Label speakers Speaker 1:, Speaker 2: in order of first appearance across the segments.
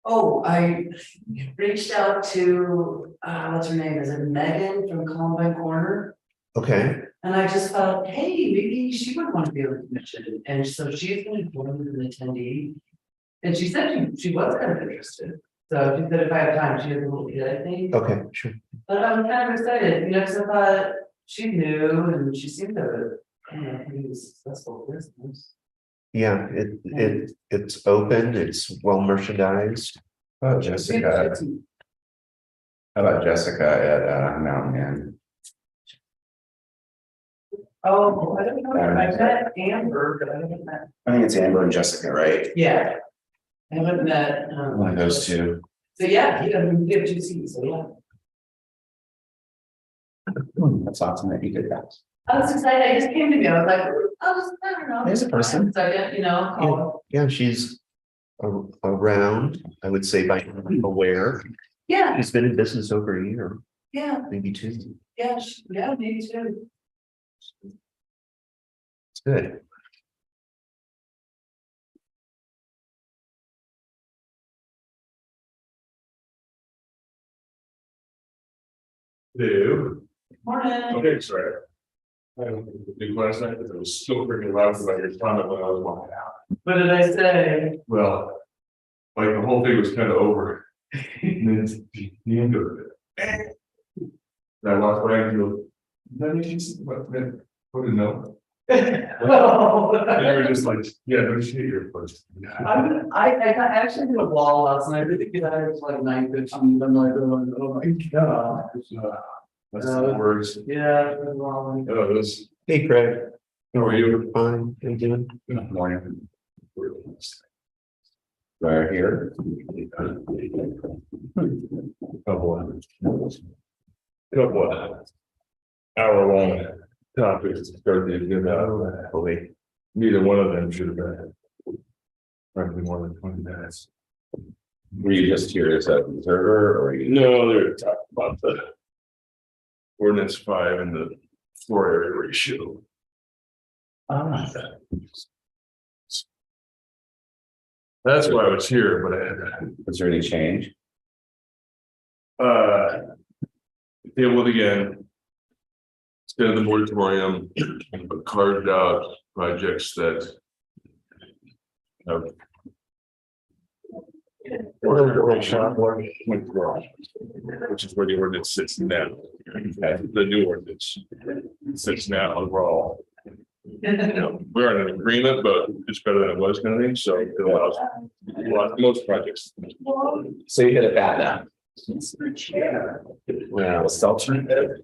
Speaker 1: Oh, I reached out to, what's her name, is it Megan from Columbine Corner?
Speaker 2: Okay,
Speaker 1: And I just thought, hey, maybe she would want to be on the commission, and so she's been informed as an attendee. And she said she was kind of interested, so she said if I have time, she has a little kid, I think.
Speaker 2: okay, sure.
Speaker 1: But I'm kind of excited, you know, because I thought she knew and she seemed to, you know, be a successful business.
Speaker 2: Yeah, it's open, it's well merchandised.
Speaker 3: Oh, Jessica, how about Jessica at Mountain Inn?
Speaker 1: Oh, I don't know, I met Amber, but I haven't met,
Speaker 3: I think it's Amber and Jessica, right?
Speaker 1: yeah. I haven't met.
Speaker 3: One of those two.
Speaker 1: So yeah, he doesn't give 2 seats, so yeah.
Speaker 3: That's awesome that you did that.
Speaker 1: I was excited, I just came to me, I was like, I don't know.
Speaker 3: There's a person.
Speaker 1: Second, you know, call.
Speaker 2: Yeah, she's around, I would say by aware.
Speaker 1: Yeah,
Speaker 2: She's been in business over a year,
Speaker 1: yeah,
Speaker 2: maybe 2.
Speaker 1: yeah, yeah, me too.
Speaker 2: It's good.
Speaker 4: Do.
Speaker 1: Morning.
Speaker 4: Okay, sorry. I don't think the big last night, but it was still pretty loud about your comment when I was walking out.
Speaker 1: What did I say?
Speaker 4: Well, like the whole thing was kind of over. And then the end of it. And I walked by and go, then you see what, put a note. And they were just like, yeah, don't hit your first.
Speaker 1: I actually did a wall last night, I think it was like 9:15, I'm like, oh my god.
Speaker 4: That's the words.
Speaker 1: Yeah, it was wrong.
Speaker 4: Oh, this.
Speaker 2: Hey Craig.
Speaker 4: How are you?
Speaker 2: Fine, how you doing?
Speaker 3: Good morning. Right here.
Speaker 4: Couple of hour long topics to start the agenda.
Speaker 2: Hopefully.
Speaker 4: Neither one of them should have been. Probably more than 20 minutes.
Speaker 3: Were you just here as an observer or you?
Speaker 4: No, they're talking about the. Ordinance 5 and the floor area ratio. That's why I was here, but I had
Speaker 3: Was there any change?
Speaker 4: to. Table it again. Instead of the moratorium, but carved out projects that. Have. Which is where the ordinance sits now. The new ordinance sits now overall. You know, we're in an agreement, but it's better than it was kind of thing, so it allows most projects.
Speaker 3: So you hit a bat now.
Speaker 4: Well,
Speaker 3: Seltzer.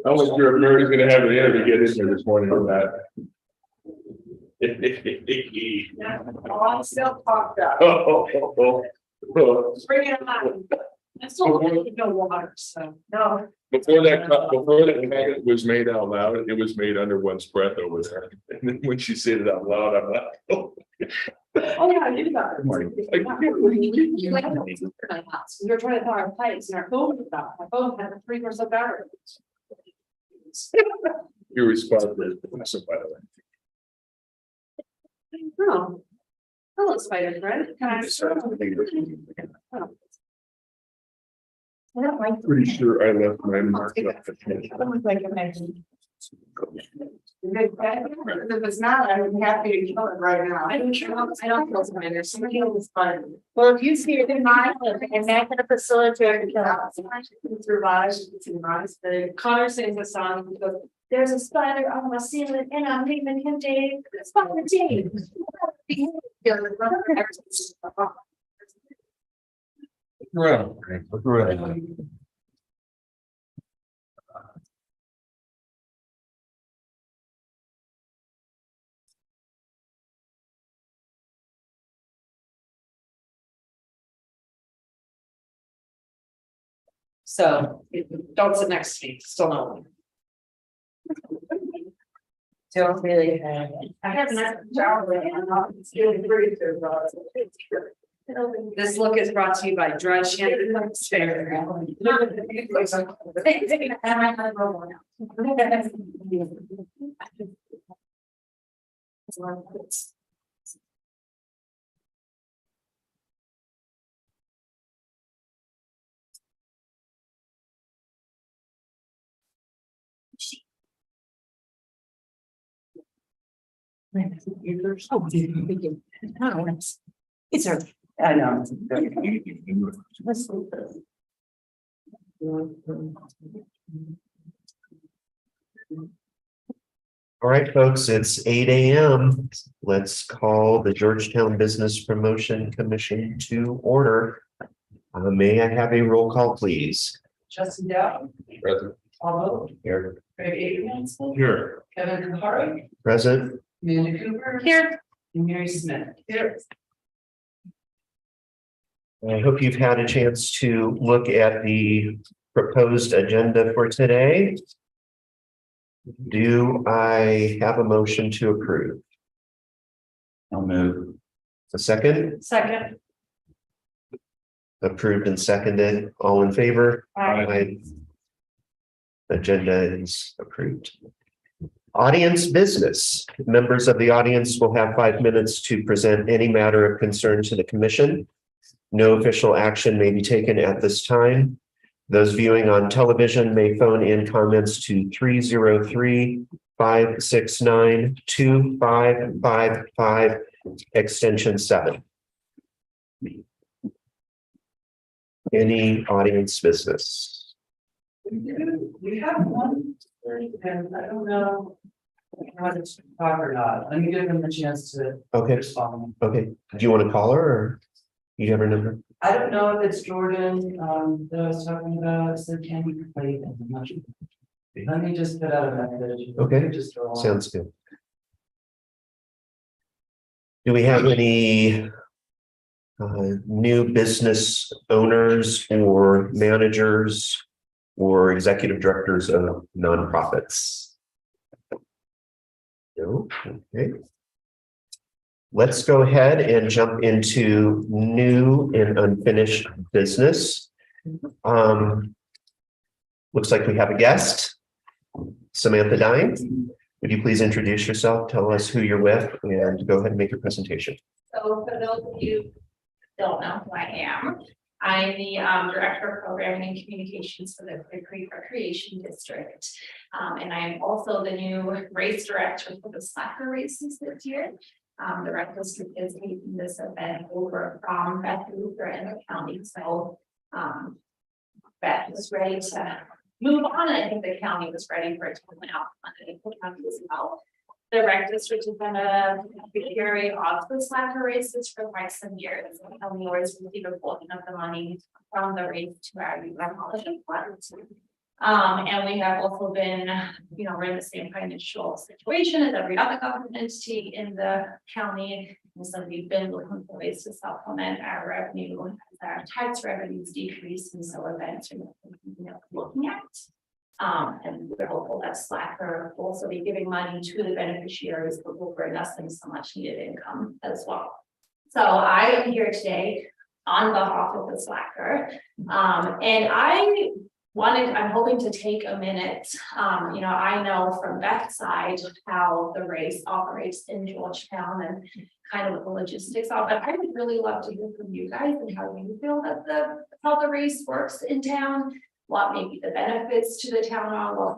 Speaker 4: I was sure if Mary's gonna have an interview get in here this morning on that.
Speaker 5: I'm still popped up. Bring it on. I still need no water, so no.
Speaker 4: Before that comment was made out loud, it was made under one's breath over there. And then when she said it out loud, I'm like, oh.
Speaker 5: Oh, yeah, you got it.
Speaker 3: Good morning.
Speaker 5: You went to my house. We were trying to thaw our pipes and our phone was out. My phone had a 3% battery.
Speaker 4: Your response is awesome, by the way.
Speaker 5: Oh. Hello, spider friend. Can I? Oh. I don't like.
Speaker 4: Pretty sure I left my mark up.
Speaker 5: I don't like it, man. If it's not, I'm happy to kill it right now. I don't feel spiders. Somebody else is fun. Well, if you see it in my, and that kind of facilitator. It's revised, the Connor sings a song, he goes, there's a spider on my ceiling and I'm leaving him Dave. It's Spider Dave.
Speaker 4: Right.
Speaker 5: So don't sit next to me, still no. Don't really have. I have a nice shower and it's getting pretty good. This look is brought to you by Dry Shannon. Oh, thank you. No, it's a, I know. Let's look at it.
Speaker 2: All right, folks, it's 8 AM. Let's call the Georgetown Business Promotion Commission to order. May I have a roll call, please?
Speaker 1: Justin Dow,
Speaker 4: Present.
Speaker 1: Paul
Speaker 2: Here.
Speaker 1: Craig Abraham,
Speaker 4: Here.
Speaker 1: Kevin Kahari,
Speaker 2: Present.
Speaker 1: Amanda Cooper.
Speaker 5: Here.
Speaker 1: And Mary Smith. Here.
Speaker 2: I hope you've had a chance to look at the proposed agenda for today. Do I have a motion to approve?
Speaker 3: I'll move.
Speaker 2: A second?
Speaker 5: Second.
Speaker 2: Approved and seconded. All in favor?
Speaker 5: Aye.
Speaker 2: Agenda is approved. Audience business. Members of the audience will have 5 minutes to present any matter of concern to the commission. No official action may be taken at this time. Those viewing on television may phone in comments to 303-569-2555, extension 7. Any audience business?
Speaker 1: We have one, and I don't know. Whether to talk or not, let me give them a chance to
Speaker 2: Okay,
Speaker 1: respond.
Speaker 2: okay. Do you want to call her or you have her number?
Speaker 1: I don't know if it's Jordan, that I was talking about, so can you play them? I'm not sure. Let me just put out a message.
Speaker 2: Okay.
Speaker 1: Just throw on.
Speaker 2: Sounds good. Do we have any new business owners or managers or executive directors of nonprofits? No, okay. Let's go ahead and jump into new and unfinished business. Looks like we have a guest. Samantha Dine, would you please introduce yourself, tell us who you're with, and go ahead and make your presentation.
Speaker 6: So for those of you who don't know who I am, I'm the Director of Programming and Communications for the Clear Creek Recreation District. And I'm also the new race director for the soccer races this year. The rec district is taking this event over from Beth Luther and the county. So Beth was ready to move on. I think the county was ready for it to come out as well. The rec district has been a beneficiary of the soccer races for quite some years. And we always receive a portion of the money from the race to our demolition funds. And we have also been, we're in the same financial situation as every other government entity in the county. And so we've been looking for ways to supplement our revenue as our tax revenues decrease, and so events are looking at. And we're hopeful that Slacker will also be giving money to the beneficiaries, but will bring us some much needed income as well. So I am here today on behalf of the Slacker. And I'm hoping to take a minute. I know from Beth's side how the race operates in Georgetown and kind of what the logistics are, but I would really love to hear from you guys and how you feel that how the race works in town. What maybe the benefits to the town are, what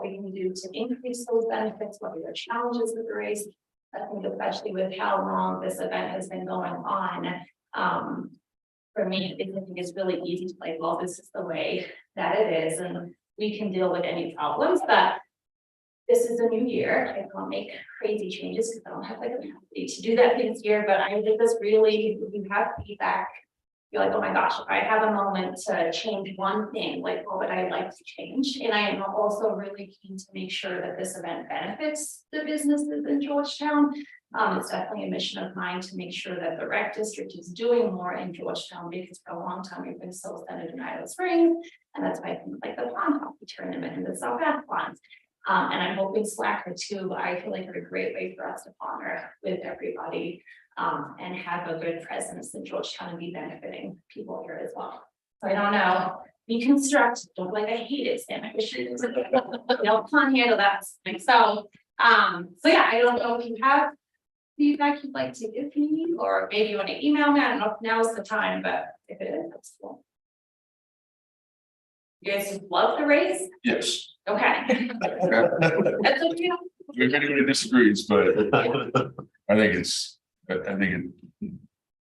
Speaker 6: we can do to increase those benefits, what are the challenges with the race. I think especially with how long this event has been going on. For me, I think it's really easy to like, well, this is the way that it is, and we can deal with any problems, but this is a new year. I can't make crazy changes because I don't have the capacity to do that this year, but I did this really, if you have feedback, you're like, oh my gosh, if I have a moment to change one thing, like what would I like to change? And I am also really keen to make sure that this event benefits the businesses in Georgetown. It's definitely a mission of mine to make sure that the rec district is doing more in Georgetown, because for a long time we've been so centered in Idle Springs, and that's why I think like the pond hockey tournament and the South Bath ponds. And I'm hoping Slacker too. I feel like they're a great way for us to partner with everybody. And have a good presence in Georgetown and be benefiting people here as well. So I don't know, be constructive, don't like I hate it, Sam. Can't handle that. So yeah, I don't know if you have feedback you'd like to give me, or maybe you want to email me. I don't know if now's the time, but if it is, that's cool. You guys love the race?
Speaker 4: Yes.
Speaker 6: Okay. That's okay.
Speaker 4: if anybody disagrees, but I think it's, I think it.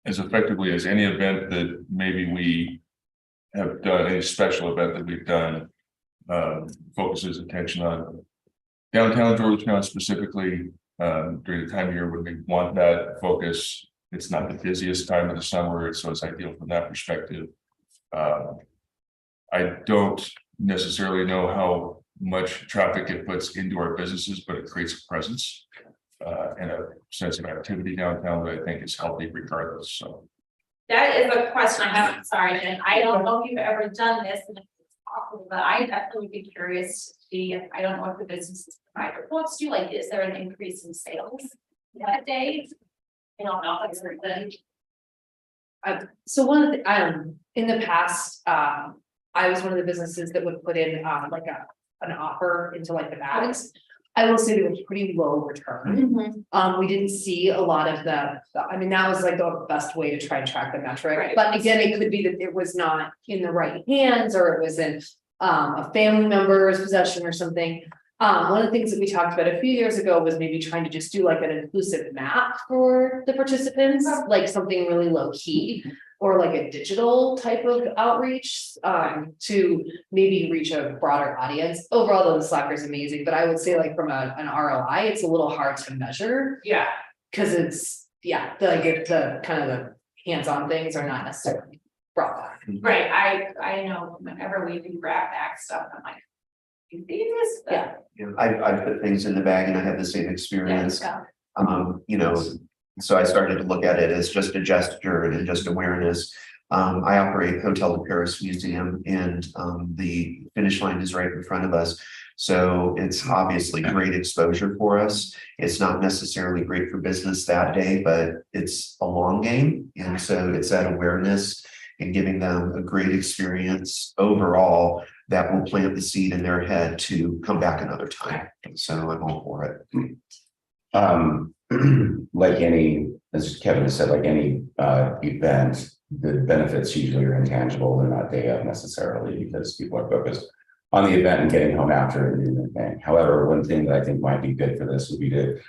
Speaker 4: As effectively as any event that maybe we have done, any special event that we've done. Focuses attention on downtown Georgetown specifically, during the time of year when we want that focus. It's not the busiest time of the summer, so it's ideal from that perspective. I don't necessarily know how much traffic it puts into our businesses, but it creates a presence. And a sense of activity downtown that I think is healthy regardless, so.
Speaker 6: That is a question I have, I'm sorry, Jen, I don't know if you've ever done this, and if it's possible, but I definitely would be curious to see if, I don't know if the businesses provide reports to you, like, is there an increase in sales that day? I don't know, if that's something.
Speaker 7: So one of the, in the past, I was one of the businesses that would put in, like an offer into like the bags. I will say there was pretty low return. We didn't see a lot of I mean, that was like the best way to try and track the metric.
Speaker 6: Right.
Speaker 7: But again, it could be that it was not in the right hands, or it was in a family member's possession or something. One of the things that we talked about a few years ago was maybe trying to just do like an inclusive map for the participants, like something really low key. Or like a digital type of outreach, to maybe reach a broader audience. Overall, though, the Slacker is amazing, but I would say like from an ROI, it's a little hard to measure.
Speaker 6: Yeah.
Speaker 7: Cause it's, the kind of the hands-on things are not necessarily brought back.
Speaker 6: Right, I know whenever we do grab back stuff, I'm like. You see this?
Speaker 7: Yeah.
Speaker 2: I put things in the bag and I had the same experience.
Speaker 6: Yeah.
Speaker 2: You know, so I started to look at it as just a gesture and just awareness. I operate Hotel de Paris Museum, and the finish line is right in front of us. So it's obviously great exposure for us. It's not necessarily great for business that day, but it's a long game. And so it's that awareness and giving them a great experience overall that will plant the seed in their head to come back another time. So I'm all for it.
Speaker 3: Like any, as Kevin has said, like any event, the benefits usually are intangible. They're not day of necessarily, because people are focused on the event and getting home after and doing their thing. However, one thing that I think might be good for this would be to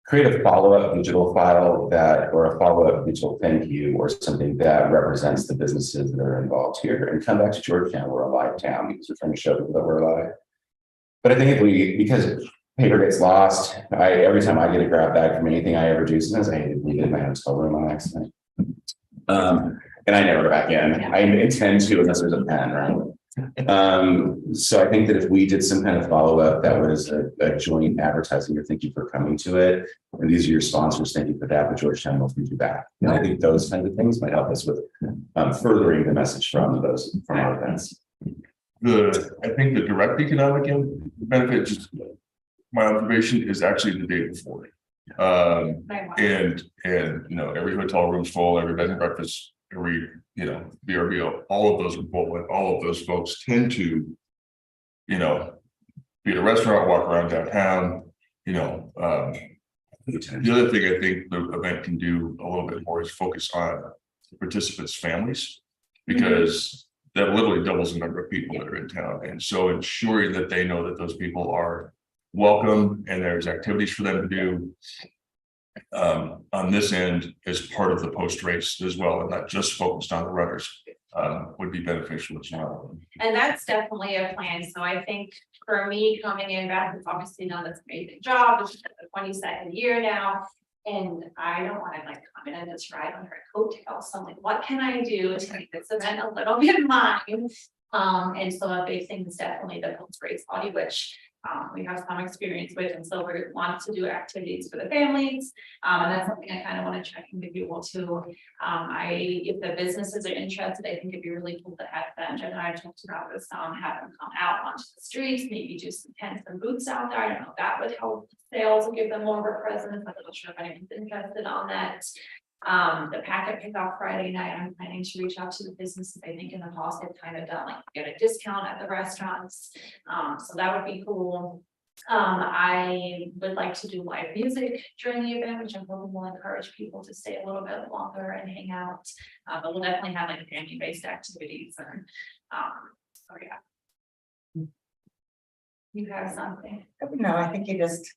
Speaker 3: create a follow-up digital file or a follow-up digital thank you, or something that represents the businesses that are involved here, and come back to Georgetown. We're a live town because we're trying to show people that we're alive. But I think because paper gets lost, every time I get a grab bag from anything I ever do, sometimes I leave it in my hotel room on accident. And I never go back in. I intend to, unless there's a pen, right? So I think that if we did some kind of follow-up that was a joint advertising, or thank you for coming to it, and these are your sponsors, thank you for that, but Georgetown will feed you back. And I think those kinds of things might help us with furthering the message from our events.
Speaker 4: I think the direct economic benefit, just my observation, is actually the day before. And you know, every hotel room's full, every bed and breakfast, every, you know, VRBO, all of those are full, and all of those folks tend to, you know, be at a restaurant, walk around downtown, you know. The other thing I think the event can do a little bit more is focus on the participants' families, because that literally doubles the number of people that are in town. And so ensuring that they know that those people are welcome and there's activities for them to do on this end as part of the post race as well, and not just focused on the runners, would be beneficial as well.
Speaker 6: And that's definitely a plan, so I think for me coming in, Beth has obviously done this amazing job, this is the 22nd year now. And I don't want to like come in and just ride on her coattails, so I'm like, what can I do to make this event a little bit mine? And so a big thing is definitely the post race body, which we have some experience with, and so we want to do activities for the families. And that's something I kind of want to check in with you all too. If the businesses are interested, I think it'd be really cool to have them. Jen and I talked about this, have them come out onto the streets, maybe do some tents and booths out there. I don't know if that would help sales and give them more of a presence. I'm not sure if anyone's interested on that. The packet pickup Friday night, I'm planning to reach out to the businesses. I think in the past they've kind of done like get a discount at the restaurants. So that would be cool. I would like to do live music during the event, which I'm hoping will encourage people to stay a little bit longer and hang out. But we'll definitely have like family-based activities and so yeah. You have something?
Speaker 5: No, I think you just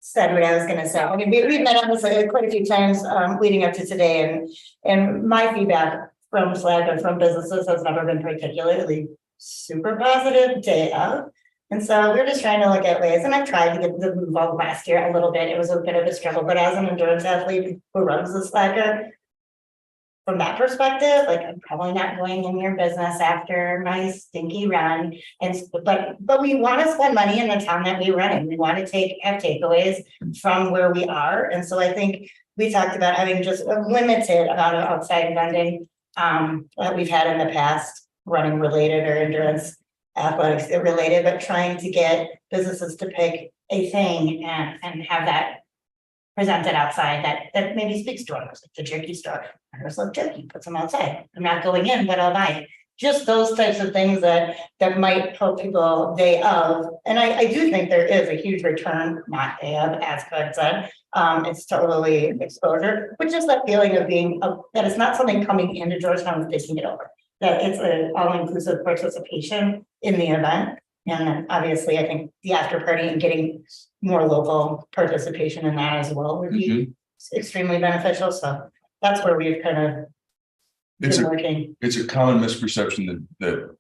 Speaker 5: said what I was gonna say. I mean, we've met on this quite a few times, leading up to today, and my feedback from Slack and from businesses has never been particularly super positive day of. And so we're just trying to look at ways, and I've tried to get them involved last year a little bit. It was a bit of a struggle, but as an endurance athlete who runs the Slacker, from that perspective, like I'm probably not going in your business after my stinky run. And but we want to spend money in the town that we run in. We want to have takeaways from where we are. And so I think we talked about having just a limited amount of outside vending that we've had in the past, running related or endurance athletics related, but trying to get businesses to pick a thing and have that presented outside that maybe speaks to others, like the jerky store. I just love jerky, put some outside. I'm not going in, but I'll buy it. Just those types of things that might help people day of. And I do think there is a huge return, not day of, as Craig said. It's totally exposure, but just that feeling of being that it's not something coming into Georgetown and taking it over. That it's an all-inclusive participation in the event. And then obviously, I think the after party and getting more local participation in that as well would be extremely beneficial. So that's where we've kind of been working.
Speaker 4: It's a common misperception that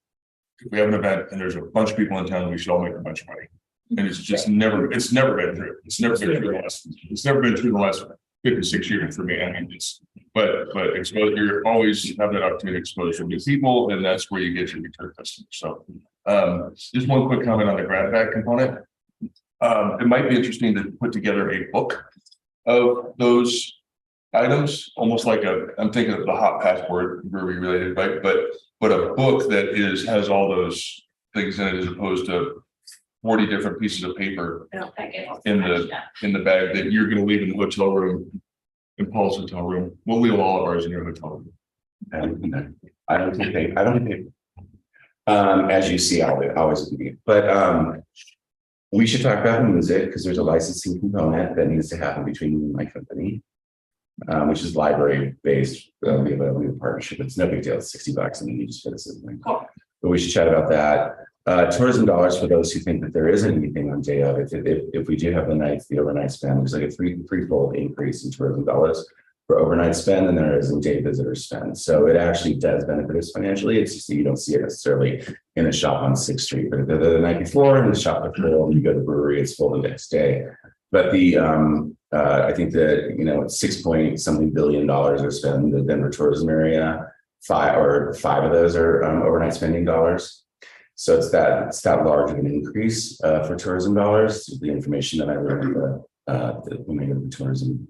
Speaker 4: if we have an event and there's a bunch of people in town, we should all make a bunch of money. And it's just never been true. It's never been true the last 56 years for me. I mean, but exposure, you always have that opportunity to expose to new people, and that's where you get your return customers. So just one quick comment on the grad bag component. It might be interesting to put together a book of those items, almost like I'm thinking of the hot passport brewery related, right? But a book that has all those things in it, as opposed to 40 different pieces of paper in the bag that you're going to leave in the hotel room, in Paul's hotel room. We'll leave all of ours in your hotel room.
Speaker 3: I don't think as you see, I'll always be, but we should talk about the music because there's a licensing component that needs to happen between me and my company, which is library based. We have a partnership. It's no big deal. It's $60 and then you just fit us in. But we should chat about that. Tourism dollars for those who think that there isn't anything on day of. If we do have the overnight spend, there's like a threefold increase in tourism dollars for overnight spend than there is in day visitor spend. So it actually does benefit us financially. It's just that you don't see it necessarily in a shop on 6th Street, but the night before in the shop are full, and you go to the brewery, it's full the next day. But I think that $6 billion are spent in the Denver tourism area. Five of those are overnight spending dollars. So it's that large of an increase for tourism dollars. The information that I read when I go to the tourism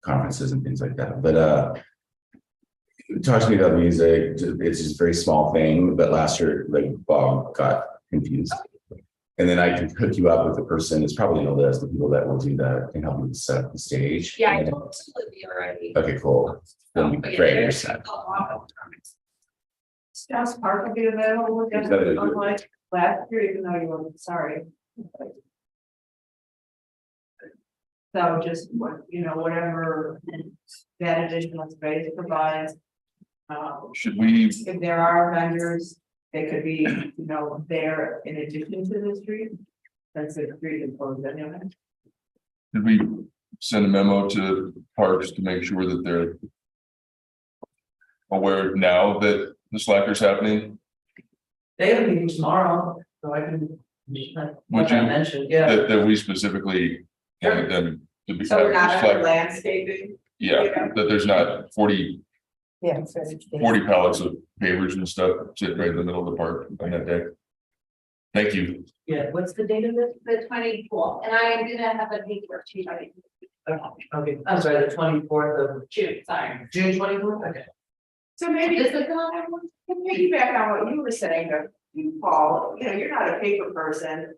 Speaker 3: conferences and things like that. But talk to me about music. It's just a very small thing, but last year, like Bob got confused. And then I can hook you up with the person. It's probably on the list of people that will do that and help you set up the stage.
Speaker 6: Yeah, I told Olivia already.
Speaker 3: Okay, cool. Then great, you're set.
Speaker 5: Scott's Park will be available again, like last year, even though you were sorry. So just whatever that additional space provides.
Speaker 4: Should we?
Speaker 5: If there are vendors, they could be, there in addition to the street. That's the street and closed anyway.
Speaker 4: Did we send a memo to parks to make sure that they're aware now that the Slacker's happening?
Speaker 1: They have a meeting tomorrow, so I can.
Speaker 4: Would you
Speaker 1: mention,
Speaker 4: that we specifically wanted them to be?
Speaker 5: So we're not under landscaping.
Speaker 4: Yeah, that there's not 40
Speaker 5: Yeah.
Speaker 4: 40 pallets of pavers and stuff sitting right in the middle of the park on that day. Thank you.
Speaker 1: Yeah, what's the date of this?
Speaker 6: The 24th, and I am gonna have a paper to
Speaker 1: Okay, I'm sorry, the 24th of
Speaker 6: June, sorry.
Speaker 1: June 24th, okay.
Speaker 5: So maybe
Speaker 6: This is not everyone.
Speaker 5: to piggyback on what you were saying, Paul, you're not a paper person.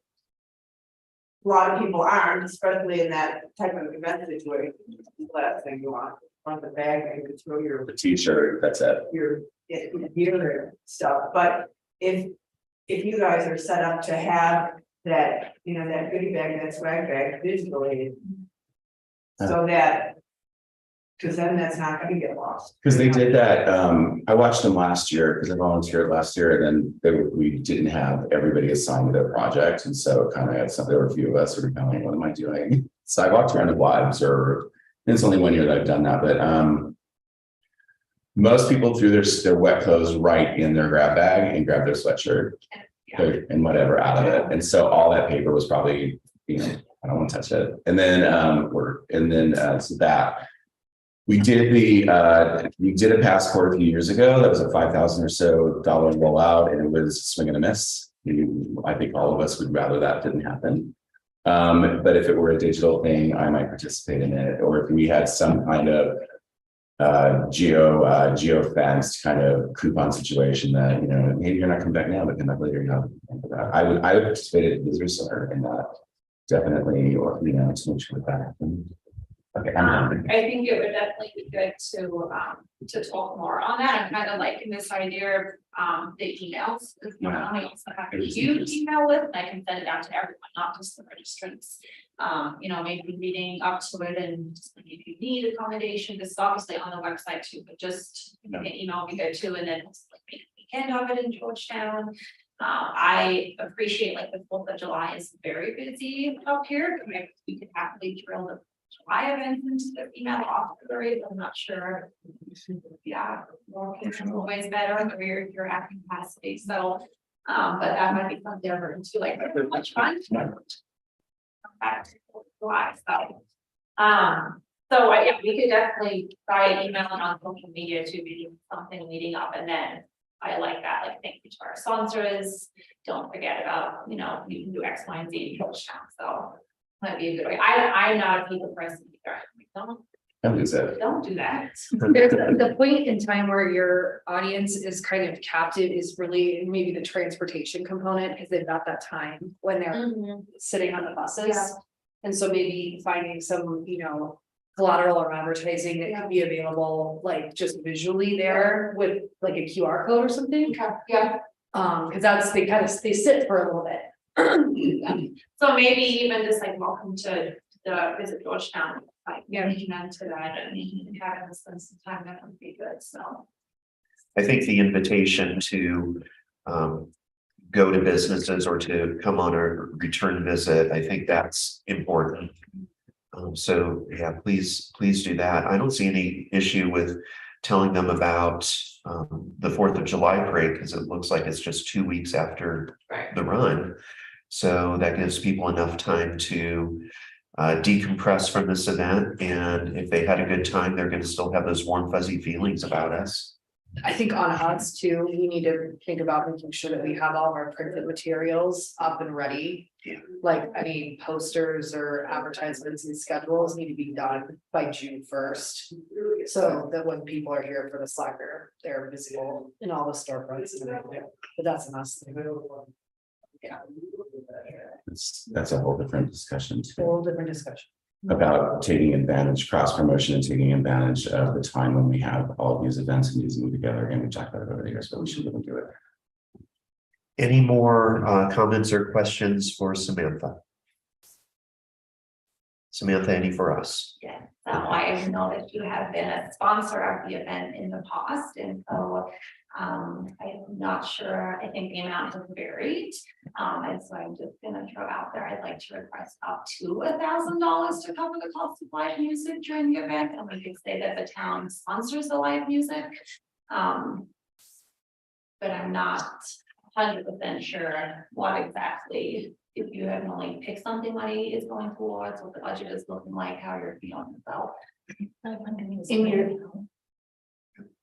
Speaker 5: A lot of people aren't, especially in that type of event situation. The last thing you want on the bag and you throw your
Speaker 3: The t-shirt, that's it.
Speaker 5: gear and stuff, but if you guys are set up to have that, that goodie bag, that swag bag digitally. So that, because then that's not gonna get lost.
Speaker 3: Because they did that, I watched them last year because I volunteered last year, and then we didn't have everybody assigned to their project, and so kind of had some. There were a few of us who were kind of like, "What am I doing?" So I walked around the Y Observer. It's only 1 year that I've done that, but most people threw their wet clothes right in their grab bag and grabbed their sweatshirt and whatever out of it. And so all that paper was probably, I don't want to touch it. And then so that we did a passport a few years ago. That was a $5,000 or so rollout, and it was a swing and a miss. I think all of us would rather that didn't happen. But if it were a digital thing, I might participate in it. Or if we had some kind of geo fenced kind of coupon situation that, maybe you're not coming back now, but come back later. I would participate in Visitor Center in that, definitely, or to make sure that happens. Okay,
Speaker 6: I think it would definitely be good to talk more on that. I'm kind of liking this idea of the emails. Because I also have a huge email list, and I can send it out to everyone, not just the registrants. Maybe reading up to it, and just like if you need accommodation, this is obviously on the website too, but just an email would be good too, and then like make a weekend of it in Georgetown. I appreciate like the 4th of July is very busy up here. We could happily drill the July events into the email off the rate. I'm not sure. Yeah, more is always better if you're at capacity. So, but that might be something different too. Like, there's much fun. Back to July. So yeah, we could definitely try email and on social media to be something leading up, and then I like that. Like, thank you to our sponsors. Don't forget about, you can do X, Y, and Z in Georgetown. So might be a good way. I'm not a people person either. Don't do that.
Speaker 7: There's the point in time where your audience is kind of captive is really maybe the transportation component, because they've got that time when they're sitting on the buses.
Speaker 6: Yeah.
Speaker 7: And so maybe finding some, collateral or advertising that could be available, like just visually there with like a QR code or something.
Speaker 6: Okay, yeah.
Speaker 7: Because they sit for a little bit.
Speaker 6: So maybe even just like welcome to the Visit Georgetown, like making them to that and having them spend some time, that would be good. So
Speaker 2: I think the invitation to go to businesses or to come on a return visit, I think that's important. So yeah, please do that. I don't see any issue with telling them about the 4th of July parade, because it looks like it's just 2 weeks after the run. So that gives people enough time to decompress from this event. And if they had a good time, they're going to still have those warm, fuzzy feelings about us.
Speaker 7: I think on us too, we need to think about making sure that we have all of our printed materials up and ready.
Speaker 2: Yeah.
Speaker 7: Like, posters or advertisements and schedules need to be done by June 1st. So that when people are here for the Slacker, they're visible in all the storefronts and everything. But that's an us thing. Yeah.
Speaker 3: That's a whole different discussion too.
Speaker 7: Whole different discussion.
Speaker 3: About taking advantage, cross promotion, and taking advantage of the time when we have all of these events and using them together. And we talked about it over the years, but we should really do it.
Speaker 2: Any more comments or questions for Samantha? Samantha, any for us?
Speaker 6: yeah, so I know that you have been a sponsor of the event in the past, and so I'm not sure. I think the amount has varied, and so I'm just gonna throw out there, I'd like to request up to $1,000 to cover the cost of live music during the event, and we could say that the town sponsors the live music. But I'm not 100% sure what exactly, if you have only picked something money is going towards, what the budget is looking like, how you're feeling about.
Speaker 7: In your,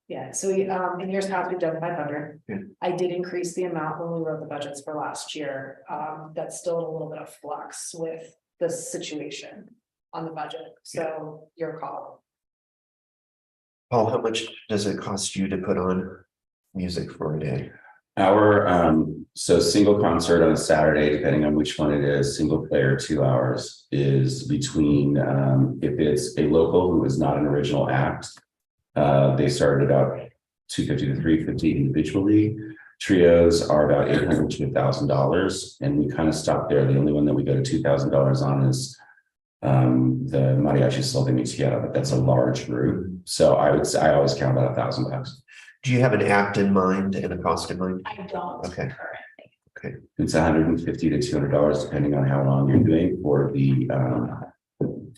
Speaker 7: yeah, so we, in years past, we've done 500.
Speaker 2: Yeah.
Speaker 7: I did increase the amount when we wrote the budgets for last year. That's still a little bit of flux with the situation on the budget, so your call.
Speaker 2: Paul, how much does it cost you to put on music for a day?
Speaker 3: Our so single concert on a Saturday, depending on which one it is, single player 2 hours is between if it's a local who is not an original act, they started about $250 to $350 individually. Trios are about $800 to $1,000, and we kind of stopped there. The only one that we go to $2,000 on is the Mariachi Sol de Mi Tierra, but that's a large group. So I would say I always count about $1,000.
Speaker 2: Do you have an act in mind and a cost in mind?
Speaker 6: I don't
Speaker 2: Okay.
Speaker 6: currently.
Speaker 3: It's $150 to $200 depending on how long you're doing for the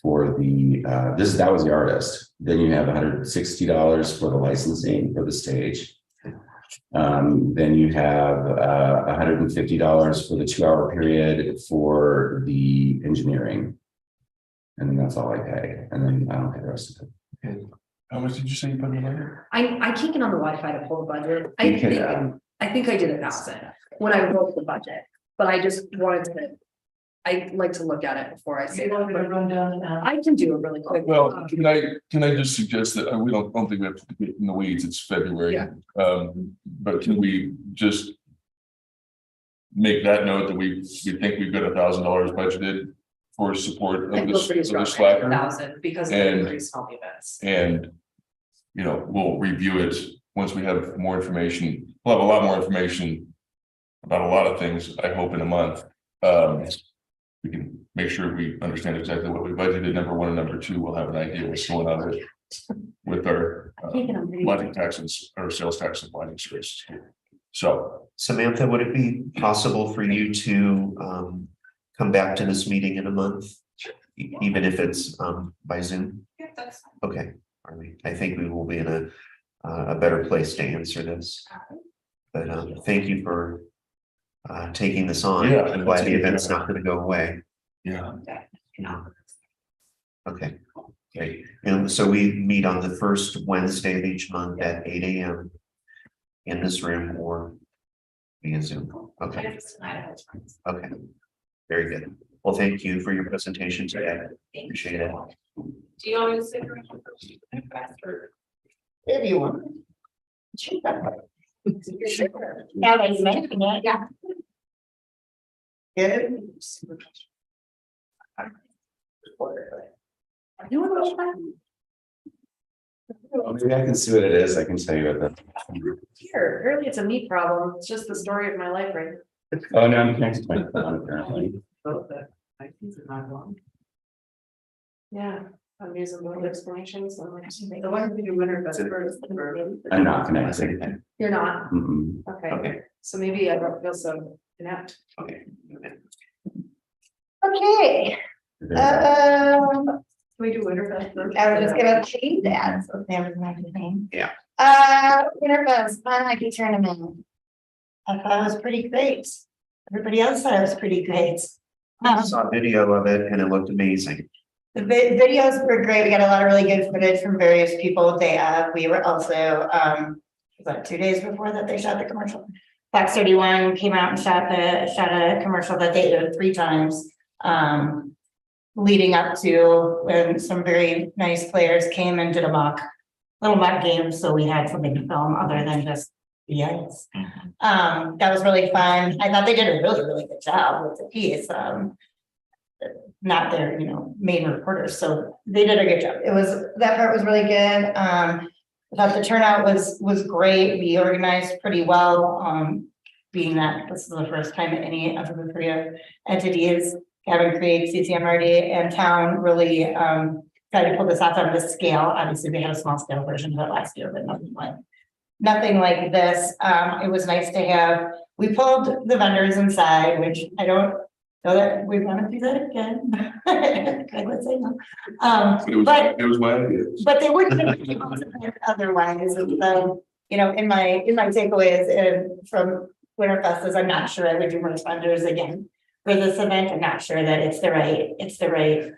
Speaker 3: for the, that was the artist. Then you have $160 for the licensing for the stage. Then you have $150 for the 2-hour period for the engineering. And then that's all I pay. And then I don't pay the rest of it.
Speaker 4: How much did you say you put in the budget?
Speaker 7: I can't get on the Wi-Fi to pull the budget.
Speaker 3: You can,
Speaker 7: I think I did 1,000 when I wrote the budget, but I just wanted to. I like to look at it before I say
Speaker 1: You want me to
Speaker 7: that.
Speaker 1: run down and out?
Speaker 7: I can do it really quick.
Speaker 4: Well, can I just suggest that we don't think we have to get in the weeds, it's February.
Speaker 7: Yeah.
Speaker 4: But can we just make that note that we think we've got $1,000 budgeted for support
Speaker 7: I
Speaker 4: of
Speaker 7: feel pretty
Speaker 4: the
Speaker 7: strong at
Speaker 4: slacker?
Speaker 7: 1,000 because of the
Speaker 4: And-
Speaker 7: increased health events.
Speaker 4: And, we'll review it once we have more information. We'll have a lot more information about a lot of things, I hope, in a month. We can make sure we understand exactly what we budgeted, number one, and number two, we'll have an idea what's going on with our lodging taxes or sales tax and lodging services. So,
Speaker 2: Samantha, would it be possible for you to come back to this meeting in a month? Even if it's by Zoom?
Speaker 6: Yeah, that's
Speaker 2: Okay, all right. I think we will be in a better place to answer this. But thank you for taking this on.
Speaker 4: Yeah,
Speaker 2: I'm glad the event's not going to go away.
Speaker 4: yeah,
Speaker 2: Okay, great. And so we meet on the first Wednesday of each month at 8 a.m. in this room or via Zoom. Okay, okay. Very good. Well, thank you for your presentation today. Appreciate it.
Speaker 6: Do you want me to sit around or?
Speaker 5: If you want. Now that you mention it, yeah. Good.
Speaker 3: maybe I can see what it is. I can tell you what
Speaker 7: Here, apparently it's a me problem. It's just the story of my life, right?
Speaker 3: oh, no, I'm connected to my phone apparently.
Speaker 1: Both the items are not wrong.
Speaker 7: Yeah, I'm using both explanations. I'm like,
Speaker 1: The one who do winter best first.
Speaker 3: I'm not connected.
Speaker 7: you're not.
Speaker 3: Mm-mm.
Speaker 7: Okay,
Speaker 2: Okay.
Speaker 7: so maybe I don't feel so inept.
Speaker 2: Okay.
Speaker 5: Okay,
Speaker 7: Can we do Winterfest first?
Speaker 5: I was just gonna change that, so there was my name.
Speaker 2: Yeah.
Speaker 5: Winterfest Fun Hockey Tournament. I thought it was pretty great. Everybody else thought it was pretty great.
Speaker 2: I saw a video of it and it looked amazing.
Speaker 5: The videos were great. We got a lot of really good footage from various people. We were also, about 2 days before that they shot the commercial. Fox 31 came out and shot a commercial that they did 3 times. Leading up to when some very nice players came and did a little mock game. So we had something to film other than just the ice. That was really fun. I thought they did a really, really good job with the piece. Not their, main reporters, so they did a good job. That part was really good. I thought the turnout was great. We organized pretty well. Being that this is the first time that any of the 3 entities, Cabin Creek, CCMRD, and town really tried to pull this off on this scale. Obviously, we had a small scale version of it last year, but nothing like this. It was nice to have. We pulled the vendors inside, which I don't know that we want to do that again. I would say no.
Speaker 4: it was my idea.
Speaker 5: But they wouldn't have been otherwise. In my takeaways from Winterfest is I'm not sure I would do merch vendors again for this event. I'm not sure that it's the right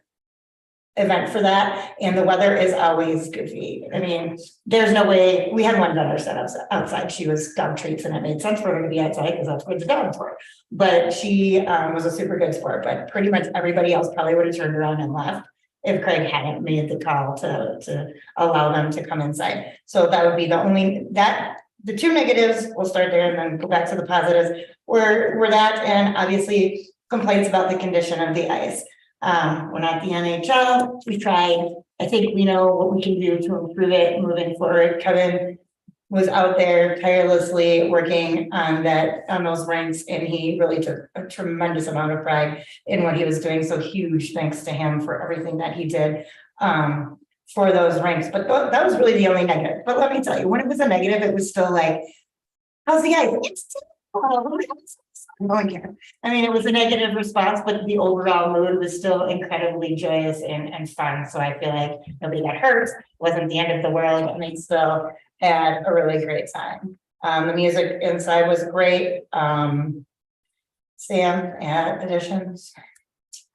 Speaker 5: event for that. And the weather is always goofy. I mean, there's no way. We had one vendor set up outside. She was dog treats and it made sense for her to be outside because that's what the dogs were. But she was a super good sport, but pretty much everybody else probably would have turned around and left if Craig hadn't made the call to allow them to come inside. So that would be the 2 negatives, we'll start there and then go back to the positives, were that and obviously complaints about the condition of the ice. We're not the NHL, we tried. I think we know what we can do to improve it moving forward. Kevin was out there tirelessly working on those ranks, and he really took a tremendous amount of pride in what he was doing. So huge thanks to him for everything that he did for those ranks. But that was really the only negative. But let me tell you, when it was a negative, it was still like, how's the ice? It's Going here. I mean, it was a negative response, but the overall mood was still incredibly joyous and fun. So I feel like nobody got hurt, wasn't the end of the world, and they still had a really great time. The music inside was great. Sam, add additions?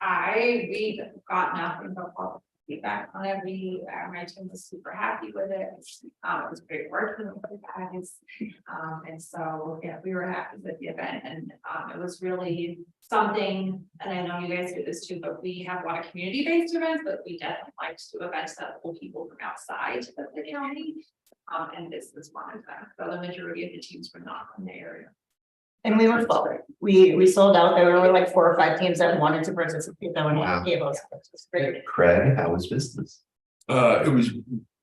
Speaker 6: We got nothing but positive feedback on it. My team was super happy with it. It was great working with the guys. And so, yeah, we were happy with the event and, it was really something, and I know you guys do this too, but we have a lot of community-based events, but we definitely like to do events that pull people from outside of the county. And this was one of them. So the majority of the teams were not from the area.
Speaker 5: And we were full. We sold out. There were like 4 or 5 teams that wanted to participate. That one
Speaker 2: Wow.
Speaker 5: gave us. It was great.
Speaker 2: Craig, how was business?
Speaker 4: It was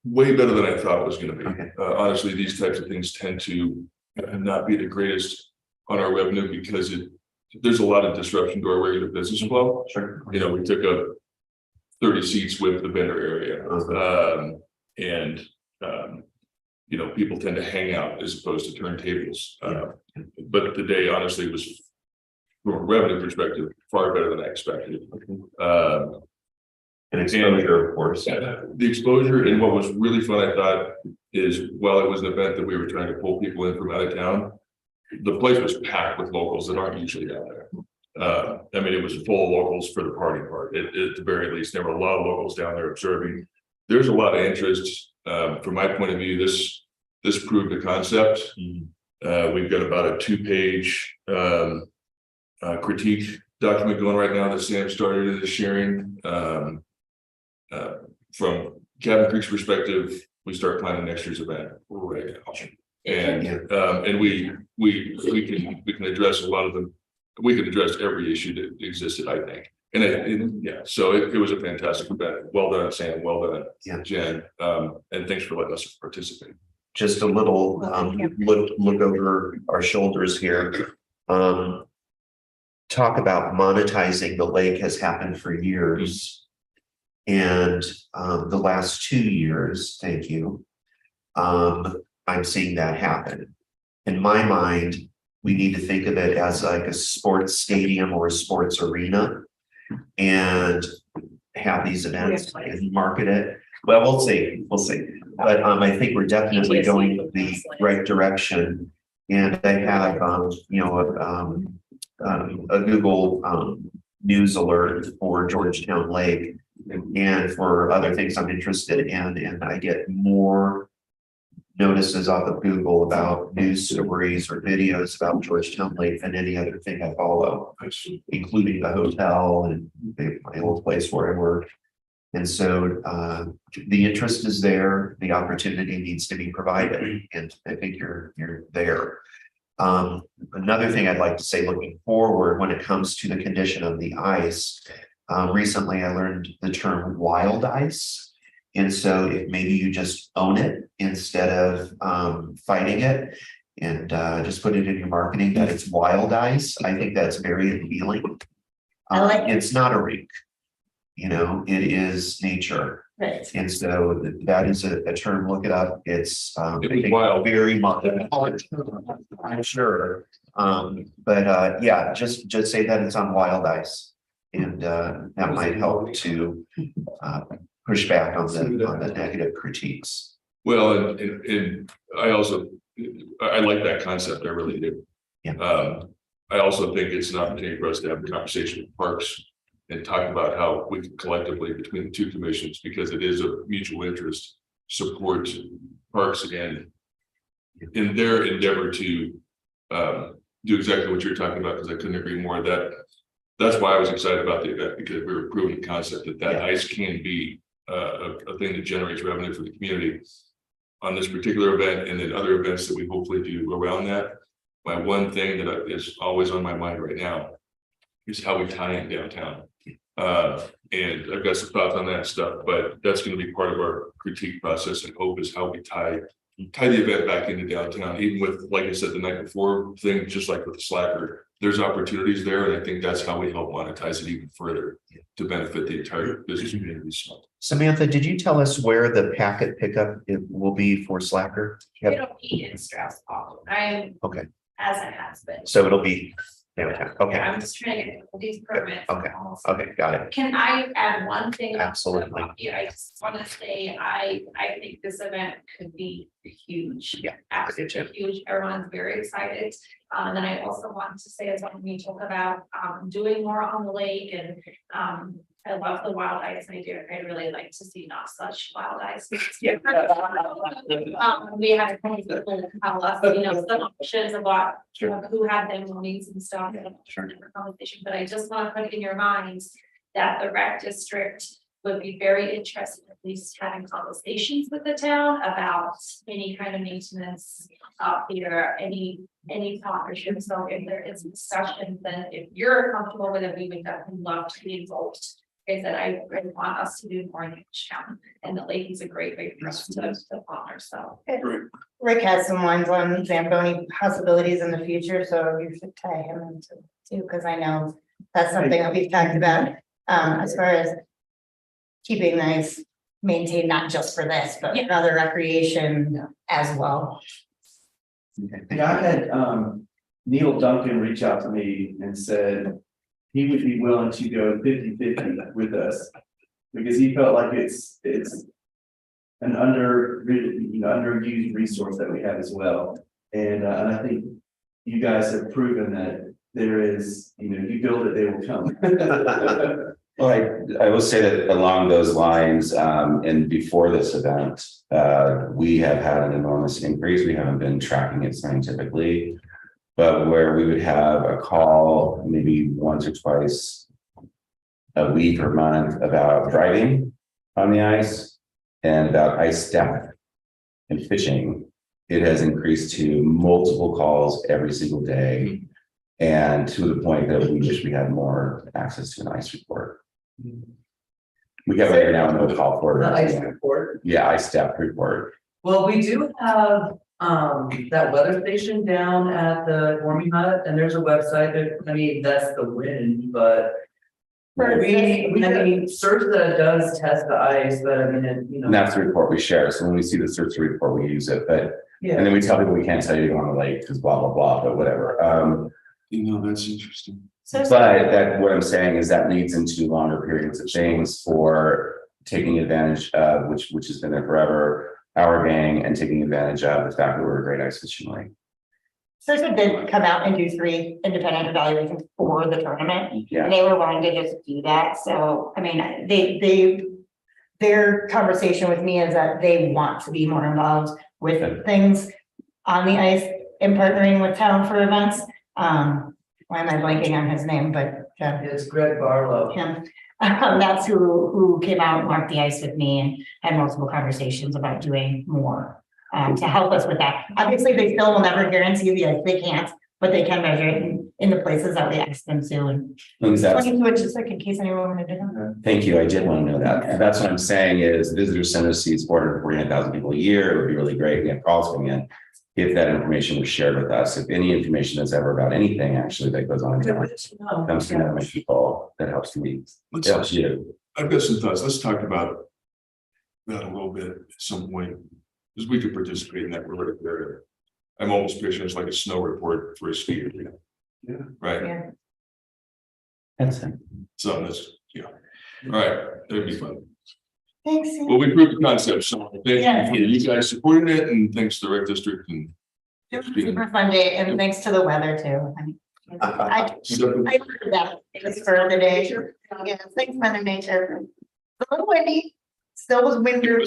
Speaker 4: way better than I thought it was gonna be.
Speaker 2: Okay.
Speaker 4: Honestly, these types of things tend to not be the greatest on our revenue because there's a lot of disruption to our regular business flow.
Speaker 2: Sure.
Speaker 4: You know, we took up 30 seats with the vendor area. You know, people tend to hang out as opposed to turntables. But the day honestly was, from a revenue perspective, far better than I expected.
Speaker 2: And exposure, of course.
Speaker 4: The exposure and what was really fun, I thought, is while it was an event that we were trying to pull people in from out of town, the place was packed with locals that aren't usually down there. I mean, it was full of locals for the party part. At the very least, there were a lot of locals down there observing. There's a lot of interest. From my point of view, this proved the concept. We've got about a 2-page critique document going right now that Sam started in the sharing. From Cabin Creek's perspective, we start planning next year's event right now. And we can address a lot of them. We can address every issue that existed, I think. So it was a fantastic event. Well done, Sam. Well done, Jen. And thanks for letting us participate.
Speaker 2: Just a little look over our shoulders here. Talk about monetizing the lake has happened for years. And the last 2 years, thank you. I'm seeing that happen. In my mind, we need to think of it as like a sports stadium or a sports arena and have these events and market it. Well, we'll see. But I think we're definitely going the right direction. And I have, a Google news alert for Georgetown Lake and for other things I'm interested in. And I get more notices off of Google about news stories or videos about Georgetown Lake than any other thing I follow, including the hotel and my old place where I work. And so the interest is there, the opportunity needs to be provided, and I think you're there. Another thing I'd like to say looking forward when it comes to the condition of the ice, recently I learned the term wild ice. And so if maybe you just own it instead of fighting it and just put it in your marketing that it's wild ice, I think that's very appealing. It's not a rink, it is nature.
Speaker 5: Right.
Speaker 2: And so that is a term, look it up. It's
Speaker 4: wild.
Speaker 2: very much, I'm sure. But yeah, just say that it's on wild ice. And that might help to push back on the negative critiques.
Speaker 4: Well, and I like that concept. I really do.
Speaker 2: Yeah.
Speaker 4: I also think it's an opportunity for us to have a conversation with parks and talk about how we can collectively between the two commissions, because it is a mutual interest, support parks and in their endeavor to do exactly what you're talking about, because I couldn't agree more. That's why I was excited about the event, because we were proving the concept that ice can be a thing that generates revenue for the community on this particular event, and then other events that we hopefully do around that. My one thing that is always on my mind right now is how we tie in downtown. And I've got some thoughts on that stuff, but that's going to be part of our critique process and hope is how we tie the event back into downtown, even with, like I said, the night before thing, just like with the Slacker, there's opportunities there. And I think that's how we help monetize it even further to benefit the entire business community.
Speaker 2: Samantha, did you tell us where the packet pickup will be for Slacker?
Speaker 6: It'll be in Strauss Hall.
Speaker 2: Okay.
Speaker 6: as it has been.
Speaker 2: So it'll be downtown. Okay,
Speaker 6: I'm just trying to get these permits.
Speaker 2: Okay. okay, got it.
Speaker 6: Can I add one thing?
Speaker 2: Absolutely.
Speaker 6: Yeah, I just wanna say, I think this event could be huge.
Speaker 2: Yeah,
Speaker 6: Absolutely huge. Everyone's very excited. And then I also want to say, as when we talk about, doing more on the lake and, I love the wild ice idea. I'd really like to see not such wild ice.
Speaker 2: Yeah.
Speaker 6: We had a couple people tell us, some options about who had their needs and stuff. Different conversation, but I just want to put in your minds that the rec district would be very interested, at least having conversations with the town about any kind of maintenance up here, any partnership. So if there is discussion, then if you're comfortable with it, we would definitely love to be involved. Is that I really want us to do more in each town, and the lake is a great way for us to partner, so.
Speaker 5: Rick has some lines on Zamboni possibilities in the future, so you should tie him into too, because I know that's something that we've talked about. As far as keeping nice, maintained, not just for this, but for other recreation as well.
Speaker 8: Yeah, I had Neil Duncan reach out to me and said he would be willing to go 50-50 with us. Because he felt like it's an underused resource that we have as well. And I think you guys have proven that there is, you build it, they will come.
Speaker 3: Well, I will say that along those lines, and before this event, we have had an enormous increase. We haven't been tracking it scientifically, but where we would have a call maybe once or twice a week or month about driving on the ice and about ice staff and fishing. It has increased to multiple calls every single day. And to the point that we wish we had more access to an ice report. We got right now no call for
Speaker 1: The ice
Speaker 3: it.
Speaker 1: report.
Speaker 3: Yeah, ice staff report.
Speaker 1: Well, we do have, that weather station down at the warming hut, and there's a website that, that's the wind, but. Sursa does test the ice, but
Speaker 3: And that's the report we share. So when we see the search report, we use it, but,
Speaker 1: Yeah.
Speaker 3: and then we tell people we can't tell you to go on the lake because blah, blah, blah, but whatever.
Speaker 4: That's interesting.
Speaker 3: But that, what I'm saying is that leads into longer periods of things for taking advantage of, which has been there forever, our gang, and taking advantage of the fact that we're a great ice fishing lake.
Speaker 5: Sursa did come out and do 3 independent evaluations for the tournament.
Speaker 3: Yeah.
Speaker 5: And they were willing to just do that, so, their conversation with me is that they want to be more involved with things on the ice and partnering with town for events. Why am I blanking on his name, but,
Speaker 1: It's Greg Barlow.
Speaker 5: him. That's who came out and marked the ice with me and had multiple conversations about doing more. To help us with that. Obviously, they still will never guarantee the ice, they can't, but they can measure it in the places that we ask them to. And
Speaker 3: Exactly.
Speaker 5: 22 inches, like in case anyone wanted to know.
Speaker 3: Thank you. I did want to know that. And that's what I'm saying is visitor center seats 449,000 people a year. It would be really great. We have calls coming in. If that information was shared with us, if any information is ever about anything actually that goes on, comes to know my people, that helps me. It helps you.
Speaker 4: I've got some thoughts. Let's talk about that a little bit at some point, because we could participate in that. We're there. I'm almost picturing it's like a snow report for a skier.
Speaker 8: Yeah.
Speaker 4: Right.
Speaker 5: Yeah.
Speaker 3: That's it.
Speaker 4: Something that's, all right, that'd be fun.
Speaker 5: Thanks.
Speaker 4: Well, we proved the concept, so
Speaker 5: Yeah.
Speaker 4: thank you for you guys supporting it, and thanks to the rec district and.
Speaker 5: It was a super fun day, and thanks to the weather too. I heard that it was for the day. Yeah, thanks, Mother Nature. A little windy, still was windy, but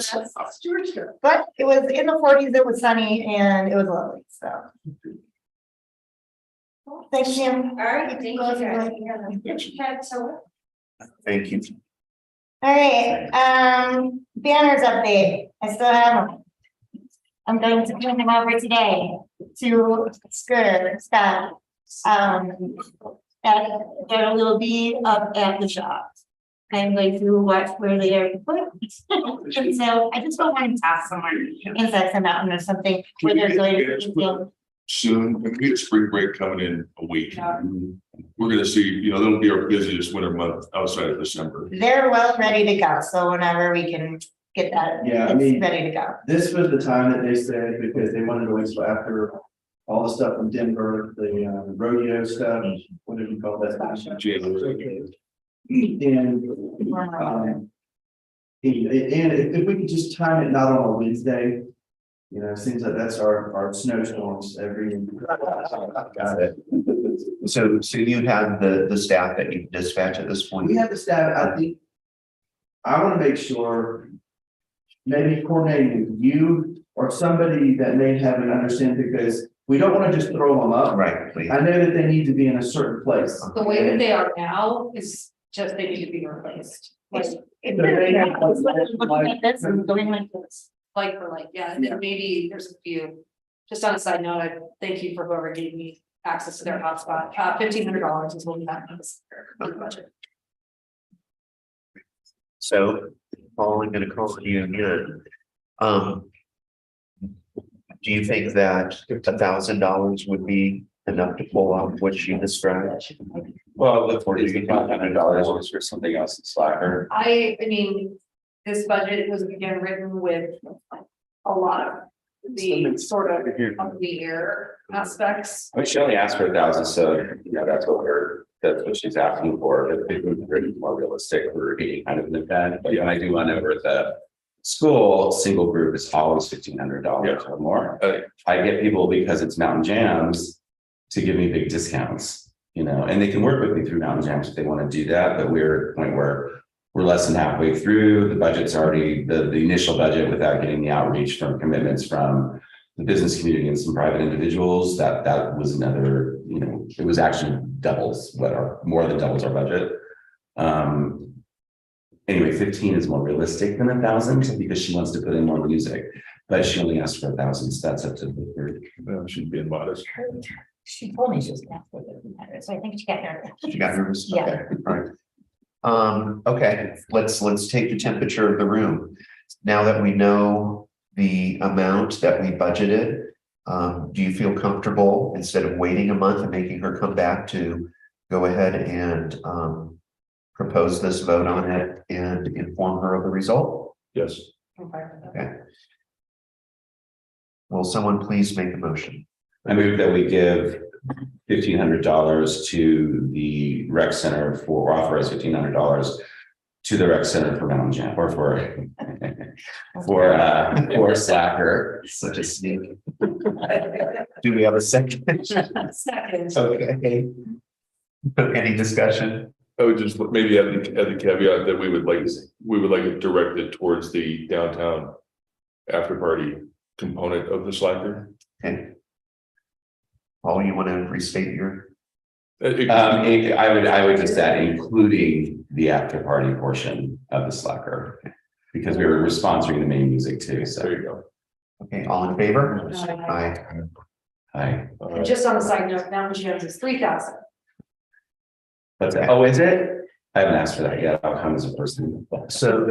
Speaker 5: it was in the 40s, it was sunny, and it was lovely, so. Thanks, Jim.
Speaker 6: All right, thank you guys.
Speaker 2: Thank you.
Speaker 5: All right, banners update, I still have them. I'm going to turn them over today to Scott. And there will be up at the shop. I'm going to watch where they are put. And so I just don't want to toss somewhere in Saxon Mountain or something where they're going to.
Speaker 4: Soon, and we get spring break coming in a week. We're gonna see, that'll be our busiest winter month outside of December.
Speaker 5: They're well ready to go, so whenever we can get that,
Speaker 8: Yeah, I
Speaker 5: it's
Speaker 8: mean-
Speaker 5: ready to go.
Speaker 8: This was the time that they said because they wanted to wait till after all the stuff from Denver, the rodeo stuff, whatever you call that. And if we could just time it not on a Wednesday, you know, it seems like that's our snowstorms every.
Speaker 2: Got it. So you have the staff that you dispatch at this point?
Speaker 8: We have the staff, I think. I want to make sure. Maybe coordinating with you or somebody that may have an understanding, because we don't want to just throw them up.
Speaker 2: Right, please.
Speaker 8: I know that they need to be in a certain place.
Speaker 7: The way that they are now is just they need to be replaced. Like,
Speaker 5: That's going like this.
Speaker 7: like for like, yeah, and then maybe there's a few. Just on a side note, I thank you for whoever gave me access to their hotspot. $1,500 is what we got in this budget.
Speaker 2: So, Paul, I'm gonna call on you again. Do you think that $1,000 would be enough to pull off what she described?
Speaker 3: Well, the $4,500 was for something else in Slacker.
Speaker 7: I mean, this budget was again written with a lot of the sort of the air aspects.
Speaker 3: Well, she only asked for 1,000, so you know, that's what she's asking for. If it was really more realistic for any kind of an event, but I do want over at the school, single group is always $1,500 or more. I get people because it's Mountain Jams to give me big discounts, you know, and they can work with me through Mountain Jams if they want to do that, but we're at the point where we're less than halfway through. The budget's already the initial budget without getting the outreach from commitments from the business community and some private individuals. That was another, you know, it was actually more than doubles our budget. Anyway, 15 is more realistic than 1,000 because she wants to put in more music, but she only asked for 1,000, so that's up to the group.
Speaker 4: Well, she's being modest.
Speaker 5: She told me she was gonna have to, so I think she got nervous.
Speaker 2: She got nervous?
Speaker 5: Yeah.
Speaker 2: Okay, all right. Okay, let's take the temperature of the room. Now that we know the amount that we budgeted, do you feel comfortable, instead of waiting a month and making her come back, to go ahead and propose this vote on it and inform her of the result?
Speaker 4: Yes.
Speaker 2: Okay. Will someone please make a motion?
Speaker 3: I move that we give $1,500 to the rec center for authorize $1,500 to the rec center for Mountain Jam or for Slacker.
Speaker 2: Such a sneak. Do we have a second?
Speaker 7: Second.
Speaker 2: Okay. Any discussion?
Speaker 4: I would just maybe add the caveat that we would like it directed towards the downtown after party component of the Slacker.
Speaker 2: Okay. Paul, you want to restate your?
Speaker 3: I would just add including the after party portion of the Slacker, because we were sponsoring the main music too. So
Speaker 4: There you go.
Speaker 2: Okay, all in favor? Aye.
Speaker 3: hi.
Speaker 7: And just on a side note, Mountain Jams is 3,000.
Speaker 3: But oh, is it? I haven't asked for that yet. I'll come as a person.
Speaker 2: So,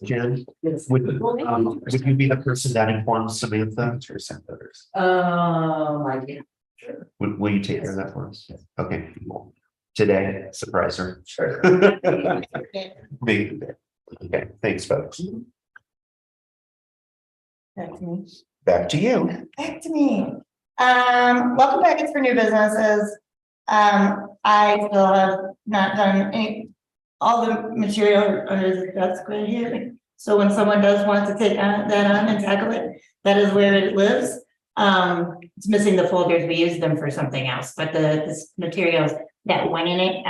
Speaker 2: Jen, would you be the person that informs Samantha?
Speaker 1: I can't.
Speaker 2: Will you take care of that for us? Okay. Today, surprise her.
Speaker 1: Sure.
Speaker 2: Me. Okay, thanks, folks.
Speaker 5: That's me.
Speaker 2: Back to you.
Speaker 5: Back to me. Welcome packets for new businesses. I still have not done all the material under the desk right here. So when someone does want to take that on and tackle it, that is where it lives. It's missing the folders. We use them for something else, but this materials that went in it,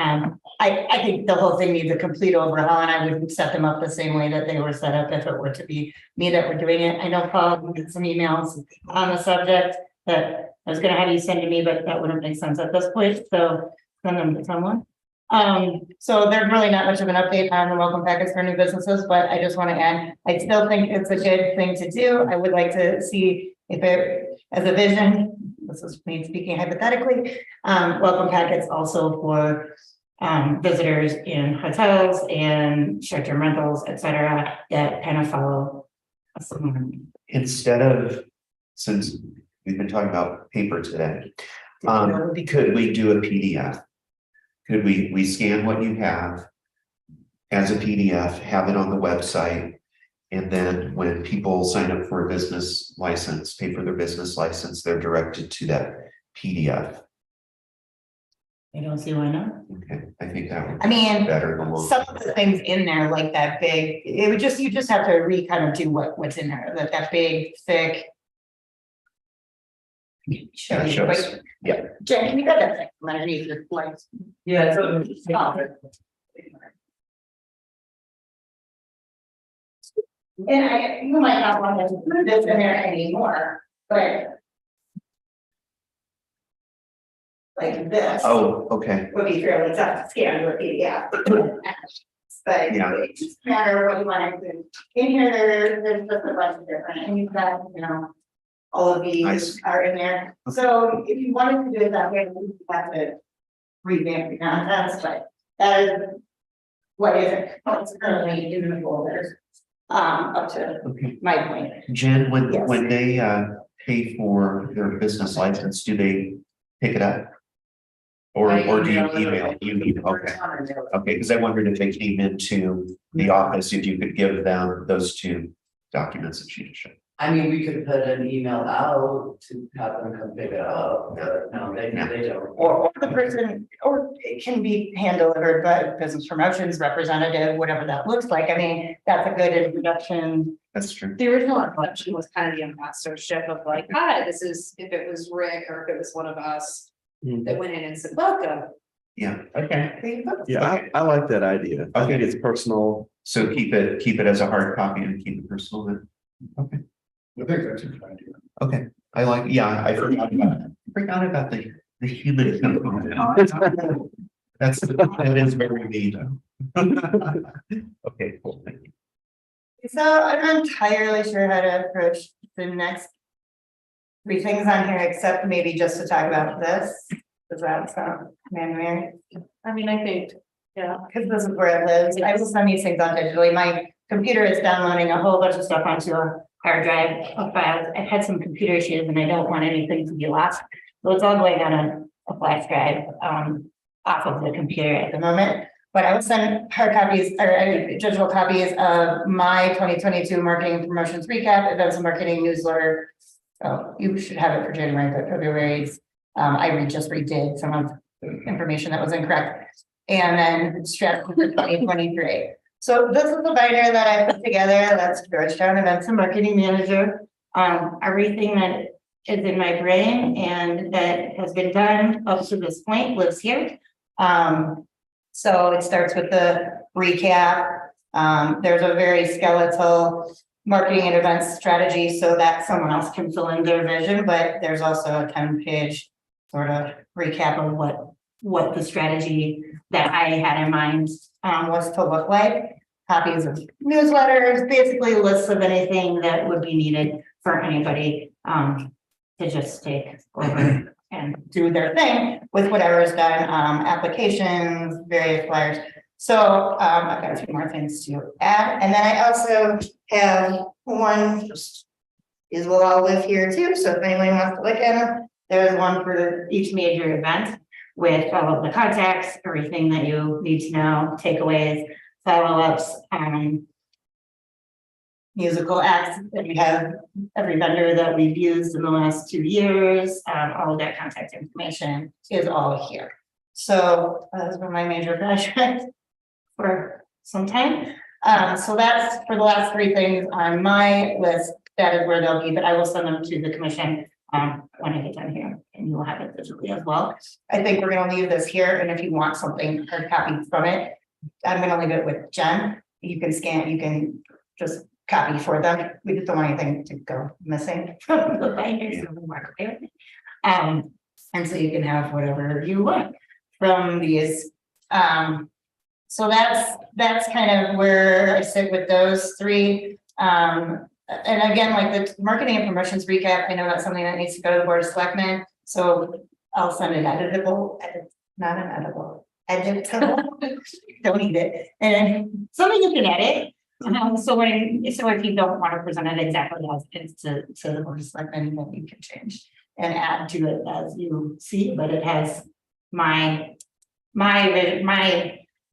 Speaker 5: I think the whole thing needs a complete overhaul, and I would set them up the same way that they were set up if it were to be me that were doing it. I know Paul did some emails on the subject that I was gonna have you send to me, but that wouldn't make sense at this point, so send them to someone. So there's really not much of an update on the welcome packets for new businesses, but I just want to add, I still think it's a good thing to do. I would like to see if it, as a vision, this is me speaking hypothetically, welcome packets also for visitors in hotels and short-term rentals, et cetera, that kind of follow.
Speaker 2: Instead of, since we've been talking about paper today, could we do a PDF? Could we scan what you have as a PDF, have it on the website, And then when people sign up for a business license, pay for their business license, they're directed to that PDF.
Speaker 9: I don't see why not.
Speaker 2: Okay, I think that would
Speaker 9: I mean,
Speaker 2: be better than one.
Speaker 9: some of the things in there, like that big, it would just, you just have to kind of do what's in there, that big, thick.
Speaker 2: Yeah, it shows. Yeah.
Speaker 9: Jen, can you got that thing underneath your legs?
Speaker 1: Yeah, so.
Speaker 6: And you might not want to put this in there anymore, but. Like this.
Speaker 2: Oh, okay.
Speaker 6: Would be fairly tough to scan to a PDF. But
Speaker 2: Yeah.
Speaker 6: it just matter what you want to do. In here, there's just a bunch of different, and you've got, all of
Speaker 2: Nice.
Speaker 6: these are in there. So if you wanted to do it that way, you have to revamp the contents, but that is what is it, what's currently in the folders. Up to
Speaker 2: Okay.
Speaker 6: my point.
Speaker 2: Jen,
Speaker 6: Yes.
Speaker 2: when they pay for their business license, do they pick it up? Or do you email? Okay. Okay, because I wondered if they came into the office, if you could give them those two documents that she just showed.
Speaker 1: I mean, we could put an email out to have them come pick it up, but no, they don't.
Speaker 9: Or the person, or it can be hand delivered by business promotions representative, whatever that looks like. I mean, that's a good introduction.
Speaker 2: That's true.
Speaker 7: The original introduction was kind of the ambassadorship of like, hi, this is, if it was Rick or if it was one of us that went in and said, welcome.
Speaker 2: Yeah, okay.
Speaker 8: Yeah, I like that idea. I think it's personal.
Speaker 2: So keep it as a hard copy and keep it personal then. Okay.
Speaker 4: I think that's a good idea.
Speaker 2: Okay, I like, yeah, I forgot about the human component. That is very neat. Okay, cool, thank you.
Speaker 9: So I'm not entirely sure how to approach the next three things on here, except maybe just to talk about this. Does that sound man?
Speaker 7: I mean, I think, yeah.
Speaker 9: Because this is where it lives. I will send these things on digitally. My computer is downloading a whole bunch of stuff onto a hard drive of files. I've had some computer issues and I don't want anything to be lost. So it's all going on a flash drive off of the computer at the moment. But I will send hard copies or digital copies of my 2022 marketing and promotions recap, events and marketing newsletter. So you should have it for January, but February's. I just redid some of the information that was incorrect. And then strategy for 2023. So this is the binder that I put together. That's Georgetown Events and Marketing Manager. Everything that is in my brain and that has been done up to this point lives here. So it starts with the recap. There's a very skeletal marketing and events strategy so that someone else can fill in their vision, but there's also a 10-page sort of recap of what the strategy that I had in mind was to look like. Copies of newsletters, basically lists of anything that would be needed for anybody to just take over and do their thing with whatever is done, applications, various flyers. So I've got a few more things to add. And then I also have one, these will all live here too. So if anyone wants to look at them, there's one for each major event with all of the contacts, everything that you need to know, takeaways, follow-ups, musical acts that we have, every vendor that we've used in the last 2 years, all of that contact information is all here. So those were my major projects for some time. So that's for the last three things on my list. That is where they'll be, but I will send them to the commission when I get done here, and you will have it digitally as well. I think we're gonna leave this here, and if you want something hard copy from it, I'm gonna leave it with Jen. You can scan, you can just copy for them. We just don't want anything to go missing from the binders. So we mark it. And so you can have whatever you want from these. So that's kind of where I sit with those three. And again, like the marketing and promotions recap, I know that's something that needs to go to the board of selectmen. So I'll send it editable, not an editable, editable. Don't need it. And something you can edit. So if you don't want to present it exactly as it's to the board of selectmen, then you can change and add to it as you see, but it has my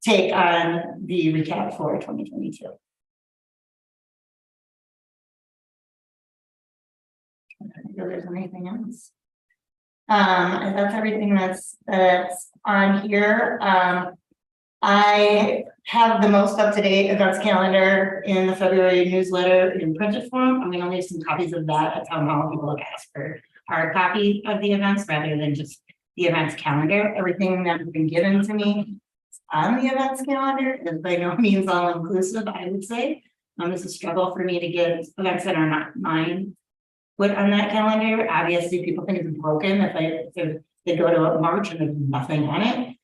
Speaker 9: take on the recap for 2022. feel there's anything else. And that's everything that's on here. I have the most up-to-date events calendar in the February newsletter in printed form. I'm gonna leave some copies of that at town hall. People have asked for hard copy of the events rather than just the events calendar. Everything that has been given to me on the events calendar is by no means all inclusive, I would say. It's a struggle for me to get events that are not mine put on that calendar. Obviously, people think it's broken if they go to a March and there's nothing on it.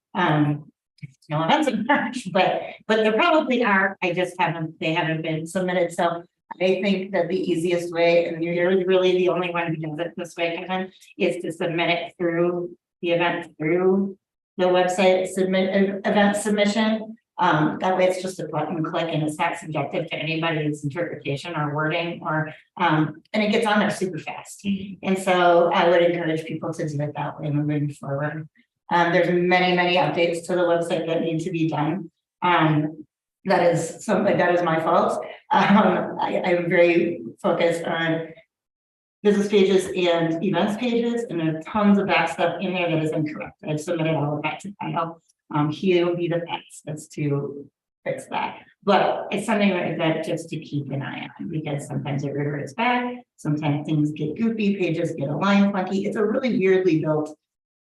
Speaker 9: No events in March, but there probably are. They haven't been submitted. So I think that the easiest way, and you're really the only one who does it this way, Kevin, is to submit it through the event through the website, submit an event submission. That way it's just a button click and it's not subjective to anybody's interpretation or wording and it gets on there super fast. And so I would encourage people to do it that way moving forward. There's many updates to the website that need to be done. That is my fault. I'm very focused on business pages and events pages, and there's tons of back stuff in there that is incorrect. I've submitted all of that to Kyle. He'll be the best to fix that. But it's something that just to keep an eye on, because sometimes it reverts back, sometimes things get goofy, pages get aligned funky. It's a really weirdly built.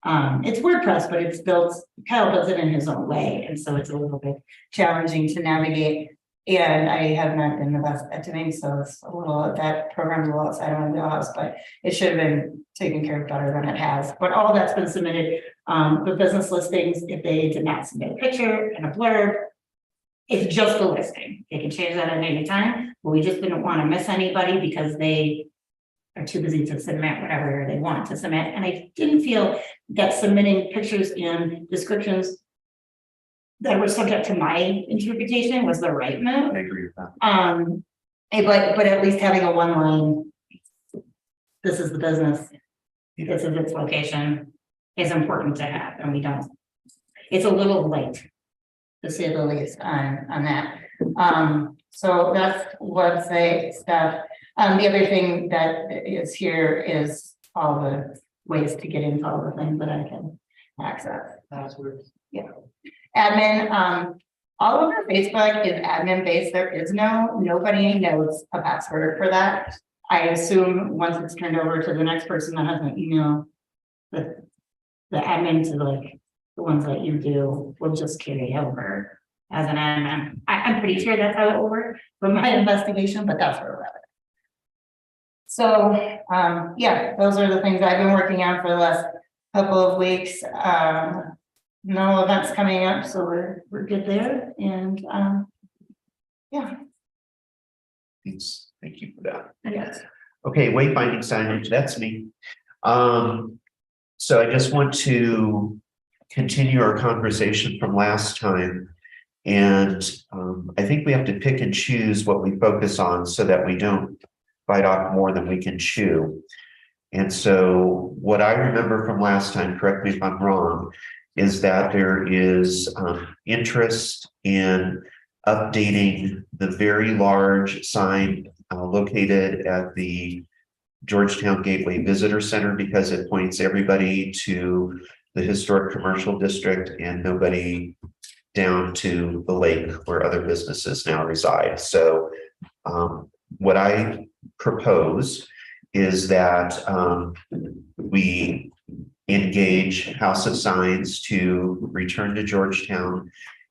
Speaker 9: It's WordPress, but it's built, Kyle builds it in his own way, and so it's a little bit challenging to navigate. And I have not been the best at doing so. It's a little, that program's a little outside of my wheelhouse, but it should have been taken care of better than it has. But all that's been submitted. The business listings, if they did not submit a picture and a blurb, it's just a listing. They can change that at any time, but we just didn't want to miss anybody because they are too busy to submit whatever they want to submit. And I didn't feel that submitting pictures and descriptions that were subject to my interpretation was the right move.
Speaker 2: I agree with that.
Speaker 9: But at least having a one line, this is the business, this is its location, is important to have, and we don't. It's a little late, to say the least, on that. So that's website stuff. The other thing that is here is all the ways to get into all the things that I can access.
Speaker 1: Passwords.
Speaker 9: Yeah. Admin, all of our Facebook is admin based. There is nobody knows a password for that. I assume once it's turned over to the next person that has an email, the admin to like the ones that you do will just carry over as an admin. I'm pretty sure that's how it will work from my investigation, but that's where we're at. So, yeah, those are the things I've been working on for the last couple of weeks. No events coming up, so we're good there. And yeah.
Speaker 2: Thanks. Thank you for that.
Speaker 9: Yes.
Speaker 2: Okay, wayfinding signage, that's me. So I just want to continue our conversation from last time. And I think we have to pick and choose what we focus on so that we don't bite off more than we can chew. And so what I remember from last time, correct me if I'm wrong, is that there is interest in updating the very large sign located at the Georgetown Gateway Visitor Center, because it points everybody to the historic commercial district and nobody down to the lake where other businesses now reside. So what I propose is that we engage House of Signs to return to Georgetown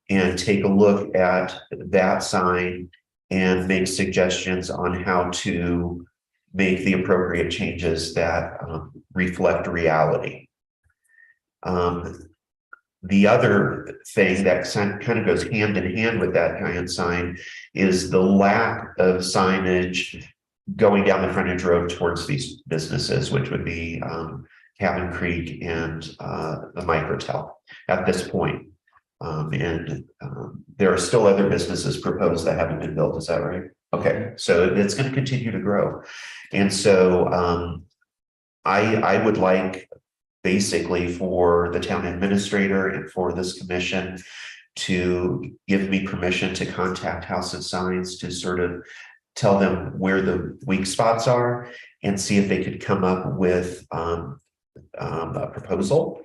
Speaker 2: and take a look at that sign and make suggestions on how to make the appropriate changes that reflect reality. The other thing that kind of goes hand in hand with that giant sign is the lack of signage going down the frontage road towards these businesses, which would be Cabin Creek and the Microtel at this point. There are still other businesses proposed that haven't been built. Is that right? Okay, so it's going to continue to grow. And so I would like basically for the town administrator and for this commission to give me permission to contact House of Signs to sort of tell them where the weak spots are and see if they could come up with a proposal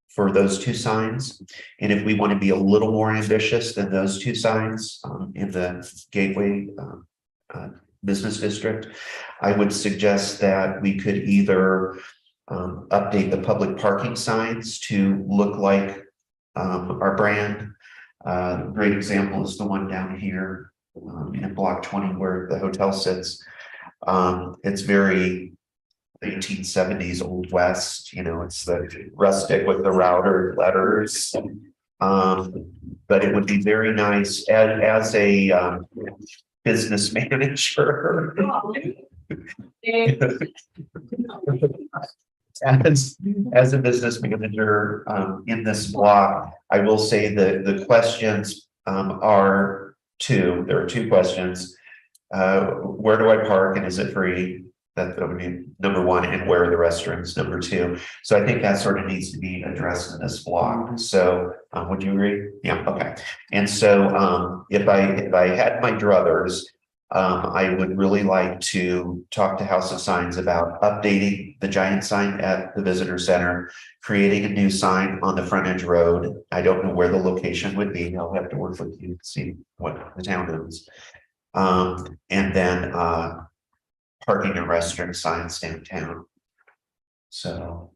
Speaker 2: for those two signs. And if we want to be a little more ambitious than those two signs in the Gateway Business District, I would suggest that we could either update the public parking signs to look like our brand. Great example is the one down here in block 20 where the hotel sits. It's very 1870s Old West, you know, it's the rustic with the router letters. But it would be very nice as a business manager. As a business manager in this block, I will say that the questions are two. There are two questions. Where do I park and is it free? That would be number one, and where are the restrooms, number two. So I think that sort of needs to be addressed in this block. So would you agree? Yeah, okay. And so if I had my druthers, I would really like to talk to House of Signs about updating the giant sign at the visitor center, creating a new sign on the frontage road. I don't know where the location would be. I'll have to work with you to see what the town owns. And then parking and restroom signs downtown. So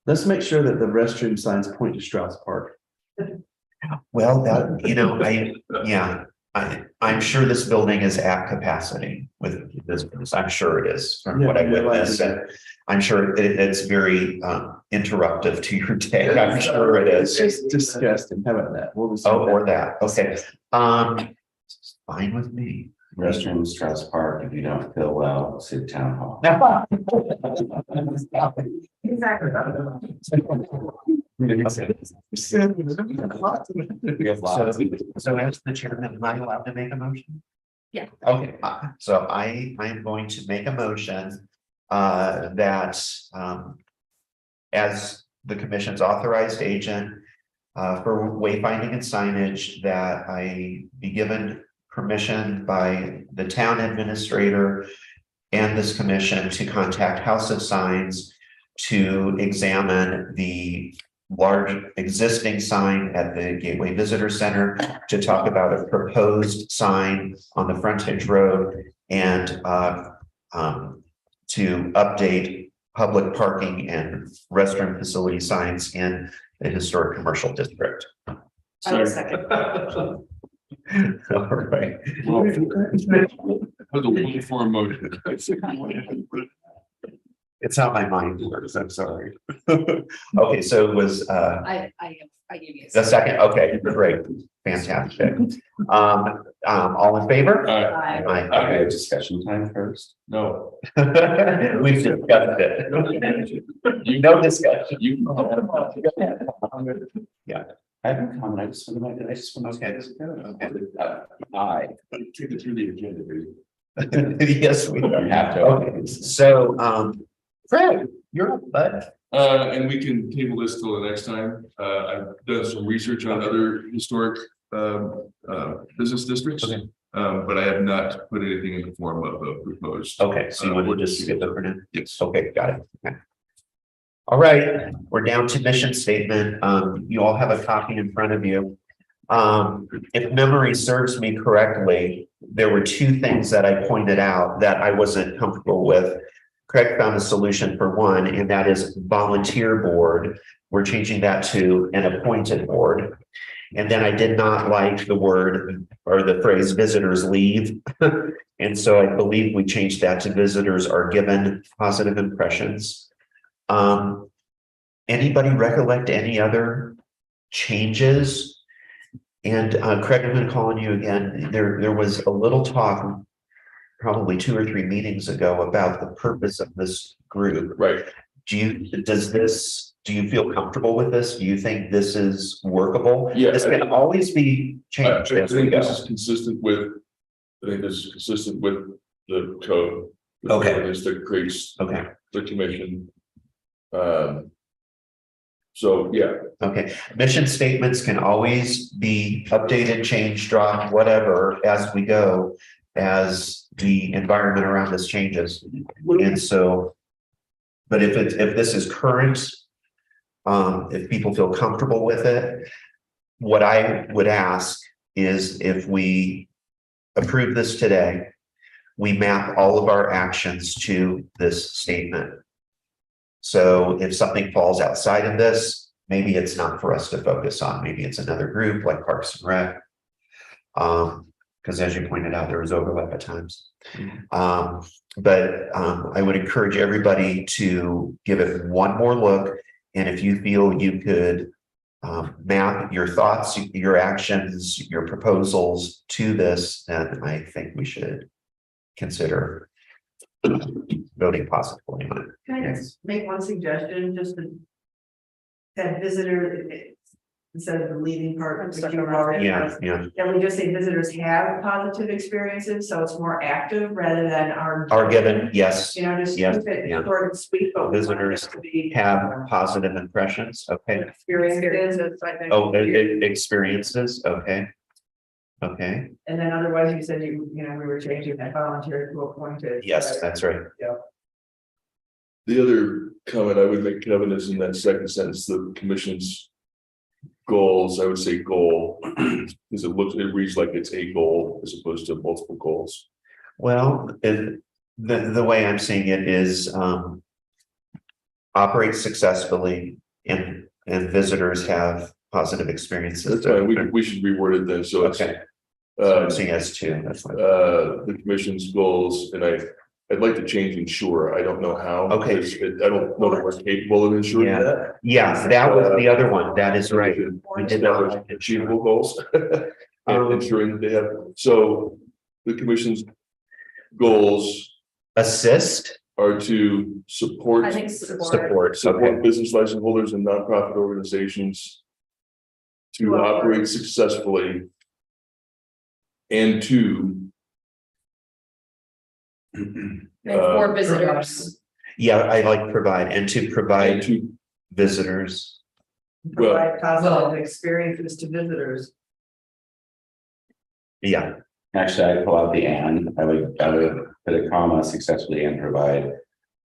Speaker 8: Let's make sure that the restroom signs point to Strauss Park.
Speaker 2: well, that, you know, I'm sure this building is at capacity with visitors. I'm sure it is from what I witnessed. And I'm sure it's very interruptive to your day. I'm sure it is.
Speaker 8: It's just disgusting. How about that? We'll just.
Speaker 2: Oh, or that. Okay. It's fine with me.
Speaker 3: Restroom, Strauss Park, if you don't feel well, sit town hall.
Speaker 2: So as the chairman, am I allowed to make a motion?
Speaker 7: Yeah.
Speaker 2: Okay, so I am going to make a motion that as the commission's authorized agent for wayfinding and signage, that I be given permission by the town administrator and this commission to contact House of Signs to examine the large existing sign at the Gateway Visitor Center, to talk about a proposed sign on the frontage road, and to update public parking and restroom facility signs in the historic commercial district.
Speaker 7: I will second.
Speaker 2: All right.
Speaker 4: Well, that's a long form motion.
Speaker 2: It's how my mind works, I'm sorry. Okay, so it was
Speaker 7: I give you.
Speaker 2: the second, okay, great, fantastic. All in favor?
Speaker 7: Aye.
Speaker 2: Aye.
Speaker 3: Okay, discussion time first.
Speaker 4: No.
Speaker 2: We've discussed it. No discussion. Yeah.
Speaker 3: I haven't comment, I just want to.
Speaker 2: Okay.
Speaker 3: Aye.
Speaker 4: Take it through the agenda, baby.
Speaker 2: Yes, we
Speaker 3: You have to.
Speaker 2: Okay, so Fred, you're up, bud.
Speaker 4: And we can table this till the next time. I've done some research on other historic business districts.
Speaker 2: Okay.
Speaker 4: But I have not put anything in the form of a proposed.
Speaker 2: Okay, so you want to just skip over now?
Speaker 4: Yes.
Speaker 2: Okay, got it. Okay. All right, we're down to mission statement. You all have a copy in front of you. If memory serves me correctly, there were two things that I pointed out that I wasn't comfortable with. Craig found a solution for one, and that is volunteer board. We're changing that to an appointed board. And then I did not like the word or the phrase visitors leave. And so I believe we changed that to visitors are given positive impressions. Anybody recollect any other changes? And Craig, I'm going to call on you again. There was a little talk probably 2 or 3 meetings ago about the purpose of this group.
Speaker 4: Right.
Speaker 2: Do you feel comfortable with this? Do you think this is workable?
Speaker 4: Yeah,
Speaker 2: This can always be changed
Speaker 4: I
Speaker 2: as we
Speaker 4: think
Speaker 2: go.
Speaker 4: this is consistent with, the code. with
Speaker 2: Okay.
Speaker 4: the ordinance that creates
Speaker 2: Okay,
Speaker 4: the commission. So, yeah,
Speaker 2: okay. Mission statements can always be updated, changed, dropped, whatever, as we go, as the environment around us changes. And so, but if this is current, if people feel comfortable with it, what I would ask is if we approve this today, we map all of our actions to this statement. So if something falls outside of this, maybe it's not for us to focus on. Maybe it's another group like Parks and Rec. Because as you pointed out, there was overlap at times. But I would encourage everybody to give it one more look. And if you feel you could map your thoughts, your actions, your proposals to this, then I think we should consider voting positively on it.
Speaker 5: Can I just make one suggestion, just to. That visitor, instead of the leading part. which you already
Speaker 2: Yeah, yeah.
Speaker 5: Can we just say visitors have positive experiences, so it's more active rather than our.
Speaker 2: Are given, yes,
Speaker 5: You know, just
Speaker 2: yes,
Speaker 5: keep it
Speaker 2: yeah.
Speaker 5: short and sweet, but. we want
Speaker 2: Visitors
Speaker 5: it to be,
Speaker 2: have positive impressions. Okay.
Speaker 5: Experiences, I think.
Speaker 2: Oh, experiences. Okay. Okay.
Speaker 5: And then otherwise you said you know, we were changing that volunteer to appointed.
Speaker 2: Yes, that's right.
Speaker 4: The other comment I would make, Kevin, is in that second sentence, the commission's goals, I would say goal, because it reads like it's a goal as opposed to multiple goals.
Speaker 2: Well, the way I'm seeing it is operate successfully and visitors have positive experiences.
Speaker 4: That's fine, we should reword it then, so it's.
Speaker 2: Okay. So I'm seeing as two, that's fine.
Speaker 4: The commission's goals, and I'd like to change ensure, I don't know how.
Speaker 2: Okay.
Speaker 4: because I don't know that we're capable of ensuring
Speaker 2: Yeah.
Speaker 4: that.
Speaker 2: Yeah, that was the other one. That is right. We did not.
Speaker 4: Establish achievable goals. And ensuring that they have, so the commission's goals
Speaker 2: Assist,
Speaker 4: are to support.
Speaker 7: I think support.
Speaker 4: Support business license holders and nonprofit organizations. To operate successfully. And to.
Speaker 7: And for visitors.
Speaker 2: yeah, I like provide and to
Speaker 4: And
Speaker 2: provide
Speaker 4: to,
Speaker 2: visitors.
Speaker 5: Provide positive experiences to visitors.
Speaker 2: Yeah,
Speaker 3: Actually, I'd pull out the and, I would put a comma successfully and provide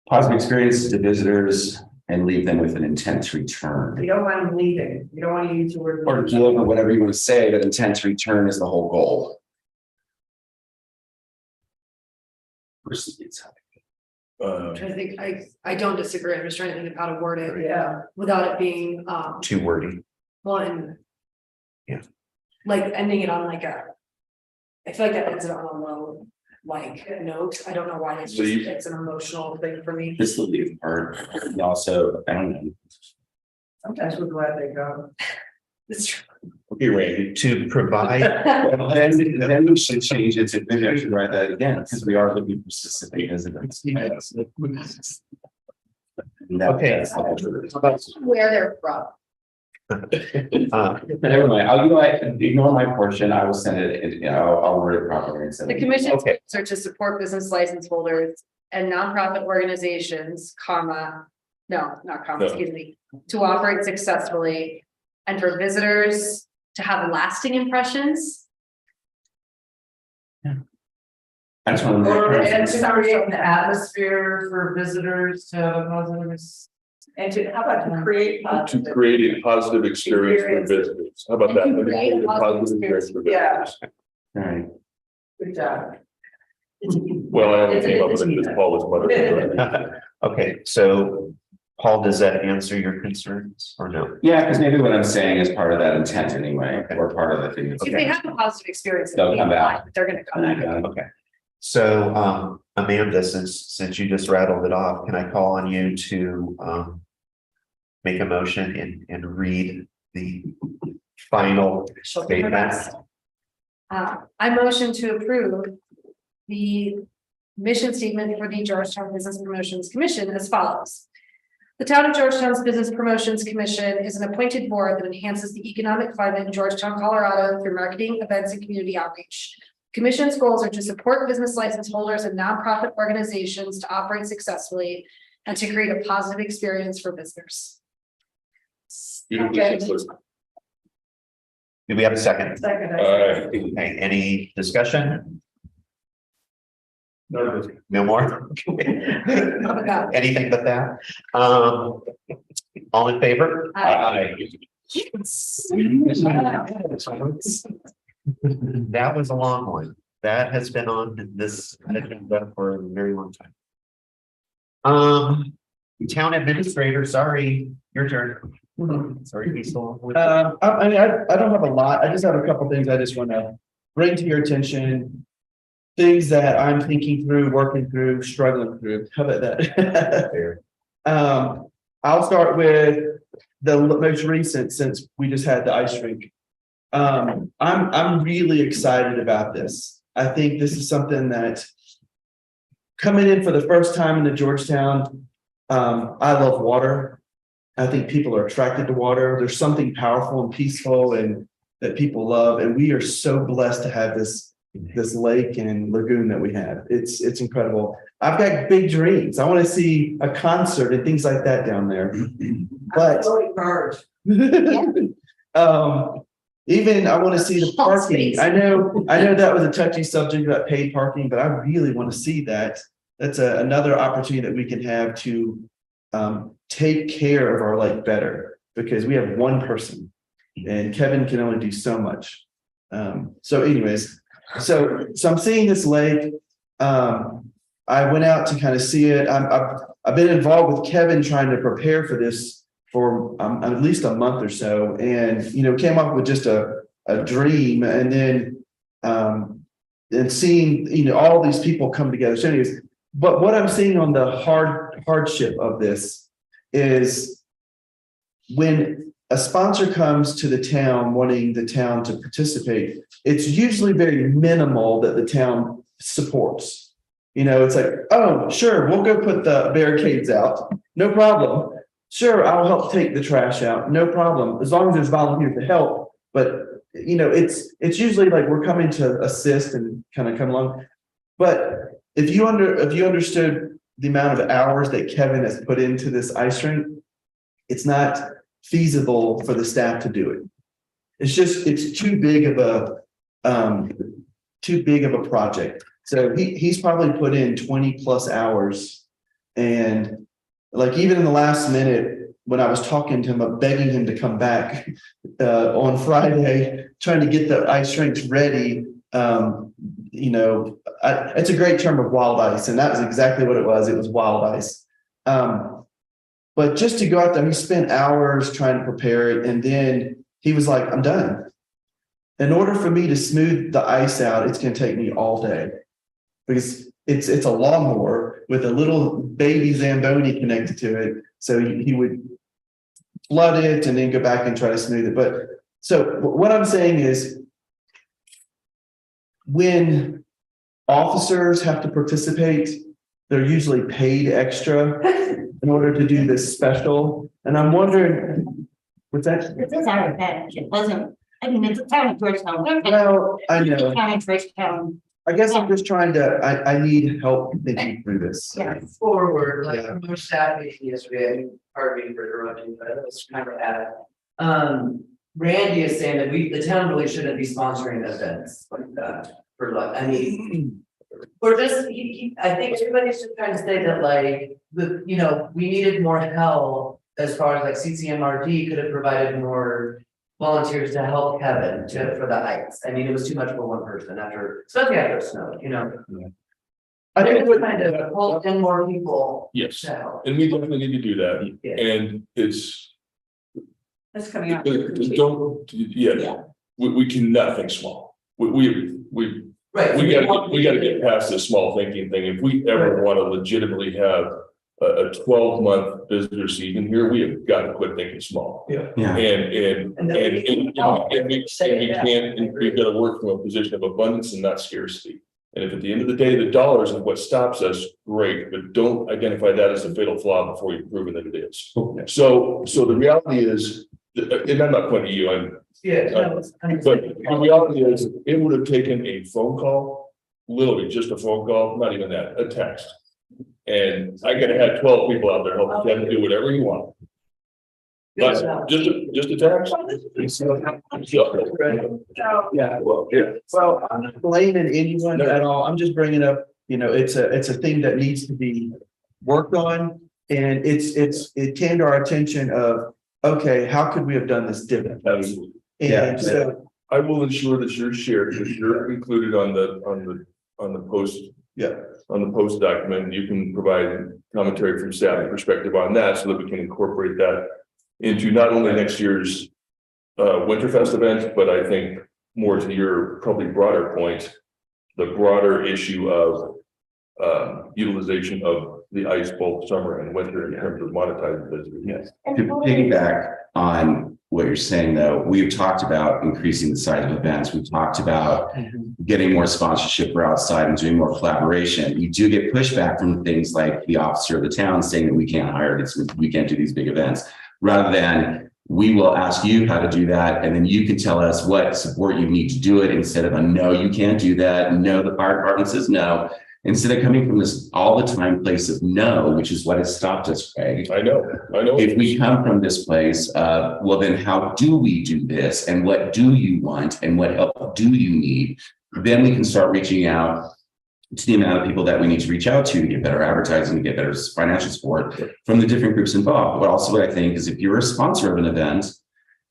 Speaker 3: positive experiences to visitors and leave them with an intent to return.
Speaker 5: You don't want them leaving, you don't want to use the word.
Speaker 3: Or give or whatever you want to say, but intent to return is the whole goal.
Speaker 7: I think I don't disagree. I'm just trying to think of how to word it
Speaker 5: Yeah.
Speaker 7: without it being
Speaker 2: too wordy.
Speaker 7: one.
Speaker 2: Yeah.
Speaker 7: Like ending it on like a. I feel like that ends it on a low like note. I don't know why it's
Speaker 4: So
Speaker 7: just,
Speaker 4: you-
Speaker 7: it's an emotional thing for me.
Speaker 3: This will leave part. And also, I don't know.
Speaker 5: Sometimes we're glad they go.
Speaker 7: It's true.
Speaker 4: okay, Randy,
Speaker 2: To provide,
Speaker 3: Well, then we should change it to, maybe I should write that again, because we are looking for specific visitors. And
Speaker 2: Okay.
Speaker 3: that's the whole-
Speaker 7: Where they're from.
Speaker 3: But never mind, I'll, ignore my portion, I will send it, I'll word it properly and send
Speaker 7: The
Speaker 3: it.
Speaker 7: commission's
Speaker 2: Okay.
Speaker 7: goals are to support business license holders and nonprofit organizations, comma, no, not comma,
Speaker 4: No.
Speaker 7: excuse me, to operate successfully and for visitors to have lasting impressions.
Speaker 3: I just want
Speaker 1: Or
Speaker 3: to.
Speaker 1: and to create the atmosphere for visitors to have a positive.
Speaker 5: And to, how about to create?
Speaker 4: to
Speaker 5: positive-
Speaker 4: create a positive experience for
Speaker 5: Experiences.
Speaker 4: visitors, how about that?
Speaker 7: And to create a positive
Speaker 4: experience for
Speaker 5: Yeah.
Speaker 4: visitors.
Speaker 3: Right.
Speaker 5: Good job.
Speaker 4: Well, I only came up with it because Paul was muttering.
Speaker 2: okay, so Paul, does that answer your concerns or no?
Speaker 3: Yeah, because maybe what I'm saying is part of that intent anyway, or part of the thing.
Speaker 7: If they have a positive experience,
Speaker 3: They'll come back.
Speaker 7: they're gonna come back.
Speaker 2: Okay. So Amanda, since you just rattled it off, can I call on you to make a motion and read the final
Speaker 7: She'll do her
Speaker 2: statement?
Speaker 7: best. I motion to approve the mission statement for the Georgetown Business Promotions Commission as follows. The Town of Georgetown's Business Promotions Commission is an appointed board that enhances the economic climate in Georgetown, Colorado through marketing, events, and community outreach. Commission's goals are to support business license holders and nonprofit organizations to operate successfully and to create a positive experience for visitors.
Speaker 5: Okay.
Speaker 2: Do we have a second?
Speaker 5: Second.
Speaker 4: All right.
Speaker 2: Okay, any discussion? No more? Anything but that? All in favor?
Speaker 6: Aye.
Speaker 2: That was a long one. That has been on this agenda for a very long time. Town administrator, sorry, your turn. Sorry to be so.
Speaker 8: I mean, I don't have a lot. I just have a couple things I just want to bring to your attention. Things that I'm thinking through, working through, struggling through. How about that? I'll start with the most recent, since we just had the ice rink. I'm really excited about this. I think this is something that coming in for the first time into Georgetown, I love water. I think people are attracted to water. There's something powerful and peaceful and that people love. And we are so blessed to have this lake and lagoon that we have. It's incredible. I've got big dreams. I want to see a concert and things like that down there. But even I want to see the parking. I know that was a touchy subject about paid parking, but I really want to see that. That's another opportunity that we can have to take care of our lake better, because we have one person and Kevin can only do so much. So anyways, so I'm seeing this lake. I went out to kind of see it. I've been involved with Kevin trying to prepare for this for at least a month or so, and came up with just a dream, and then and seeing all these people come together. So anyways, but what I'm seeing on the hardship of this is when a sponsor comes to the town wanting the town to participate, it's usually very minimal that the town supports. It's like, oh, sure, we'll go put the barricades out. No problem. Sure, I'll help take the trash out. No problem. As long as there's volunteers to help. But, it's usually like we're coming to assist and kind of come along. But if you understood the amount of hours that Kevin has put into this ice rink, it's not feasible for the staff to do it. It's too big of a project. So he's probably put in 20+ hours, and like even in the last minute when I was talking to him, begging him to come back on Friday, trying to get the ice rinks ready. It's a great term of wild ice, and that was exactly what it was. It was wild ice. But just to go out there, he spent hours trying to prepare it, and then he was like, I'm done. In order for me to smooth the ice out, it's going to take me all day, because it's a lawnmower with a little baby Zamboni connected to it. So he would flood it and then go back and try to smooth it. But so what I'm saying is, when officers have to participate, they're usually paid extra in order to do this special. And I'm wondering, what's that?
Speaker 9: This is our advantage. It wasn't, it's a town of Georgetown.
Speaker 8: Well, I know.
Speaker 9: Town of Georgetown.
Speaker 8: I guess I'm just trying to, I need help thinking through this.
Speaker 9: Yes.
Speaker 1: Forward, like
Speaker 8: Yeah.
Speaker 1: our staff meeting yesterday, pardon me for interrupting, but it was kind of at. Randy is saying that the town really shouldn't be sponsoring events like that for like, we're just, I think everybody's just trying to say that like, we needed more help as far as like CCMRD could have provided more volunteers to help Kevin for the ice. I mean, it was too much for one person especially after it snowed,
Speaker 8: I
Speaker 1: They're
Speaker 8: think
Speaker 1: just trying to pull in more people
Speaker 4: Yes,
Speaker 1: to help.
Speaker 4: and we definitely need to do that,
Speaker 1: Yeah.
Speaker 4: and it's,
Speaker 5: That's coming out.
Speaker 4: we cannot think small. We
Speaker 1: Right.
Speaker 4: gotta get past this small thinking thing. If we ever want to legitimately have a 12-month visitor season here, we have got to quit thinking small.
Speaker 3: Yeah.
Speaker 4: And we've got to work from a position of abundance and not scarcity. And if at the end of the day, the dollars is what stops us, great, but don't identify that as a fatal flaw before you've proven that it is. So the reality is, and I'm not pointing to you, but the reality is, it would have taken a phone call, literally just a phone call, not even that, a text. And I could have had 12 people out there helping Kevin do whatever you want. But just a text.
Speaker 8: Yeah. Well, I'm not blaming anyone at all. I'm just bringing up You know, it's a thing that needs to be worked on. And it came to our attention of, okay, how could we have done this differently?
Speaker 4: Absolutely.
Speaker 8: And so,
Speaker 4: I will ensure that you're shared, because you're included on the post.
Speaker 8: yeah,
Speaker 4: On the post document, you can provide commentary from staff and perspective on that, so that we can incorporate that into not only next year's Winterfest event, but I think more to your probably broader point, the broader issue of utilization of the ice both summer and winter in terms of monetizing visitors.
Speaker 8: yes.
Speaker 3: To piggyback on what you're saying, though, we've talked about increasing the size of events. We've talked about getting more sponsorship for outside and doing more collaboration. You do get pushback from things like the officer of the town saying that we can't hire this, we can't do these big events, rather than we will ask you how to do that, and then you can tell us what support you need to do it, instead of a no, you can't do that. No, the fire department says no. Instead of coming from this all the time place of no, which is what has stopped us, Craig.
Speaker 4: I know.
Speaker 3: If we come from this place, well, then how do we do this? And what do you want? And what help do you need? Then we can start reaching out to the amount of people that we need to reach out to get better advertising, to get better financial support from the different groups involved. But also what I think is, if you're a sponsor of an event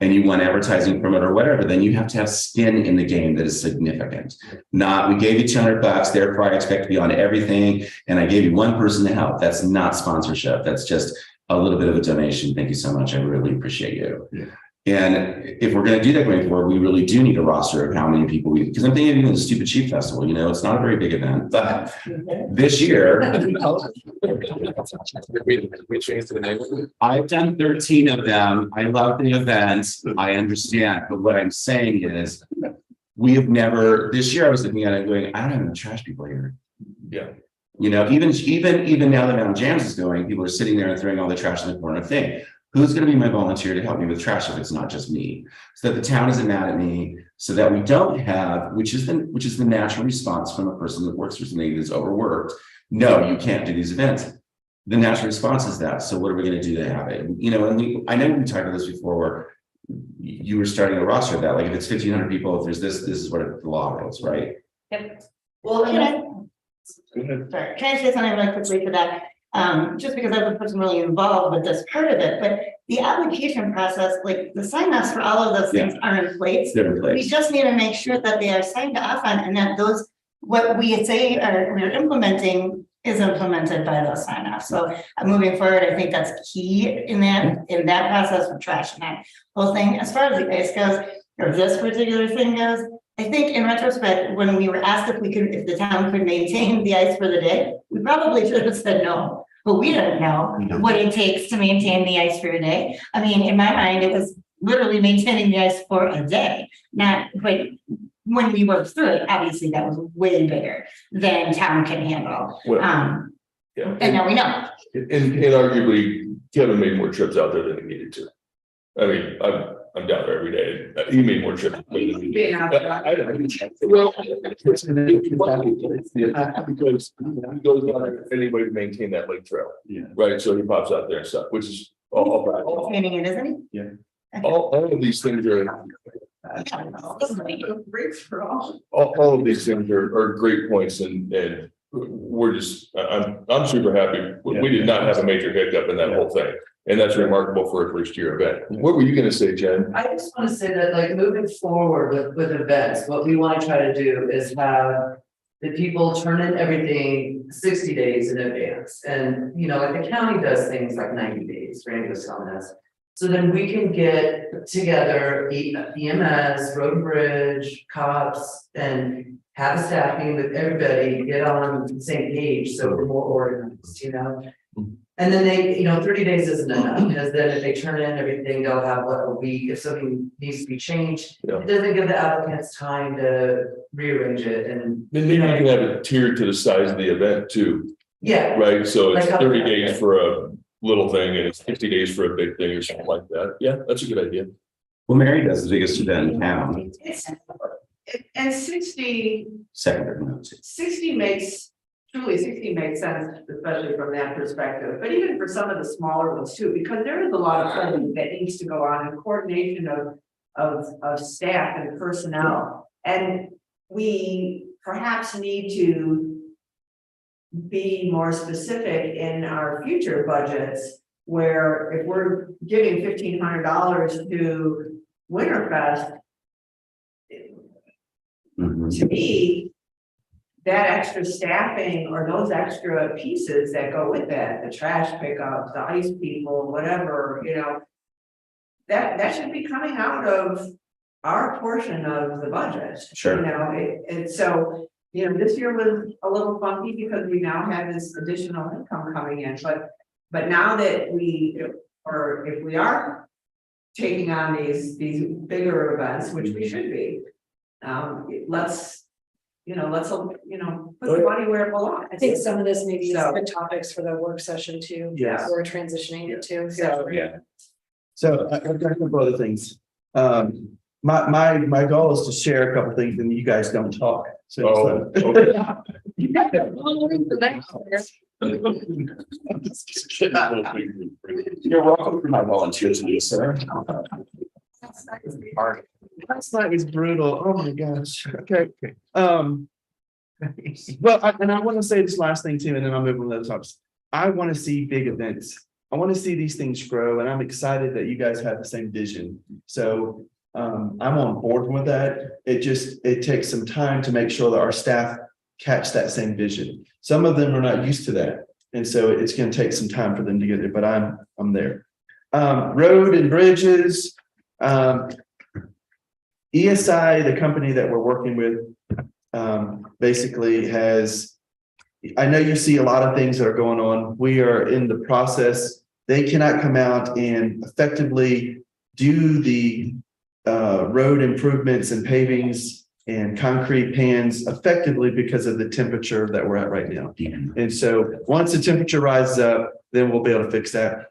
Speaker 3: and you want advertising from it or whatever, then you have to have skin in the game that is significant. Not, we gave you $200, therefore I expect to be on everything, and I gave you one person to help. That's not sponsorship. That's just a little bit of a donation. Thank you so much. I really appreciate you.
Speaker 4: Yeah.
Speaker 3: And if we're going to do that going forward, we really do need a roster of how many people because I'm thinking of even the Stupid Sheep Festival, you know, it's not a very big event, but this year,
Speaker 4: We changed the name.
Speaker 3: I've done 13 of them. I love the events. I understand. But what I'm saying is, we have never, this year I was looking at it going, I don't have enough trash people here.
Speaker 4: Yeah.
Speaker 3: You know, even now that Mountain Jams is going, people are sitting there and throwing all the trash in the corner thing. Who's going to be my volunteer to help me with trash if it's not just me? So that the town isn't mad at me, so that we don't have, which is the natural response from a person that works for something that's overworked. No, you can't do these events. The natural response is that. So what are we going to do to have it? You know, and I know we talked about this before, where you were starting a roster of that. Like if it's 1,500 people, if there's this is what the law is, right?
Speaker 9: Yep.
Speaker 1: Well,
Speaker 9: Can I,
Speaker 4: Go ahead.
Speaker 9: sorry, can I say something really quickly for that? Just because I was personally involved with this part of it, but the application process, like the sign-offs for all of those things are in place.
Speaker 3: They're in
Speaker 9: We
Speaker 3: place.
Speaker 9: just need to make sure that they are signed off on, and that those, what we say we're implementing is implemented by those sign-offs. So moving forward, I think that's key in that process of trash and that whole thing. As far as the ice goes, or this particular thing goes, I think in retrospect, when we were asked if the town could maintain the ice for the day, we probably should have said no. But we don't know what it takes to maintain the ice for a day. I mean, in my mind, it was literally maintaining the ice for a day, not, but when we worked through it, obviously that was way bigger than town can handle.
Speaker 4: Well,
Speaker 9: And
Speaker 4: yeah.
Speaker 9: now we know.
Speaker 4: And arguably, Kevin made more trips out there than he needed to. I mean, I'm down there every day. He made more trips.
Speaker 5: Being out there.
Speaker 4: Well, because he goes down there anyway to maintain that lake trail.
Speaker 8: Yeah.
Speaker 4: Right, so he pops out there and stuff, which is all.
Speaker 9: Maintaining it, isn't
Speaker 4: All of these things are,
Speaker 9: he?
Speaker 5: Breaks for all.
Speaker 4: all of these things are great points, and we're just, I'm super happy. We did not have a major hiccup in that whole thing, and that's remarkable for a first year event. What were you gonna say, Jen?
Speaker 1: I just want to say that, like, moving forward with events, what we want to try to do is have the people turn in everything 60 days in advance. And, you know, like the county does things like 90 days, Randy was telling us. So then we can get together, EMS, Road and Bridge, cops, and have a staff meeting with everybody, get on the same page, so we're more organized, you know? And then they, you know, 30 days isn't enough, because then if they turn in everything, they'll have what, a week, if something needs to be changed.
Speaker 4: Yeah.
Speaker 1: It doesn't give the applicants time to rearrange it and.
Speaker 4: Then maybe you can have it tiered to the size of the event too,
Speaker 1: Yeah,
Speaker 4: right? So it's
Speaker 1: Like
Speaker 4: 30 days for a little thing and it's 60 days for a big thing or something like that. Yeah, that's a good idea.
Speaker 3: Well, Mary does the biggest event in town.
Speaker 5: And 60
Speaker 3: Second.
Speaker 5: 60 makes sense, especially from that perspective, but even for some of the smaller ones too, because there is a lot of planning that needs to go on and coordination of staff and personnel. And we perhaps need to be more specific in our future budgets. Where if we're giving $1,500 to Winterfest,
Speaker 3: Mhm.
Speaker 5: to me. That extra staffing or those extra pieces that go with that, the trash pickup, the ice people, whatever, you know. That should be coming out of our portion of the budget.
Speaker 3: Sure.
Speaker 5: You know, and so, you know, this year was a little funky because we now have this additional income coming in, but now that or if we are. Taking on these bigger events, which we should be. Let's put the money where it belongs.
Speaker 7: I think some of this maybe is
Speaker 5: So-
Speaker 7: good topics for the work session too.
Speaker 8: Yes.
Speaker 7: We're transitioning it to.
Speaker 5: So-
Speaker 3: Yeah.
Speaker 8: So I've got a couple other things. My goal is to share a couple things and you guys don't talk. So
Speaker 4: Oh,
Speaker 8: just
Speaker 3: You're welcome for my volunteer to do, sir.
Speaker 8: last night was brutal. Oh my gosh. Okay. Well, I want to say this last thing too, and then I'll move on to other topics. I want to see big events. I want to see these things grow, and I'm excited that you guys have the same vision. So I'm on board with that. It takes some time to make sure that our staff catch that same vision. Some of them are not used to that, and so it's going to take some time for them to get there. But I'm there. Road and bridges. ESI, the company that we're working with, basically has, I know you see a lot of things that are going on. We are in the process. They cannot come out and effectively do the road improvements and pavings and concrete pans effectively because of the temperature that we're at right now. And so once the temperature rises up, then we'll be able to fix that.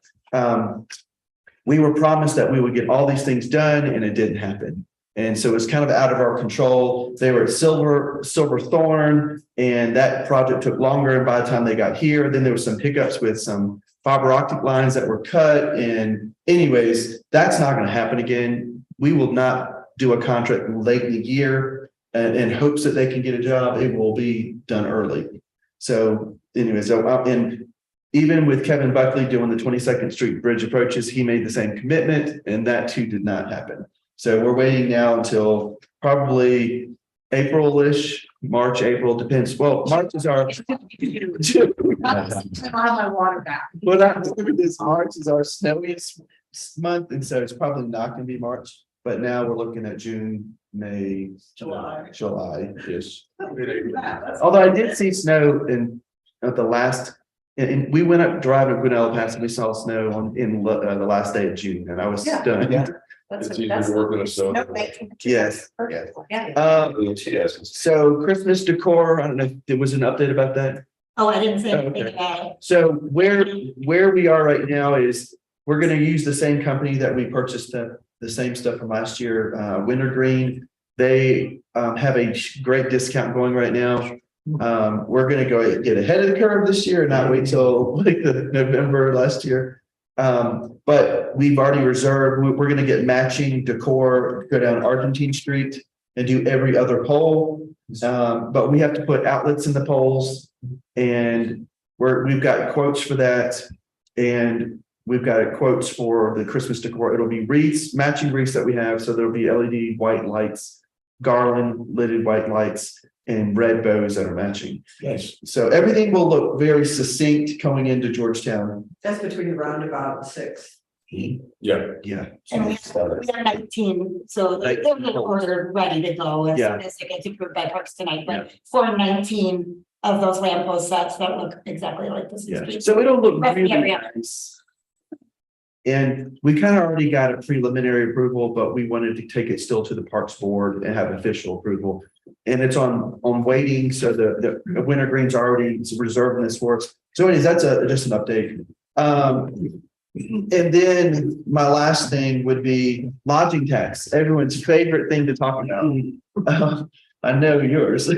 Speaker 8: We were promised that we would get all these things done and it didn't happen. And so it's kind of out of our control. They were at Silverthorne and that project took longer. And by the time they got here, then there was some hiccups with some fiber optic lines that were cut. And anyways, that's not going to happen again. We will not do a contract late in the year in hopes that they can get a job. It will be done early. So anyways, and even with Kevin Buckley doing the 22nd Street Bridge approaches, he made the same commitment and that too did not happen. So we're waiting now until probably April-ish, March, April, depends. Well, March is our.
Speaker 7: I don't have my water back.
Speaker 8: Well, this March is our snowiest month, and so it's probably not going to be March. But now we're looking at June, May, July-ish. Although I did see snow at the last, and we went up driving at Guanella Pass and we saw snow in the last day of June, and I was
Speaker 7: Yeah.
Speaker 8: stunned.
Speaker 3: Yeah.
Speaker 4: It's easier to work in a snow.
Speaker 8: Yes.
Speaker 7: Yeah.
Speaker 8: So Christmas decor, I don't know if there was an update about that.
Speaker 9: Oh, I didn't say
Speaker 8: Oh,
Speaker 9: anything
Speaker 8: okay.
Speaker 9: about it.
Speaker 8: So where we are right now is we're going to use the same company that we purchased the same stuff from last year, Wintergreen. They have a great discount going right now. We're going to go get ahead of the curve this year and not wait till like the November last year. But we've already reserved, we're going to get matching decor, go down Argentine Street and do every other pole. But we have to put outlets in the poles and we've got quotes for that. And we've got quotes for the Christmas decor. It'll be wreaths, matching wreaths that we have. So there'll be LED white lights, garland lidded white lights, and red bows that are matching.
Speaker 3: Yes.
Speaker 8: So everything will look very succinct coming into Georgetown.
Speaker 5: That's between the roundabout and 6.
Speaker 4: Yeah.
Speaker 8: Yeah.
Speaker 9: And we are 19, so they're ordered ready to go as
Speaker 8: Yeah.
Speaker 9: soon as it gets approved by Parks tonight, but for 19 of those lamppost sets that look exactly like this.
Speaker 8: Yeah. So it'll look
Speaker 9: Roughly
Speaker 8: really
Speaker 9: every other.
Speaker 8: nice. And we kind of already got a preliminary approval, but we wanted to take it still to the Parks Board and have official approval. And it's on waiting, so the Wintergreen's already reserving this for us. So anyways, that's just an update. And then my last thing would be lodging tax, everyone's favorite thing to talk about. I know yours.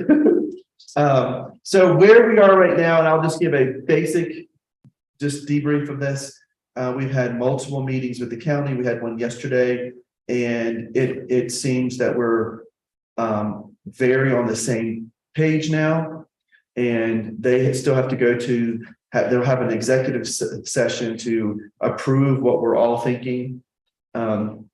Speaker 8: So where we are right now, and I'll just give a basic just debrief of this. We've had multiple meetings with the county. We had one yesterday, and it seems that we're very on the same page now. And they still have to go to, they'll have an executive session to approve what we're all thinking. Then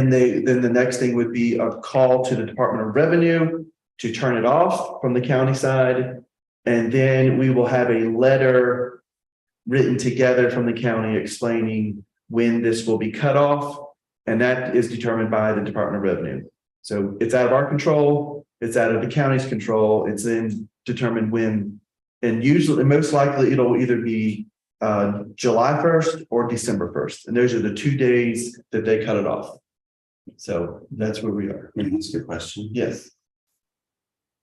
Speaker 8: the next thing would be a call to the Department of Revenue to turn it off from the county side. And then we will have a letter written together from the county explaining when this will be cut off. And that is determined by the Department of Revenue. So it's out of our control. It's out of the county's control. It's then determined when, and usually, most likely it'll either be July 1st or December 1st. And those are the 2 days that they cut it off. So that's where we are.
Speaker 3: That's a good question.
Speaker 8: Yes.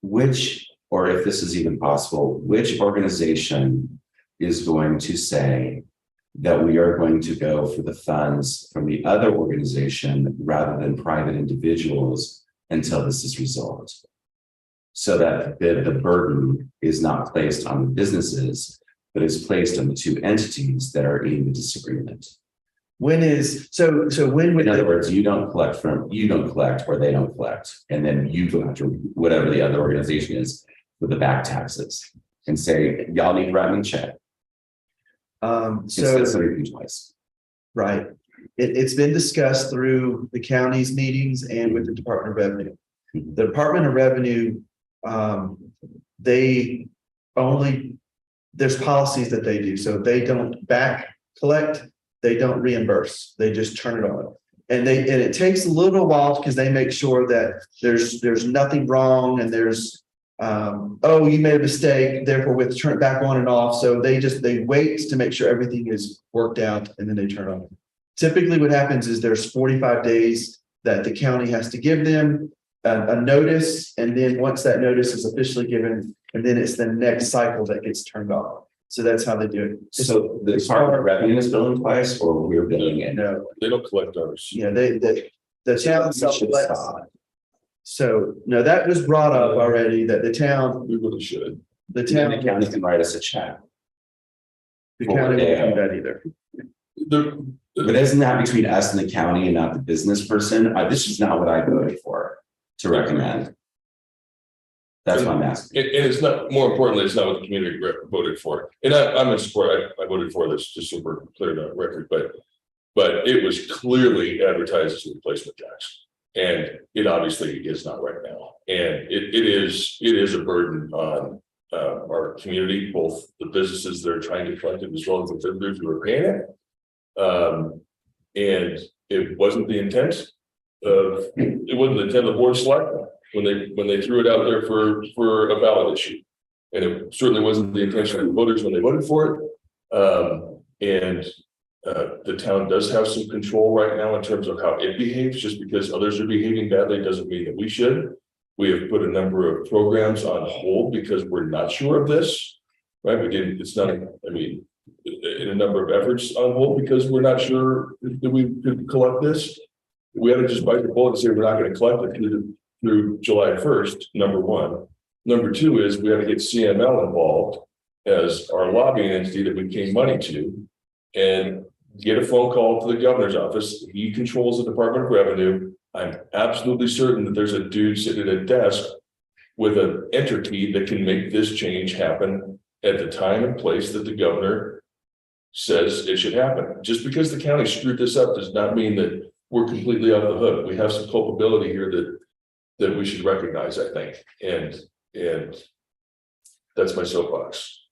Speaker 3: Which, or if this is even possible, which organization is going to say that we are going to go for the funds from the other organization rather than private individuals until this is resolved? So that the burden is not placed on the businesses, but is placed on the two entities that are in the disagreement.
Speaker 8: When is, so when would,
Speaker 3: In other words, you don't collect or they don't collect, and then you go after whatever the other organization is with the back taxes and say, y'all need to write me a check. Instead of somebody twice.
Speaker 8: right. It's been discussed through the county's meetings and with the Department of Revenue. The Department of Revenue, they only, there's policies that they do. So they don't back collect, they don't reimburse, they just turn it on. And it takes a little while because they make sure that there's nothing wrong and there's, oh, you made a mistake, therefore we have to turn it back on and off. So they wait to make sure everything is worked out and then they turn it on. Typically what happens is there's 45 days that the county has to give them a notice. And then once that notice is officially given, and then it's the next cycle that gets turned off. So that's how they do it.
Speaker 3: So the Department of Revenue is billing twice, or we're billing it?
Speaker 8: No,
Speaker 4: They don't collect ours.
Speaker 8: yeah, the town
Speaker 3: We
Speaker 8: self
Speaker 3: should
Speaker 8: elects.
Speaker 3: stop.
Speaker 8: So, no, that was brought up already, that the town,
Speaker 4: We really should.
Speaker 8: the
Speaker 3: And
Speaker 8: town,
Speaker 3: the county can write us a check.
Speaker 8: the county won't do that either.
Speaker 4: The-
Speaker 3: But isn't that between us and the county and not the business person? This is not what I voted for to recommend. That's what I'm asking.
Speaker 4: And it's not, more importantly, it's not what the community voted for. And I'm in support, I voted for this, just so we're clear on the record, but it was clearly advertised as a replacement tax. And it obviously is not right now. And it is a burden on our community, both the businesses that are trying to collect it as well as the visitors who are paying it. And it wasn't the intent of the board of selectmen when they threw it out there for a ballot issue. And it certainly wasn't the intention of the voters when they voted for it. The town does have some control right now in terms of how it behaves. Just because others are behaving badly doesn't mean that we should. We have put a number of programs on hold because we're not sure of this, right? It's not, I mean, in a number of efforts on hold because we're not sure that we could collect this. We had to just bite the bullet and say we're not going to collect it through July 1st, number one. Number two is we had to get CML involved as our lobbying entity that we pay money to and get a phone call to the governor's office. He controls the Department of Revenue. I'm absolutely certain that there's a dude sitting at a desk with an enter key that can make this change happen at the time and place that the governor says it should happen. Just because the county screwed this up does not mean that we're completely off the hook. We have some culpability here that we should recognize, I think. And that's my soapbox.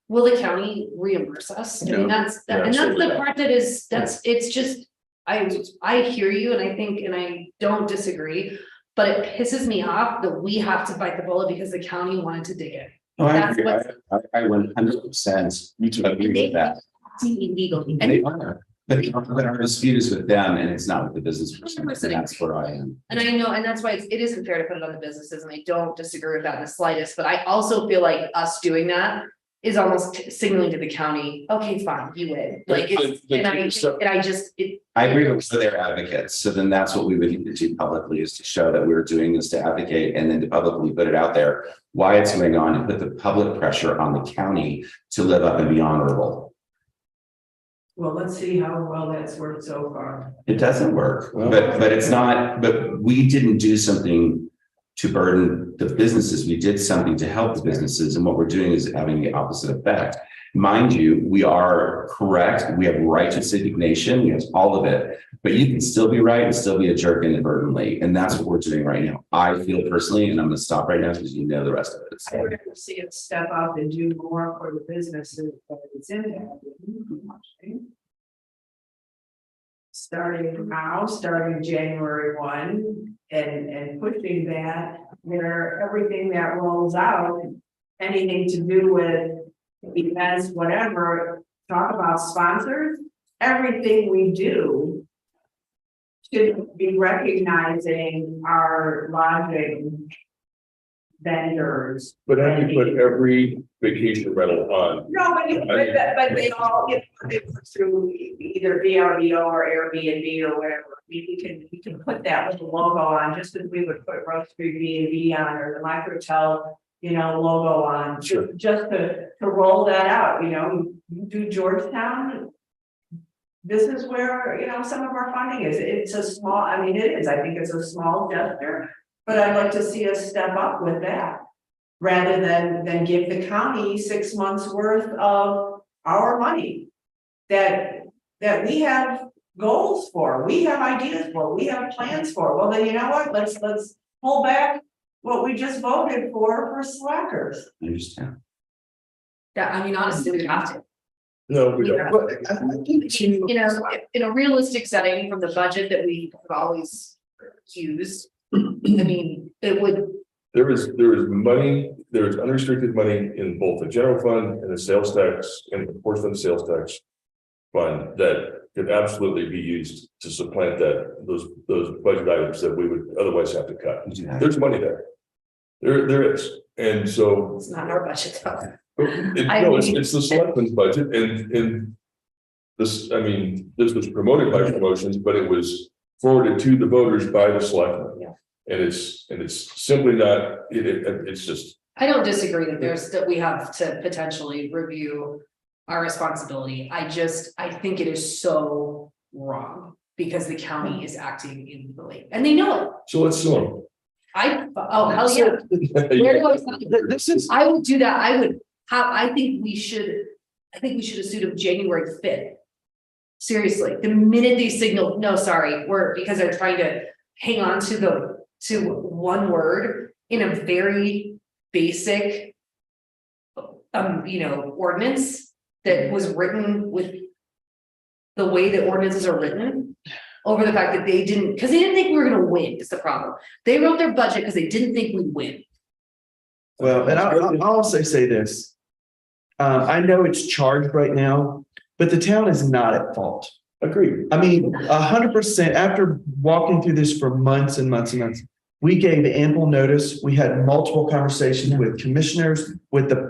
Speaker 7: Will the county reimburse us? I mean, that's the
Speaker 4: absolutely not.
Speaker 7: part that is, it's just, I hear you and I think, and I don't disagree. But it pisses me off that we have to bite the bullet because the county wanted to dig in.
Speaker 3: Oh, I
Speaker 7: That's
Speaker 3: agree.
Speaker 7: what's-
Speaker 3: I 100% agree with that.
Speaker 7: Illegal.
Speaker 3: They are. But our dispute is with them and it's not with the business person.
Speaker 7: 100%
Speaker 3: And that's where I am.
Speaker 7: And I know, and that's why it isn't fair to put it on the businesses, and I don't disagree with that in the slightest, but I also feel like us doing that is almost signaling to the county, okay, fine, you win, like, it's, and
Speaker 3: I agree with their advocates. So then that's what we would need to do publicly, is to show that we're doing this to advocate and then to publicly put it out there, why it's going on, and put the public pressure on the county to live up and be honorable.
Speaker 1: Well, let's see how well that's worked so far.
Speaker 3: It doesn't work, but it's not, but we didn't do something to burden the businesses. We did something to help the businesses, and what we're doing is having the opposite effect. Mind you, we are correct. We have righteous indignation. We have all of it, but you can still be right and still be a jerk inadvertently. And that's what we're doing right now. I feel personally, and I'm going to stop right now because you know the rest of it.
Speaker 5: I would have to see it step up and do more for the businesses that it's impacted. Starting now, starting January 1, and pushing that, where everything that rolls out, anything to do with events, whatever, talk about sponsors, everything we do should be recognizing our lodging vendors.
Speaker 4: But I can put every vacation rental on.
Speaker 5: No, but they all get through either VRBO or Airbnb or whatever. We can put that little logo on, just as we would put Rose Street B&B on, or the My Hotel, logo on, just to roll that out, you do Georgetown. This is where, some of our funding is. It's a small, it is, I think it's a small gesture, but I'd like to see us step up with that. Rather than give the county 6 months worth of our money. That we have goals for, we have ideas for, we have plans for. Well, then you know what, let's pull back what we just voted for slackers.
Speaker 3: I understand.
Speaker 7: Yeah, honestly, we have to.
Speaker 4: No, we don't.
Speaker 8: But I think
Speaker 7: In a realistic setting from the budget that we have always used, it would.
Speaker 4: There is money, there is unrestricted money in both the general fund and the sales tax and the portion of the sales tax fund that could absolutely be used to supplant those budget items that we would otherwise have to cut. There's money there. There is. And so
Speaker 7: It's not our budget though.
Speaker 4: it's the selectmen's budget and this, this was promoted by promotions, but it was forwarded to the voters by the selectmen.
Speaker 7: Yeah.
Speaker 4: And it's simply not, it's just.
Speaker 7: I don't disagree that we have to potentially review our responsibility. I think it is so wrong because the county is acting illegally and they know it.
Speaker 4: So let's sue them.
Speaker 7: Hell yeah. Where do I sign?
Speaker 8: this is,
Speaker 7: I would do that. I think we should have sued them January 5th. Seriously, the minute they signaled, no, sorry, because they're trying to hang on to one word in a very basic ordinance that was written with the way that ordinances are written, over the fact that they didn't think we were gonna win is the problem. They wrote their budget because they didn't think we'd win.
Speaker 8: well, and I'll also say this. I know it's charged right now, but the town is not at fault.
Speaker 4: Agreed.
Speaker 8: 100%, after walking through this for months and months and months, we gave ample notice. We had multiple conversations with commissioners, with their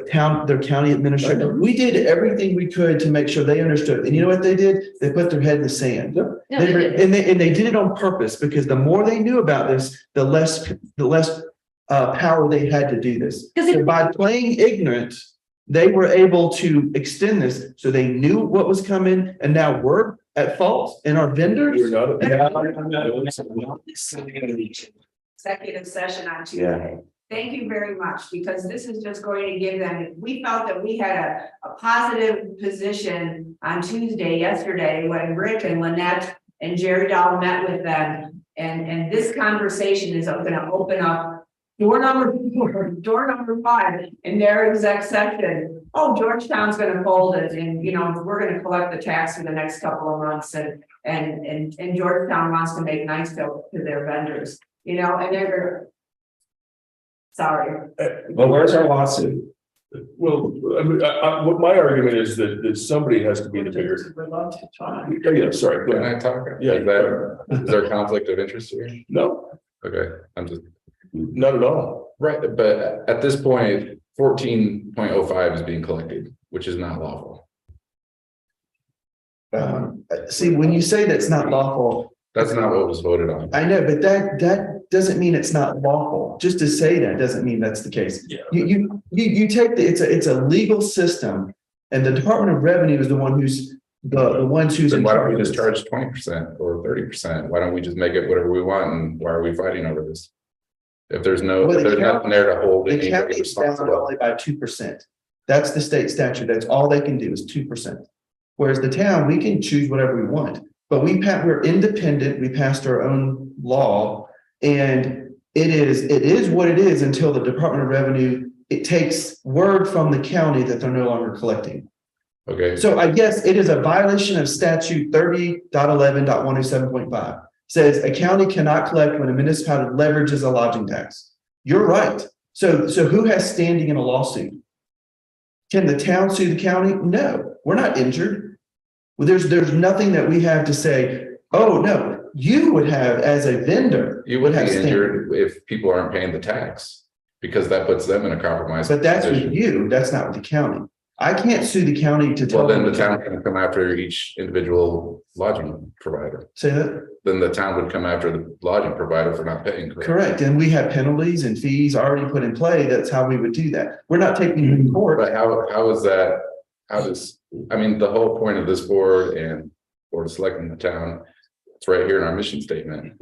Speaker 8: county administrator. We did everything we could to make sure they understood. And you know what they did? They put their head in the sand. And they did it on purpose, because the more they knew about this, the less power they had to do this. So by playing ignorant, they were able to extend this, so they knew what was coming, and now we're at fault, and our vendors.
Speaker 4: You're not.
Speaker 5: Executive session on Tuesday. Thank you very much, because this is just going to give them, we felt that we had a positive position on yesterday, when Rick and Lynette and Jerry Dahl met with them. And this conversation is going to open up door number 5 in their exec session. Oh, Georgetown's going to fold it, and we're going to collect the tax for the next couple of months, and Georgetown wants to make nice to their vendors, and they're sorry.
Speaker 3: Well, where's our lawsuit?
Speaker 4: Well, what my argument is that somebody has to be the bigger. Yeah, sorry. Go
Speaker 10: Can
Speaker 4: ahead.
Speaker 10: I talk?
Speaker 4: Yeah,
Speaker 10: Is there a conflict of interest here?
Speaker 4: No,
Speaker 10: Okay, I'm just,
Speaker 4: not at all.
Speaker 10: right, but at this point, 14.05 is being collected, which is not lawful.
Speaker 8: See, when you say that's not lawful,
Speaker 10: That's not what was voted on.
Speaker 8: I know, but that doesn't mean it's not lawful. Just to say that doesn't mean that's the case.
Speaker 4: Yeah.
Speaker 8: You take it's a legal system, and the Department of Revenue is the one who's the ones who's.
Speaker 10: Then
Speaker 8: in
Speaker 10: why don't we
Speaker 8: charge of
Speaker 10: just
Speaker 8: this.
Speaker 10: charge 20% or 30%? Why don't we just make it whatever we want, and why are we fighting over this? If there's no,
Speaker 8: Well,
Speaker 10: if
Speaker 8: the
Speaker 10: there's nothing there to hold
Speaker 8: The
Speaker 10: anybody
Speaker 8: county's down
Speaker 10: responsible.
Speaker 8: only by 2%. That's the state statute. That's all they can do is 2%. Whereas the town, we can choose whatever we want, but we're independent. We passed our own law. And it is what it is until the Department of Revenue, it takes word from the county that they're no longer collecting.
Speaker 10: Okay,
Speaker 8: So I guess it is a violation of statute 30.11.107.5. Says a county cannot collect when a municipality leverages a lodging tax. You're right. So who has standing in a lawsuit? Can the town sue the county? No, we're not injured. Well, there's nothing that we have to say, oh, no, you would have as a vendor.
Speaker 10: you would
Speaker 8: have
Speaker 10: be
Speaker 8: standing.
Speaker 10: injured if people aren't paying the tax, because that puts them in a compromised
Speaker 8: But that's with
Speaker 10: position.
Speaker 8: you. That's not with the county. I can't sue the county to tell
Speaker 10: Well, then
Speaker 8: them.
Speaker 10: the town can come after each individual lodging provider.
Speaker 8: Say that.
Speaker 10: Then the town would come after the lodging provider for not paying.
Speaker 8: Correct. And we have penalties and fees already put in play. That's how we would do that. We're not taking you to court.
Speaker 10: But how is that, how does, I mean, the whole point of this board and board of selecting the town, it's right here in our mission statement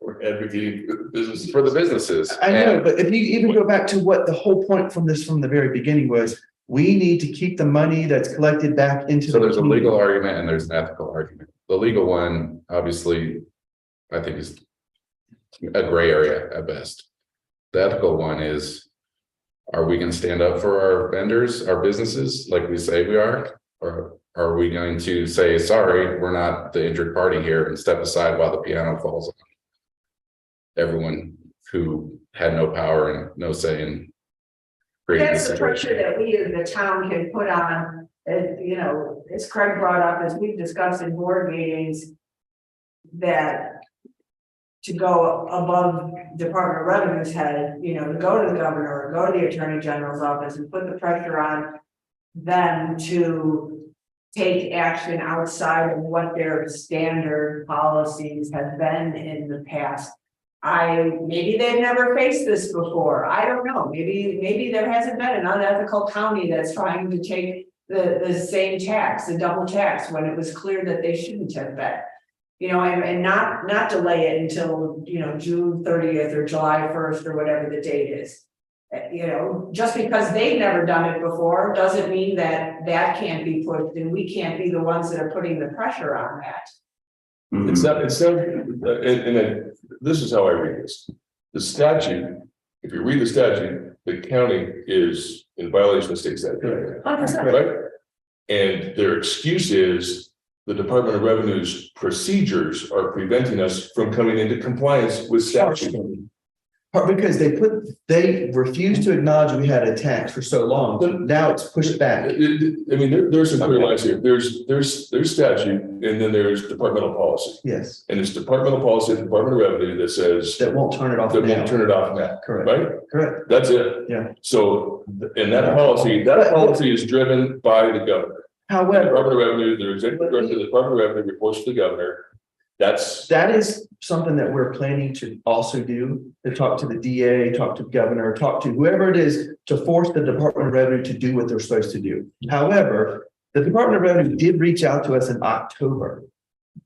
Speaker 4: We're advocating for the business.
Speaker 10: for the businesses.
Speaker 8: I know,
Speaker 10: And-
Speaker 8: but if you even go back to what the whole point from the very beginning was, we need to keep the money that's collected back into.
Speaker 10: So
Speaker 8: the
Speaker 10: there's a
Speaker 8: community.
Speaker 10: legal argument and there's an ethical argument. The legal one, obviously, I think is a gray area at best. The ethical one is, are we going to stand up for our vendors, our businesses, like we say we are? Or are we going to say, sorry, we're not the injured party here and step aside while the piano falls on everyone who had no power and no say in creating the
Speaker 5: That's the
Speaker 10: situation?
Speaker 5: pressure that we as the town can put on, you know, as Craig brought up, as we've discussed in board meetings. That to go above Department of Revenue's head, you know, to go to the governor or go to the attorney general's office and put the pressure on them to take action outside of what their standard policies have been in the past. Maybe they've never faced this before. I don't know. Maybe there hasn't been an unethical county that's trying to take the same tax, the double tax, when it was clear that they shouldn't have been. You know, and not delay it until, you know, June 30th or July 1st or whatever the date is. You know, just because they've never done it before, doesn't mean that can't be pushed and we can't be the ones that are putting the pressure on that.
Speaker 4: It's not, this is how I read this. The statute, if you read the statute, the county is in violation of state statute.
Speaker 5: 100%.
Speaker 4: Right? And their excuse is the Department of Revenue's procedures are preventing us from coming into compliance with statute.
Speaker 8: Because they refused to acknowledge we had a tax for so long. Now it's pushed back.
Speaker 4: I mean, there's some clear lines here. There's statute and then there's departmental policy.
Speaker 8: Yes,
Speaker 4: And it's departmental policy, the Department of Revenue that says
Speaker 8: that won't turn it off
Speaker 4: that
Speaker 8: now.
Speaker 4: won't turn it off now,
Speaker 8: Correct,
Speaker 4: right?
Speaker 8: correct.
Speaker 4: That's it.
Speaker 8: Yeah.
Speaker 4: So, and that policy is driven by the governor.
Speaker 8: However,
Speaker 4: Department of Revenue, the executive director of the Department of Revenue reports to the governor.
Speaker 8: that is something that we're planning to also do, to talk to the DA, talk to the governor, talk to whoever it is to force the Department of Revenue to do what they're supposed to do. However, the Department of Revenue did reach out to us in October.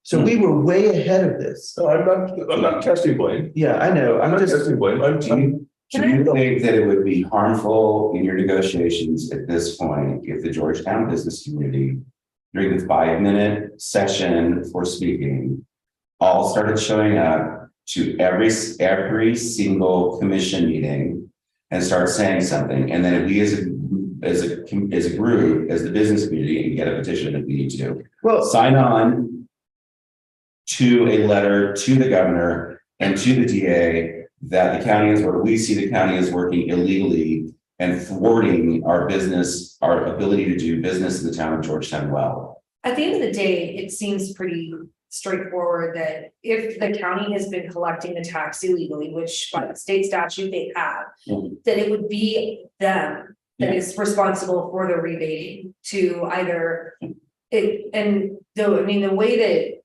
Speaker 8: So we were way ahead of this.
Speaker 4: No, I'm not testing blame.
Speaker 8: Yeah, I know.
Speaker 4: I'm not testing blame.
Speaker 3: Do you think that it would be harmful in your negotiations at this point if the Georgetown business community, during the 5-minute session for speaking, all started showing up to every single commission meeting and start saying something, and then if we as a group, as the business community, and get a petition that we need to do,
Speaker 8: Well,
Speaker 3: sign on to a letter to the governor and to the DA that the county is, or we see the county is working illegally and thwarting our business, our ability to do business in the town of Georgetown well.
Speaker 7: At the end of the day, it seems pretty straightforward that if the county has been collecting the tax illegally, which by the state statute they have, that it would be them that is responsible for the rebating to either it, and though, I mean, the way that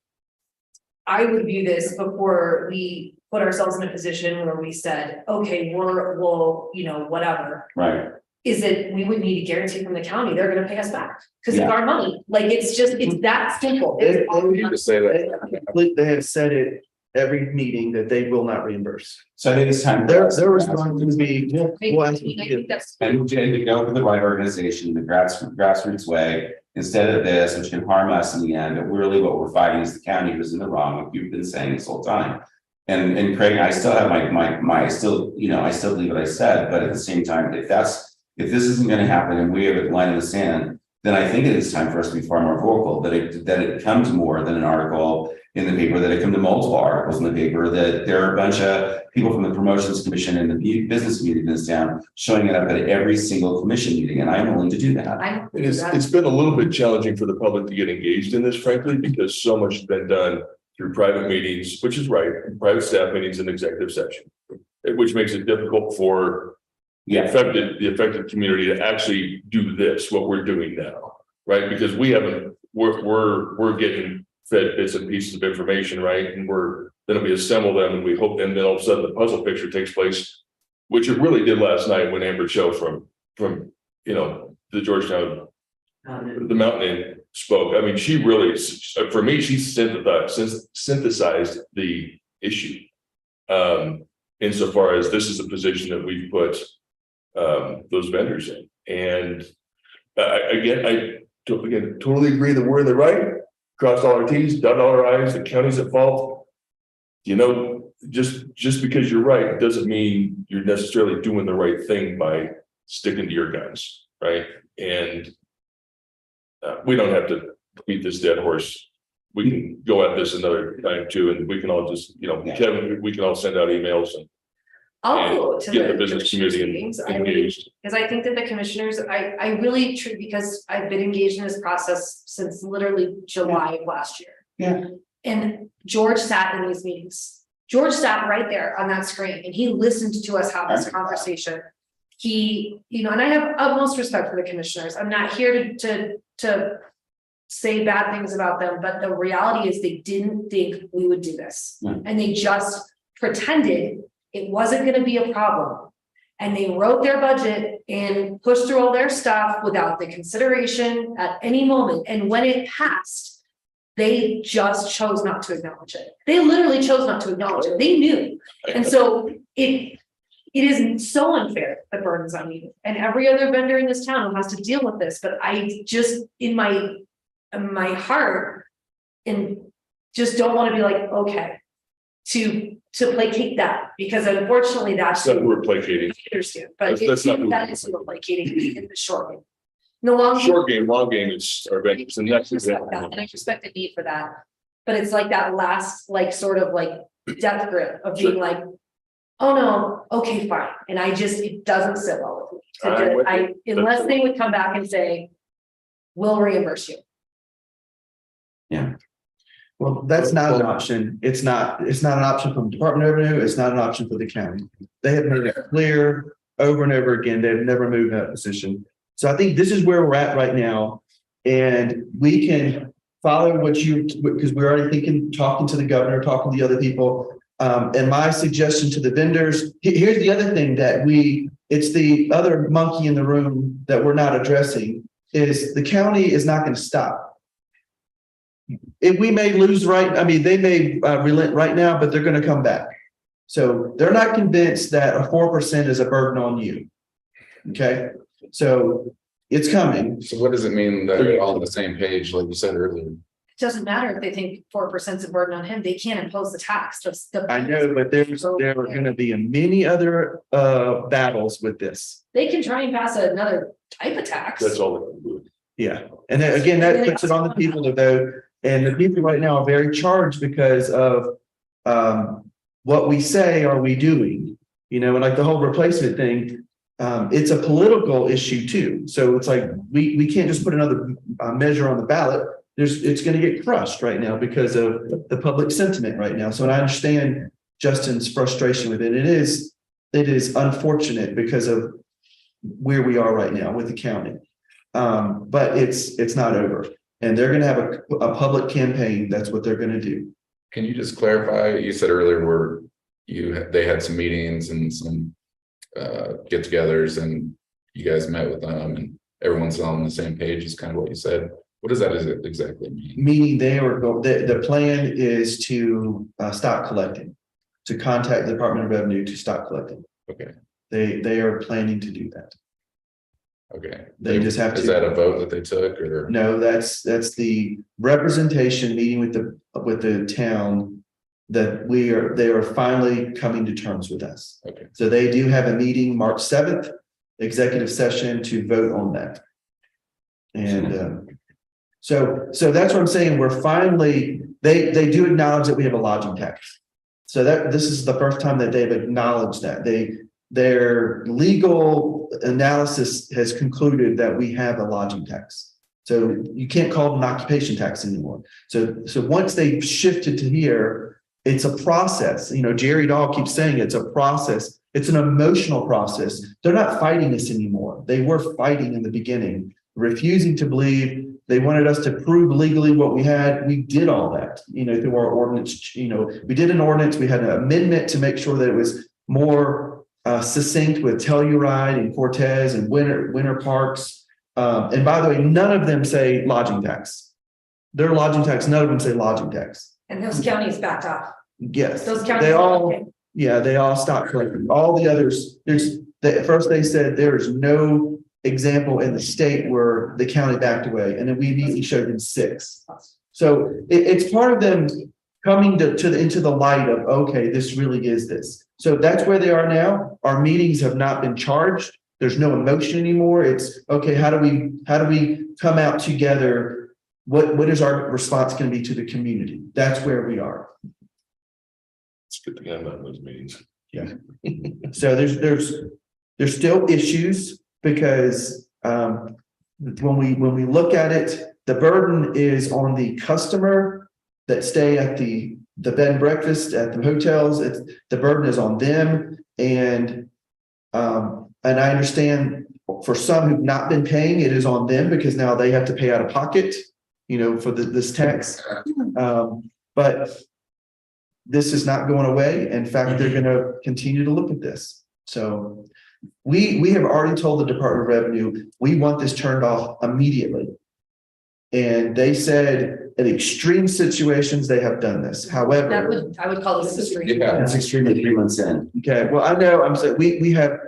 Speaker 7: I would view this before we put ourselves in a position where we said, okay, we'll, you know, whatever.
Speaker 3: Right.
Speaker 7: Is that we would need a guarantee from the county, they're gonna pay us back, because it's our money, like, it's that simple.
Speaker 8: They-
Speaker 10: You just say that.
Speaker 8: they have said it every meeting that they will not reimburse.
Speaker 3: So I think it's time.
Speaker 8: Their response would be, well,
Speaker 7: I think that's.
Speaker 3: And to go with the right organization, the grassroots way, instead of this, which can harm us in the end, but really what we're fighting is the county who's in the wrong, like you've been saying this whole time. And Craig, I still have I still believe what I said, but at the same time, if this isn't gonna happen and we have a line in the sand, then I think it is time for us to be far more vocal, that it comes more than an article in the paper, that it come to multiple articles in the paper, that there are a bunch of people from the promotions commission and the business community in this town showing up at every single commission meeting, and I'm willing to do that.
Speaker 4: It's been a little bit challenging for the public to get engaged in this, frankly, because so much has been done through private meetings, which is right, private staff meetings and executive session, which makes it difficult for the affected community to actually do this, what we're doing now, right? Because we're getting fed bits and pieces of information, right? And then we assemble them and we hope, and then all of a sudden the puzzle picture takes place, which it really did last night when Amber Cho from the Georgetown, the Mountain Inn spoke. I mean, she really, for me, she synthesized the issue. Insofar as this is a position that we've put those vendors in. And I totally agree that we're in the right. Cross all our T's, dot all our I's, the county's at fault. Just because you're right doesn't mean you're necessarily doing the right thing by sticking to your guns, right? And we don't have to beat this dead horse. We can go at this another time too, and we can all just, Kevin, we can all send out emails and
Speaker 7: I'll go to
Speaker 4: get
Speaker 7: the
Speaker 4: the business community
Speaker 7: meetings.
Speaker 4: engaged.
Speaker 7: Because I think that the commissioners, I really because I've been engaged in this process since literally July of last year.
Speaker 3: Yeah.
Speaker 7: And George sat in these meetings. George sat right there on that screen and he listened to us have this conversation. He, and I have utmost respect for the commissioners. I'm not here to say bad things about them, but the reality is they didn't think we would do this. And they just pretended it wasn't going to be a problem. And they wrote their budget and pushed through all their stuff without the consideration at any moment. And when it passed, they just chose not to acknowledge it. They literally chose not to acknowledge it. They knew. And so it is so unfair that burdens on you and every other vendor in this town who has to deal with this. But I just, in my heart, and just don't want to be like, okay, to placate that, because unfortunately that's.
Speaker 4: So we're placating.
Speaker 7: I understand, but
Speaker 4: That's not
Speaker 7: that is what placating in the short game. In the long.
Speaker 4: Short game, long game is our vendors, and that's
Speaker 7: Respect that, and I respect the need for that, but it's like that last, sort of death grip of being like, oh no, okay, fine, and it doesn't sit well with me. Unless they would come back and say, we'll reimburse you.
Speaker 3: Yeah.
Speaker 8: Well, that's not an option. It's not an option from Department of Revenue. It's not an option for the county. They have made it clear over and over again. They've never moved that position. So I think this is where we're at right now. And we can follow because we're already talking to the governor, talking to the other people. And my suggestion to the vendors, here's the other thing that it's the other monkey in the room that we're not addressing, is the county is not going to stop. If we may lose they may relent right now, but they're going to come back. So they're not convinced that a 4% is a burden on you. Okay, so it's coming.
Speaker 10: So what does it mean that we're all on the same page, like you said earlier?
Speaker 7: It doesn't matter if they think 4% is a burden on him, they can't impose the tax.
Speaker 8: I know, but there are going to be many other battles with this.
Speaker 7: They can try and pass another type of tax.
Speaker 4: That's all they can do.
Speaker 8: Yeah, and then, again, that puts it on the people to vote. And the people right now are very charged because of what we say, are we doing? And the whole replacement thing, it's a political issue too. So it's like, we can't just put another measure on the ballot. It's going to get crushed right now because of the public sentiment right now. So I understand Justin's frustration with it. It is unfortunate because of where we are right now with the county. But it's not over. And they're going to have a public campaign. That's what they're going to do.
Speaker 10: Can you just clarify? You said earlier where they had some meetings and some get-togethers, and you guys met with them, and everyone's on the same page. Is kind of what you said. What does that exactly mean?
Speaker 8: Meaning they are, the plan is to stop collecting. To contact the Department of Revenue to stop collecting.
Speaker 10: Okay,
Speaker 8: They are planning to do that.
Speaker 10: okay.
Speaker 8: They just have to.
Speaker 10: Is that a vote that they took or?
Speaker 8: No, that's the representation meeting with the town. That they are finally coming to terms with us.
Speaker 10: Okay.
Speaker 8: So they do have a meeting March 7th, executive session to vote on that. And so that's what I'm saying. We're finally, they do acknowledge that we have a lodging tax. So this is the first time that they've acknowledged that their legal analysis has concluded that we have a lodging tax. So you can't call it an occupation tax anymore. So once they shifted to here, it's a process. You know, Jerry Dahl keeps saying it's a process. It's an emotional process. They're not fighting us anymore. They were fighting in the beginning, refusing to believe. They wanted us to prove legally what we had. We did all that, you know, through our ordinance. You know, we did an ordinance. We had an amendment to make sure that it was more succinct with Telluride and Cortez and Winter Parks. And by the way, none of them say lodging tax. Their lodging tax, none of them say lodging tax.
Speaker 7: And those counties backed off.
Speaker 8: Yes,
Speaker 7: Those counties.
Speaker 8: they all, yeah, they all stopped collecting. All the others, at first they said there is no example in the state where the county backed away, and then we immediately showed them 6. So it's part of them coming into the light of, okay, this really is this. So that's where they are now. Our meetings have not been charged. There's no emotion anymore. It's okay, how do we come out together? What is our response going to be to the community? That's where we are.
Speaker 4: It's good to get on those meetings.
Speaker 8: Yeah. So there's still issues because when we look at it, the burden is on the customer that stay at the bed and breakfast at the hotels. The burden is on them, and I understand for some who've not been paying, it is on them because now they have to pay out of pocket, you know, for this tax. But this is not going away. In fact, they're going to continue to look at this. So we have already told the Department of Revenue, we want this turned off immediately. And they said in extreme situations, they have done this. However,
Speaker 7: I would call this extreme.
Speaker 10: Yeah.
Speaker 3: That's extremely 3 months in.
Speaker 8: okay, well, I know I'm saying we have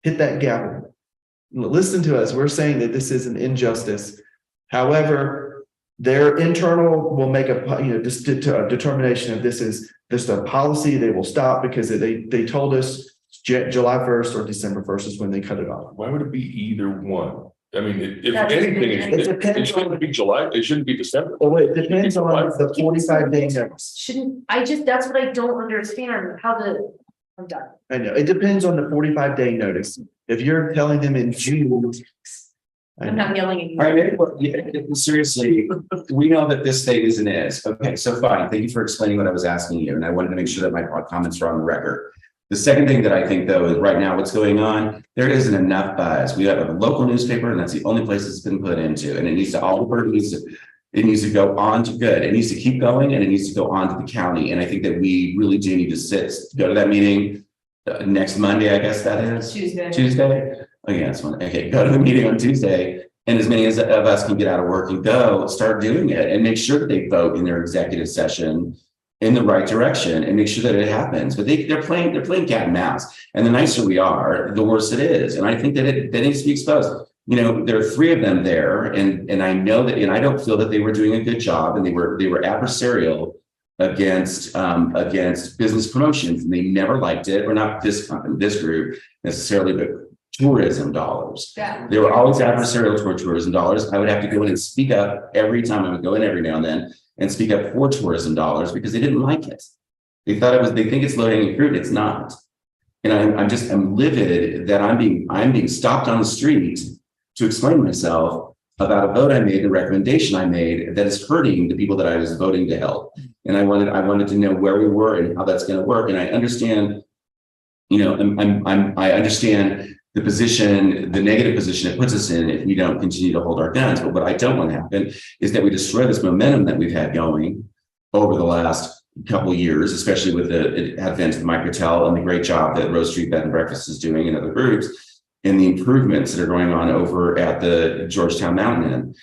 Speaker 8: hit that gap. Listen to us. We're saying that this is an injustice. However, their internal will make a determination if this is just a policy. They will stop because they told us July 1st or December 1st is when they cut it off.
Speaker 4: Why would it be either one? I mean, if
Speaker 7: That's
Speaker 4: anything,
Speaker 8: It depends
Speaker 4: it shouldn't be July, it shouldn't be December.
Speaker 8: Oh, it depends on the 45-day notice.
Speaker 7: That's what I don't understand, I'm done.
Speaker 8: I know, it depends on the 45-day notice. If you're telling them in June.
Speaker 7: I'm not yelling at you.
Speaker 3: All right, maybe, seriously, we know that this state is and is. Okay, so fine. Thank you for explaining what I was asking you. And I wanted to make sure that my comments are on the record. The second thing that I think, though, is right now what's going on, there isn't enough buzz. We have a local newspaper, and that's the only place it's been put into. And it needs to it needs to go on to good. It needs to keep going, and it needs to go on to the county. And I think that we really do need to go to that meeting next Monday, I guess that is. Tuesday. Oh, yeah, that's one. Okay, go to the meeting on Tuesday. And as many of us can get out of work and go, start doing it and make sure that they vote in their executive session in the right direction and make sure that it happens. But they're playing cat and mouse. And the nicer we are, the worse it is. And I think that it needs to be exposed. You know, there are 3 of them there, and I know that, and I don't feel that they were doing a good job, and they were adversarial against business promotions, and they never liked it, or not this company, this group necessarily, but tourism dollars.
Speaker 7: Yeah.
Speaker 3: They were always adversarial toward tourism dollars. I would have to go in and speak up every time. I would go in every now and then and speak up for tourism dollars because they didn't like it. They think it's low hanging fruit. It's not. And I'm livid that I'm being stopped on the street to explain myself about a vote I made, the recommendation I made that is hurting the people that I was voting to help. And I wanted to know where we were and how that's going to work. And I understand, you know, I understand the position, the negative position it puts us in if we don't continue to hold our guns. But what I don't want to happen is that we destroy this momentum that we've had going over the last couple of years, especially with the advent of Mike Patel and the great job that Rose Street Bed and Breakfast is doing and other groups. and the improvements that are going on over at the Georgetown Mountain Inn.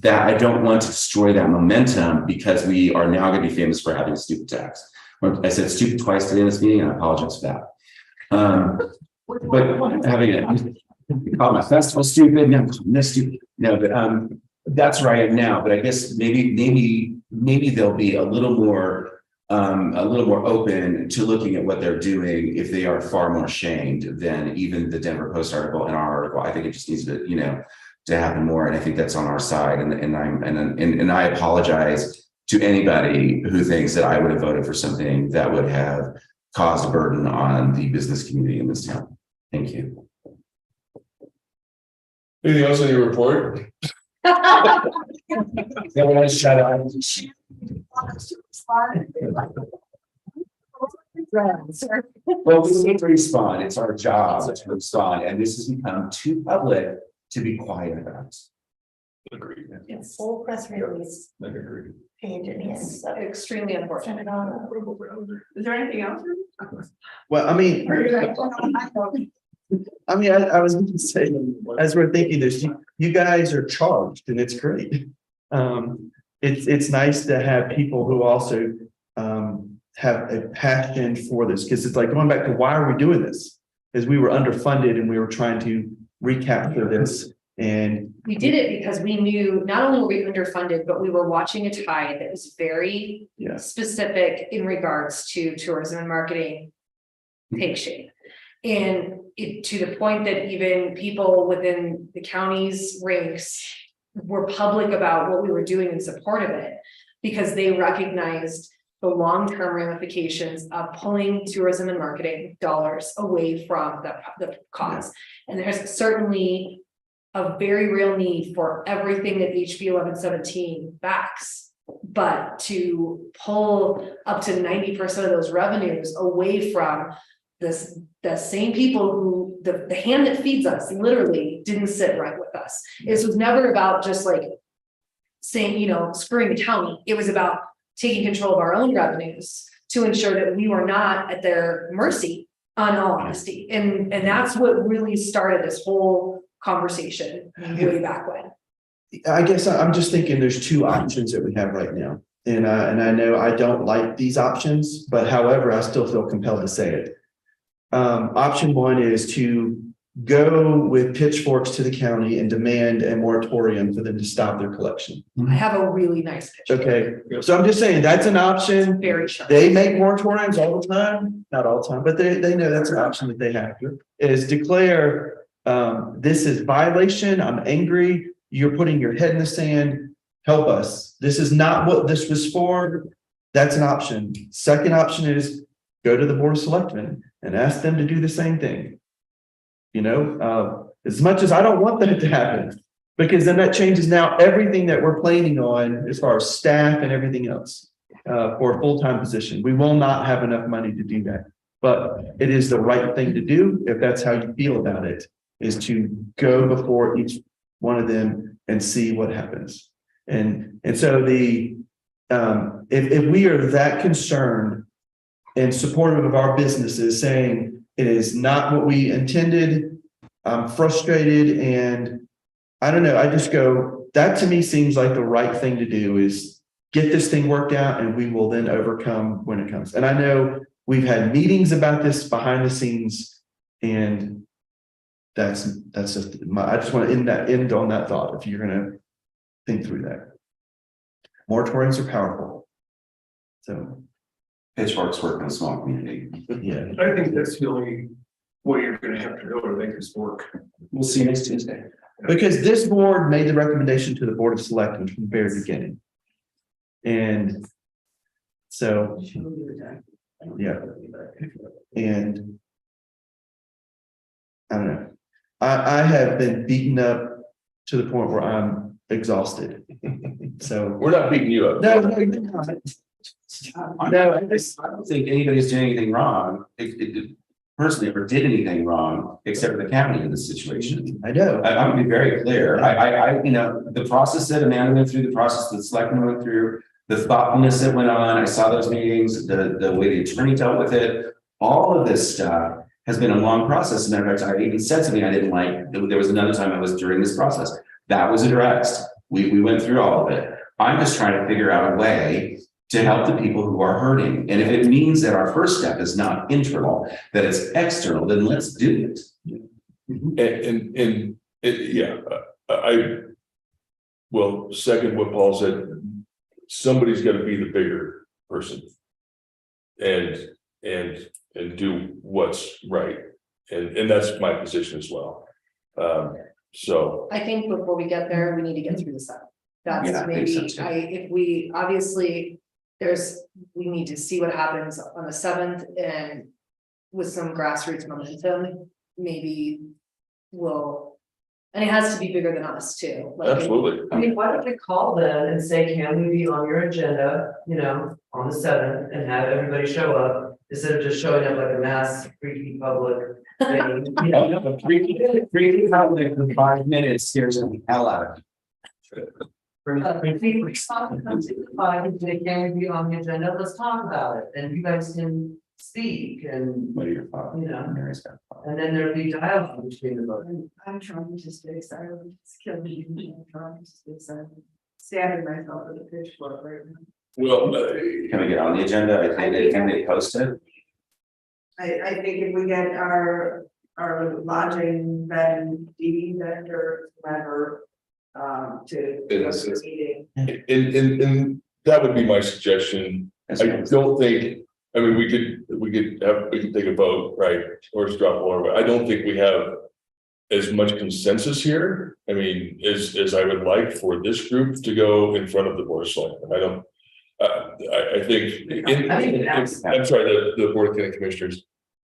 Speaker 3: That I don't want to destroy that momentum because we are now going to be famous for having a stupid tax. I said stupid twice today in this meeting, and I apologize for that. But having it, call my festival stupid, no, this stupid, no, but that's where I am now. But I guess maybe they'll be a little more open to looking at what they're doing if they are far more shamed than even the Denver Post article and our article. I think it just needs to, to happen more, and I think that's on our side. And I apologize to anybody who thinks that I would have voted for something that would have caused a burden on the business community in this town. Thank you.
Speaker 4: Anything else on your report?
Speaker 3: Well, we need to respond. It's our job to respond, and this has become too public to be quiet about.
Speaker 4: Agreed.
Speaker 9: It's full press release
Speaker 4: Agreed.
Speaker 9: page in here, so.
Speaker 7: Extremely unfortunate.
Speaker 9: Turn it on.
Speaker 5: Is there anything else?
Speaker 8: Well, I mean, I was going to say, as we're thinking this, you guys are charged and it's great. It's nice to have people who also have a passion for this, because it's like going back to why are we doing this? Is we were underfunded and we were trying to recapture this. And
Speaker 7: We did it because we knew not only were we underfunded, but we were watching a tide that was very specific in regards to tourism and marketing take shape. And it, to the point that even people within the county's ranks were public about what we were doing in support of it, because they recognized the long-term ramifications of pulling tourism and marketing dollars away from the cause. And there's certainly a very real need for everything that HB 1117 backs, but to pull up to 90% of those revenues away from the same people who the hand that feeds us literally didn't sit right with us. This was never about just like saying, screwing the county. It was about taking control of our own revenues to ensure that we were not at their mercy, on all honesty. And that's what really started this whole conversation way back when.
Speaker 8: I guess I'm just thinking there's two options that we have right now. And I know I don't like these options, but however, I still feel compelled to say it. Option one is to go with pitchforks to the county and demand a moratorium for them to stop their collection.
Speaker 7: I have a really nice picture.
Speaker 8: Okay, so I'm just saying that's an option.
Speaker 7: Very sharp.
Speaker 8: They make moratoriums all the time, not all the time, but they know that's an option that they have to, is declare this is violation. I'm angry. You're putting your head in the sand. Help us. This is not what this was for. That's an option. Second option is go to the Board of Selectmen and ask them to do the same thing. As much as I don't want that to happen, because then that changes now everything that we're planning on as far as staff and everything else for a full-time position. We will not have enough money to do that, but it is the right thing to do if that's how you feel about it, is to go before each one of them and see what happens. And so if we are that concerned and supportive of our businesses, saying it is not what we intended, I'm frustrated, and I don't know, I just go, that to me seems like the right thing to do, is get this thing worked out and we will then overcome when it comes. And I know we've had meetings about this behind the scenes, and that's just I just want to end on that thought, if you're going to think through that. Moratoriums are powerful. So
Speaker 3: Pitchforks work in a small community.
Speaker 8: yeah.
Speaker 4: I think that's the only way you're gonna have to go to make this work.
Speaker 3: We'll see you next Tuesday.
Speaker 8: Because this board made the recommendation to the Board of Selectmen from the very beginning. And so, yeah. And I don't know. I have been beaten up to the point where I'm exhausted. So
Speaker 4: We're not beating you up.
Speaker 8: no, you're not. No,
Speaker 3: I don't think anybody's doing anything wrong. Personally, ever did anything wrong except for the county in this situation.
Speaker 8: I know.
Speaker 3: I'm gonna be very clear. The process that Amanda went through, the process that Selectmen went through, the thoughtfulness that went on, I saw those meetings, the way the attorney dealt with it, all of this stuff has been a long process. As a matter of fact, I even said something I didn't like. There was another time I was during this process. That was addressed. We went through all of it. I'm just trying to figure out a way to help the people who are hurting. And if it means that our first step is not internal, that it's external, then let's do it.
Speaker 4: I will second what Paul said. Somebody's got to be the bigger person. And do what's right. And that's my position as well. So.
Speaker 7: I think before we get there, we need to get through the seventh. That's
Speaker 3: Yeah, I think so
Speaker 7: maybe,
Speaker 3: too.
Speaker 7: if we, obviously, we need to see what happens on the seventh and with some grassroots momentum, maybe and it has to be bigger than us too. Like,
Speaker 4: Absolutely.
Speaker 1: I mean, why don't we call them and say, can we be on your agenda, you know, on the 7th and have everybody show up? Instead of just showing up like a mass freaky public thing. You know?
Speaker 3: Three public in 5 minutes scares the hell out of me.
Speaker 1: If people come to they can be on the agenda, let's talk about it, and you guys can speak and,
Speaker 3: What are your thoughts?
Speaker 1: you know,
Speaker 3: Mary's got thoughts.
Speaker 1: and then there'll be dialogue between the both.
Speaker 5: I'm trying to stay silent, it's killing me, I'm trying to stay silent. Stabbing myself with a pitchfork right now.
Speaker 4: Well,
Speaker 3: Can we get on the agenda? Can they post it?
Speaker 5: I think if we get our lodging vendor, whoever, to
Speaker 4: Yes.
Speaker 5: the meeting.
Speaker 4: and that would be my suggestion. I don't think, I mean, we could take a vote, right, or just drop or I don't think we have as much consensus here. I mean, as I would like for this group to go in front of the board of selectmen. I don't. I think. I'm sorry, the board of county commissioners.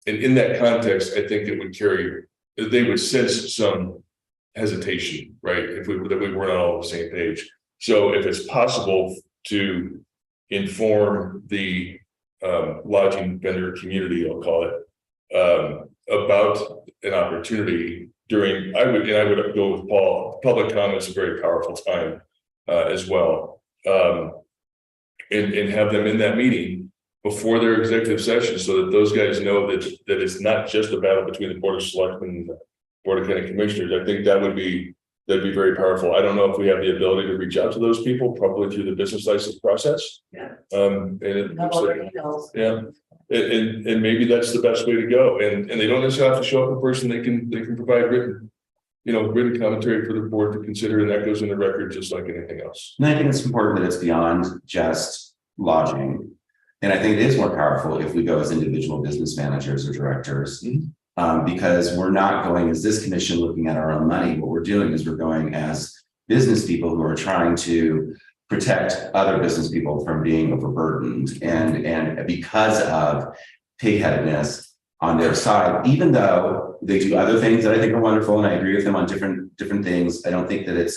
Speaker 4: And in that context, I think it would carry. They would sense some hesitation, right? If we weren't all on the same page. So if it's possible to inform the lodging vendor community, I'll call it, about an opportunity during, I would go with Paul, public comments a very powerful time as well. And have them in that meeting before their executive session so that those guys know that it's not just a battle between the board of selectmen and the board of county commissioners. I think that'd be very powerful. I don't know if we have the ability to reach out to those people, probably through the business license process.
Speaker 1: Yeah.
Speaker 4: And it looks like, yeah, and maybe that's the best way to go. And they don't necessarily have to show up in person. They can provide written commentary for the board to consider, and that goes in the record just like anything else.
Speaker 3: And I think it's important that it's beyond just lodging. And I think it is more powerful if we go as individual business managers or directors. Because we're not going as this commission looking at our own money. What we're doing is we're going as business people who are trying to protect other business people from being overburdened. And because of pigheadedness on their side, even though they do other things that I think are wonderful, and I agree with them on different things. I don't think that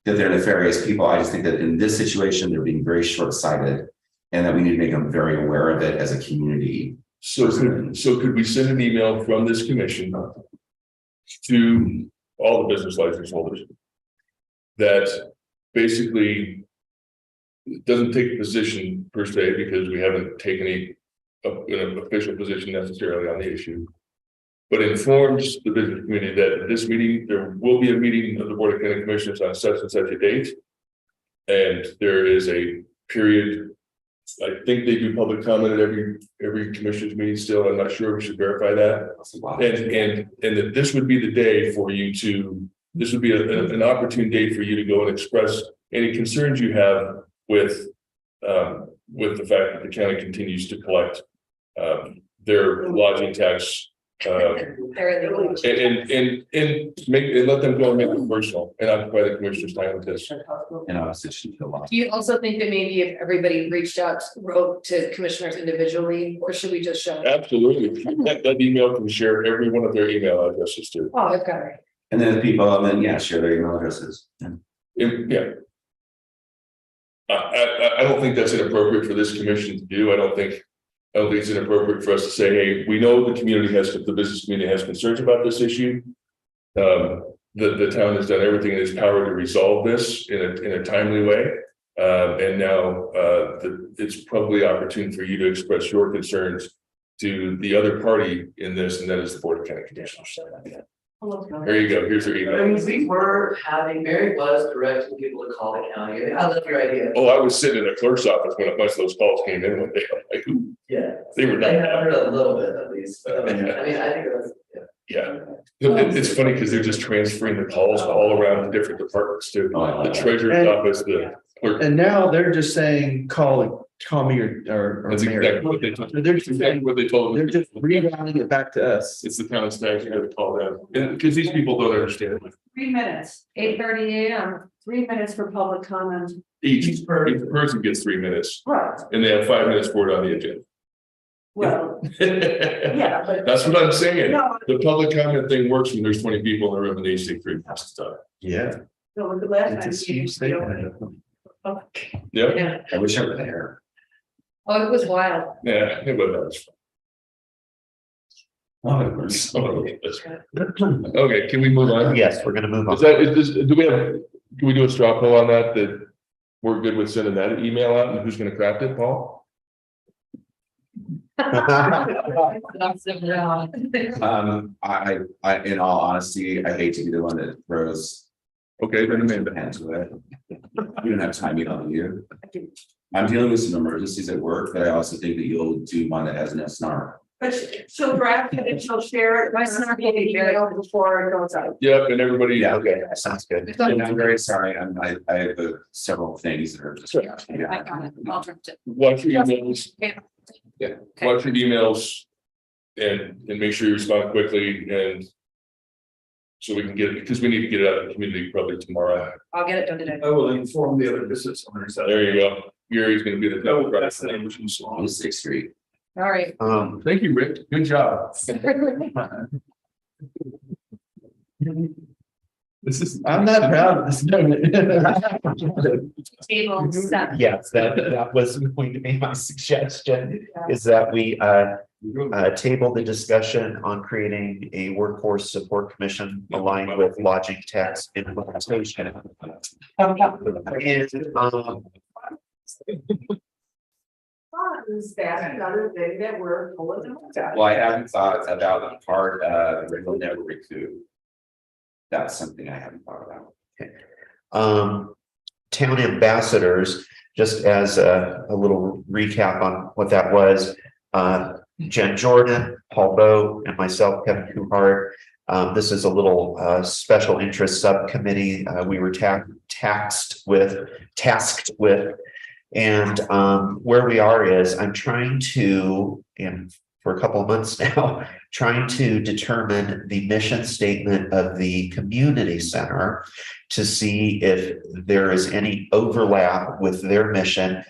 Speaker 3: they're nefarious people. I just think that in this situation, they're being very short-sighted, and that we need to make them very aware of it as a community.
Speaker 4: So could we send an email from this commission to all the business license holders that basically doesn't take a position per se, because we haven't taken an official position necessarily on the issue, but informs the business community that at this meeting, there will be a meeting of the Board of County Commissioners on such and such a date. And there is a period, I think they do public comment at every commissioners meeting still. I'm not sure, we should verify that. And that this would be the day for you to, this would be an opportune day for you to go and express any concerns you have with the fact that the county continues to collect their lodging tax. And let them go and make it personal and occupy the commissioner's time with this.
Speaker 3: In opposition to the law.
Speaker 7: Do you also think that maybe if everybody wrote to commissioners individually, or should we just show?
Speaker 4: Absolutely. That email can share every one of their email addresses too.
Speaker 7: Oh, okay.
Speaker 3: And then people, share their email addresses.
Speaker 4: Yeah. I don't think that's inappropriate for this commission to do. I don't think it's inappropriate for us to say, hey, we know the business community has concerns about this issue. The town has done everything in its power to resolve this in a timely way. And now it's probably opportune for you to express your concerns to the other party in this, and that is the Board of County Commissioners. There you go, here's your
Speaker 1: I mean,
Speaker 4: email.
Speaker 1: we were having, Mary was directing people to call the county. I love your idea.
Speaker 4: Oh, I was sitting in a clerk's office when a bunch of those calls came in one day, I'm like, ooh,
Speaker 1: Yeah.
Speaker 4: they were
Speaker 1: They
Speaker 4: not.
Speaker 1: have heard a little bit at least. I mean, I think it was, yeah.
Speaker 4: Yeah, it's funny because they're just transferring the calls all around the different departments too.
Speaker 3: Oh,
Speaker 4: The treasurer's office, the clerk.
Speaker 8: And now they're just saying, call me or
Speaker 4: That's
Speaker 8: Mary.
Speaker 4: exactly what they told.
Speaker 8: They're just
Speaker 4: Exactly what they told
Speaker 8: They're
Speaker 4: them.
Speaker 8: just rerouting it back to us.
Speaker 4: It's the town of Stag's, you gotta call them, and because these people don't understand.
Speaker 5: 3 minutes, 8:30 AM, 3 minutes for public comment.
Speaker 4: Each person gets 3 minutes,
Speaker 5: Right,
Speaker 4: and they have 5 minutes for it on the agenda.
Speaker 5: well, yeah, but.
Speaker 4: That's what I'm saying.
Speaker 5: No,
Speaker 4: The public comment thing works when there's 20 people in the room and they say 3 minutes to talk.
Speaker 8: Yeah.
Speaker 5: no, the last
Speaker 8: It's a
Speaker 5: time.
Speaker 8: huge statement.
Speaker 4: Yep,
Speaker 7: Yeah,
Speaker 3: I wish I were there.
Speaker 7: oh, it was wild.
Speaker 4: yeah, it was fun. Okay, can we move on?
Speaker 2: Yes, we're gonna move on.
Speaker 4: Is that, do we have, can we do a straw poll on that, that we're good with sending that email out, and who's gonna craft it, Paul?
Speaker 3: In all honesty, I hate to be the one that throws
Speaker 4: Okay, then Amanda.
Speaker 3: hands to it. You don't have time, you don't you? I'm dealing with some emergencies at work, but I also think that you'll do one that has no snark.
Speaker 5: But she'll draft it and she'll share it. It's not gonna be very before it goes out.
Speaker 4: Yep, and everybody.
Speaker 3: Yeah.
Speaker 2: Okay, sounds good.
Speaker 3: And I'm very sorry, I have several things that are just.
Speaker 7: I got it, I'll draft it.
Speaker 4: Watch your emails.
Speaker 7: Yeah.
Speaker 4: Yeah,
Speaker 7: Okay.
Speaker 4: watch your emails. And make sure you respond quickly and. So we can get it, because we need to get it out of the community probably tomorrow.
Speaker 7: I'll get it done today.
Speaker 4: I will inform the other business owners. There you go. Gary's gonna be the.
Speaker 3: On 6th Street.
Speaker 7: All right.
Speaker 4: Thank you, Rick. Good job. This is.
Speaker 8: I'm not proud of this.
Speaker 7: Table set.
Speaker 2: Yes, that was going to be my suggestion, is that we table the discussion on creating a workforce support commission aligned with lodging tax implementation.
Speaker 5: Is that another thing that we're pulling?
Speaker 3: Well, I haven't thought about the part we'll never recoup. That's something I haven't thought about.
Speaker 2: Town ambassadors, just as a little recap on what that was. Jen Jordan, Paul Bowe, and myself, Kevin Kuhart. This is a little special interest subcommittee we were tasked with. And where we are is I'm trying to, and for a couple of months now, trying to determine the mission statement of the community center to see if there is any overlap with their mission.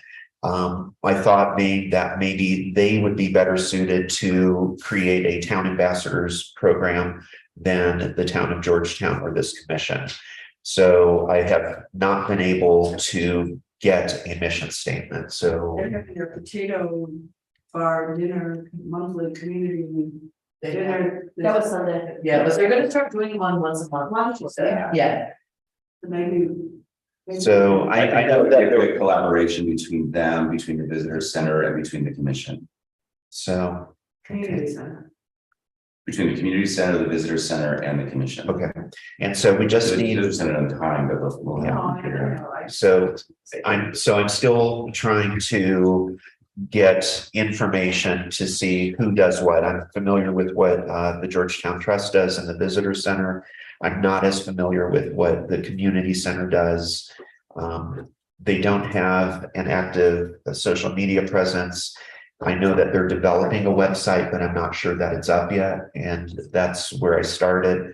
Speaker 2: My thought being that maybe they would be better suited to create a town ambassadors program than the town of Georgetown or this commission. So I have not been able to get a mission statement, so.
Speaker 5: They're having their potato bar dinner, monthly community
Speaker 1: They
Speaker 5: dinner.
Speaker 7: That was Sunday.
Speaker 1: Yeah, but they're gonna start doing one once a month. Yeah.
Speaker 5: Maybe.
Speaker 2: So I know that
Speaker 3: There's
Speaker 2: there,
Speaker 3: good collaboration between them, between the visitor center and between the commission.
Speaker 2: so,
Speaker 5: Community center.
Speaker 3: Between the community center, the visitor center and the commission.
Speaker 2: okay, and so we just
Speaker 3: The
Speaker 2: need,
Speaker 3: visitor center on time, but we'll
Speaker 5: No,
Speaker 3: have.
Speaker 5: I don't know.
Speaker 2: so I'm still trying to get information to see who does what. I'm familiar with what the Georgetown Trust does in the visitor center. I'm not as familiar with what the community center does. They don't have an active social media presence. I know that they're developing a website, but I'm not sure that it's up yet, and that's where I started.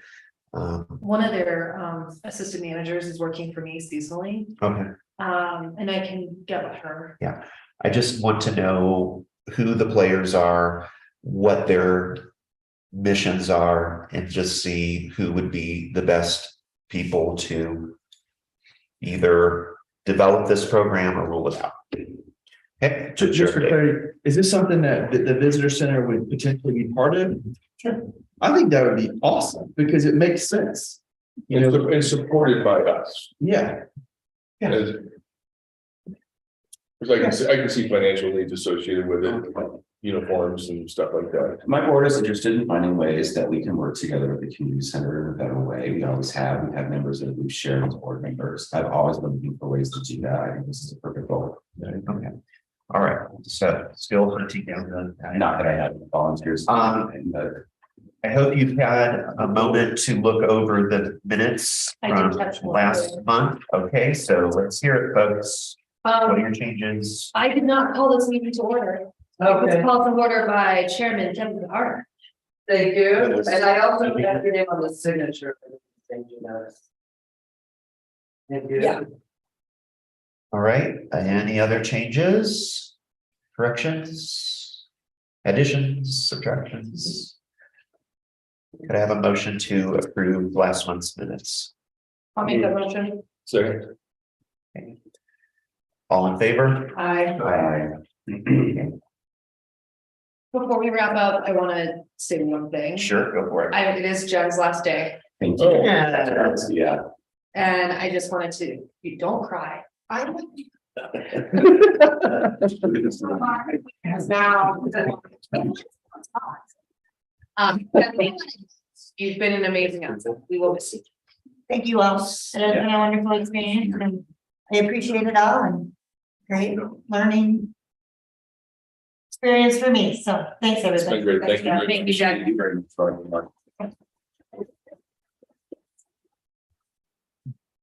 Speaker 7: One of their assistant managers is working for me seasonally,
Speaker 2: Okay,
Speaker 7: and I can get with her.
Speaker 2: I just want to know who the players are, what their missions are, and just see who would be the best people to either develop this program or roll it out. Okay,
Speaker 8: Just for clarity, is this something that the visitor center would potentially be part of? Sure. I think that would be awesome because it makes sense. You know,
Speaker 4: And supported by us.
Speaker 8: yeah, Yeah.
Speaker 4: As- Because I can see financial needs associated with it. uniforms and stuff like that.
Speaker 3: My board is interested in finding ways that we can work together with the community center in a better way. We always have, we've had members that we've shared as board members. I've always been looking for ways to do that. I think this is a perfect goal.
Speaker 2: Okay. All right, so still hunting down the.
Speaker 3: Not that I have volunteers. But
Speaker 2: I hope you've had a moment to look over the minutes
Speaker 7: I did
Speaker 2: from
Speaker 7: catch one.
Speaker 2: last month. Okay, so let's hear it, folks. What are your changes?
Speaker 7: I did not call this meeting to order. It was
Speaker 1: Okay,
Speaker 7: called to order by Chairman Kevin Carter.
Speaker 1: thank you, and I also have your name on the signature. Thank you, notice. Thank you.
Speaker 7: Yeah.
Speaker 2: All right, any other changes? Corrections? Additions, subtractions? Could I have a motion to approve last month's minutes?
Speaker 7: I'll make that motion.
Speaker 4: Second.
Speaker 2: All in favor?
Speaker 7: Before we wrap up, I want to say one thing.
Speaker 2: Sure, go for it.
Speaker 7: It is Jen's last day,
Speaker 3: thank you.
Speaker 2: Yeah.
Speaker 3: Yeah.
Speaker 7: and I just wanted to, you don't cry. Now. You've been an amazing asset. We will miss you.
Speaker 9: Thank you all. It has been a wonderful experience and I appreciate it all and great learning. Experience for me. So thanks,
Speaker 4: It's
Speaker 9: everybody.
Speaker 4: been great. Thank you.
Speaker 7: Thank you, Jack.
Speaker 3: Thank you very much for your work.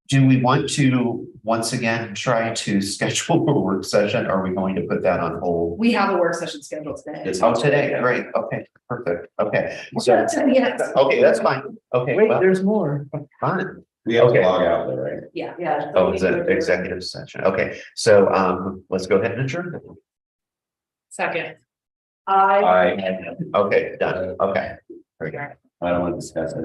Speaker 2: Do we want to, once again, try to schedule a work session? Are we going to put that on hold?
Speaker 7: We have a work session scheduled today.
Speaker 2: Oh, today, great, okay, perfect, okay, so,
Speaker 7: Yes.
Speaker 2: okay, that's fine, okay, well,
Speaker 1: there's more.
Speaker 2: fine.
Speaker 3: We have to
Speaker 2: Okay.
Speaker 3: log out though, right?
Speaker 7: Yeah.
Speaker 1: Yeah.
Speaker 2: Oh, it's an executive session, okay, so, let's go ahead and adjourn.
Speaker 7: Second.
Speaker 2: Okay, done, okay. Very good.
Speaker 3: I don't want to discuss it.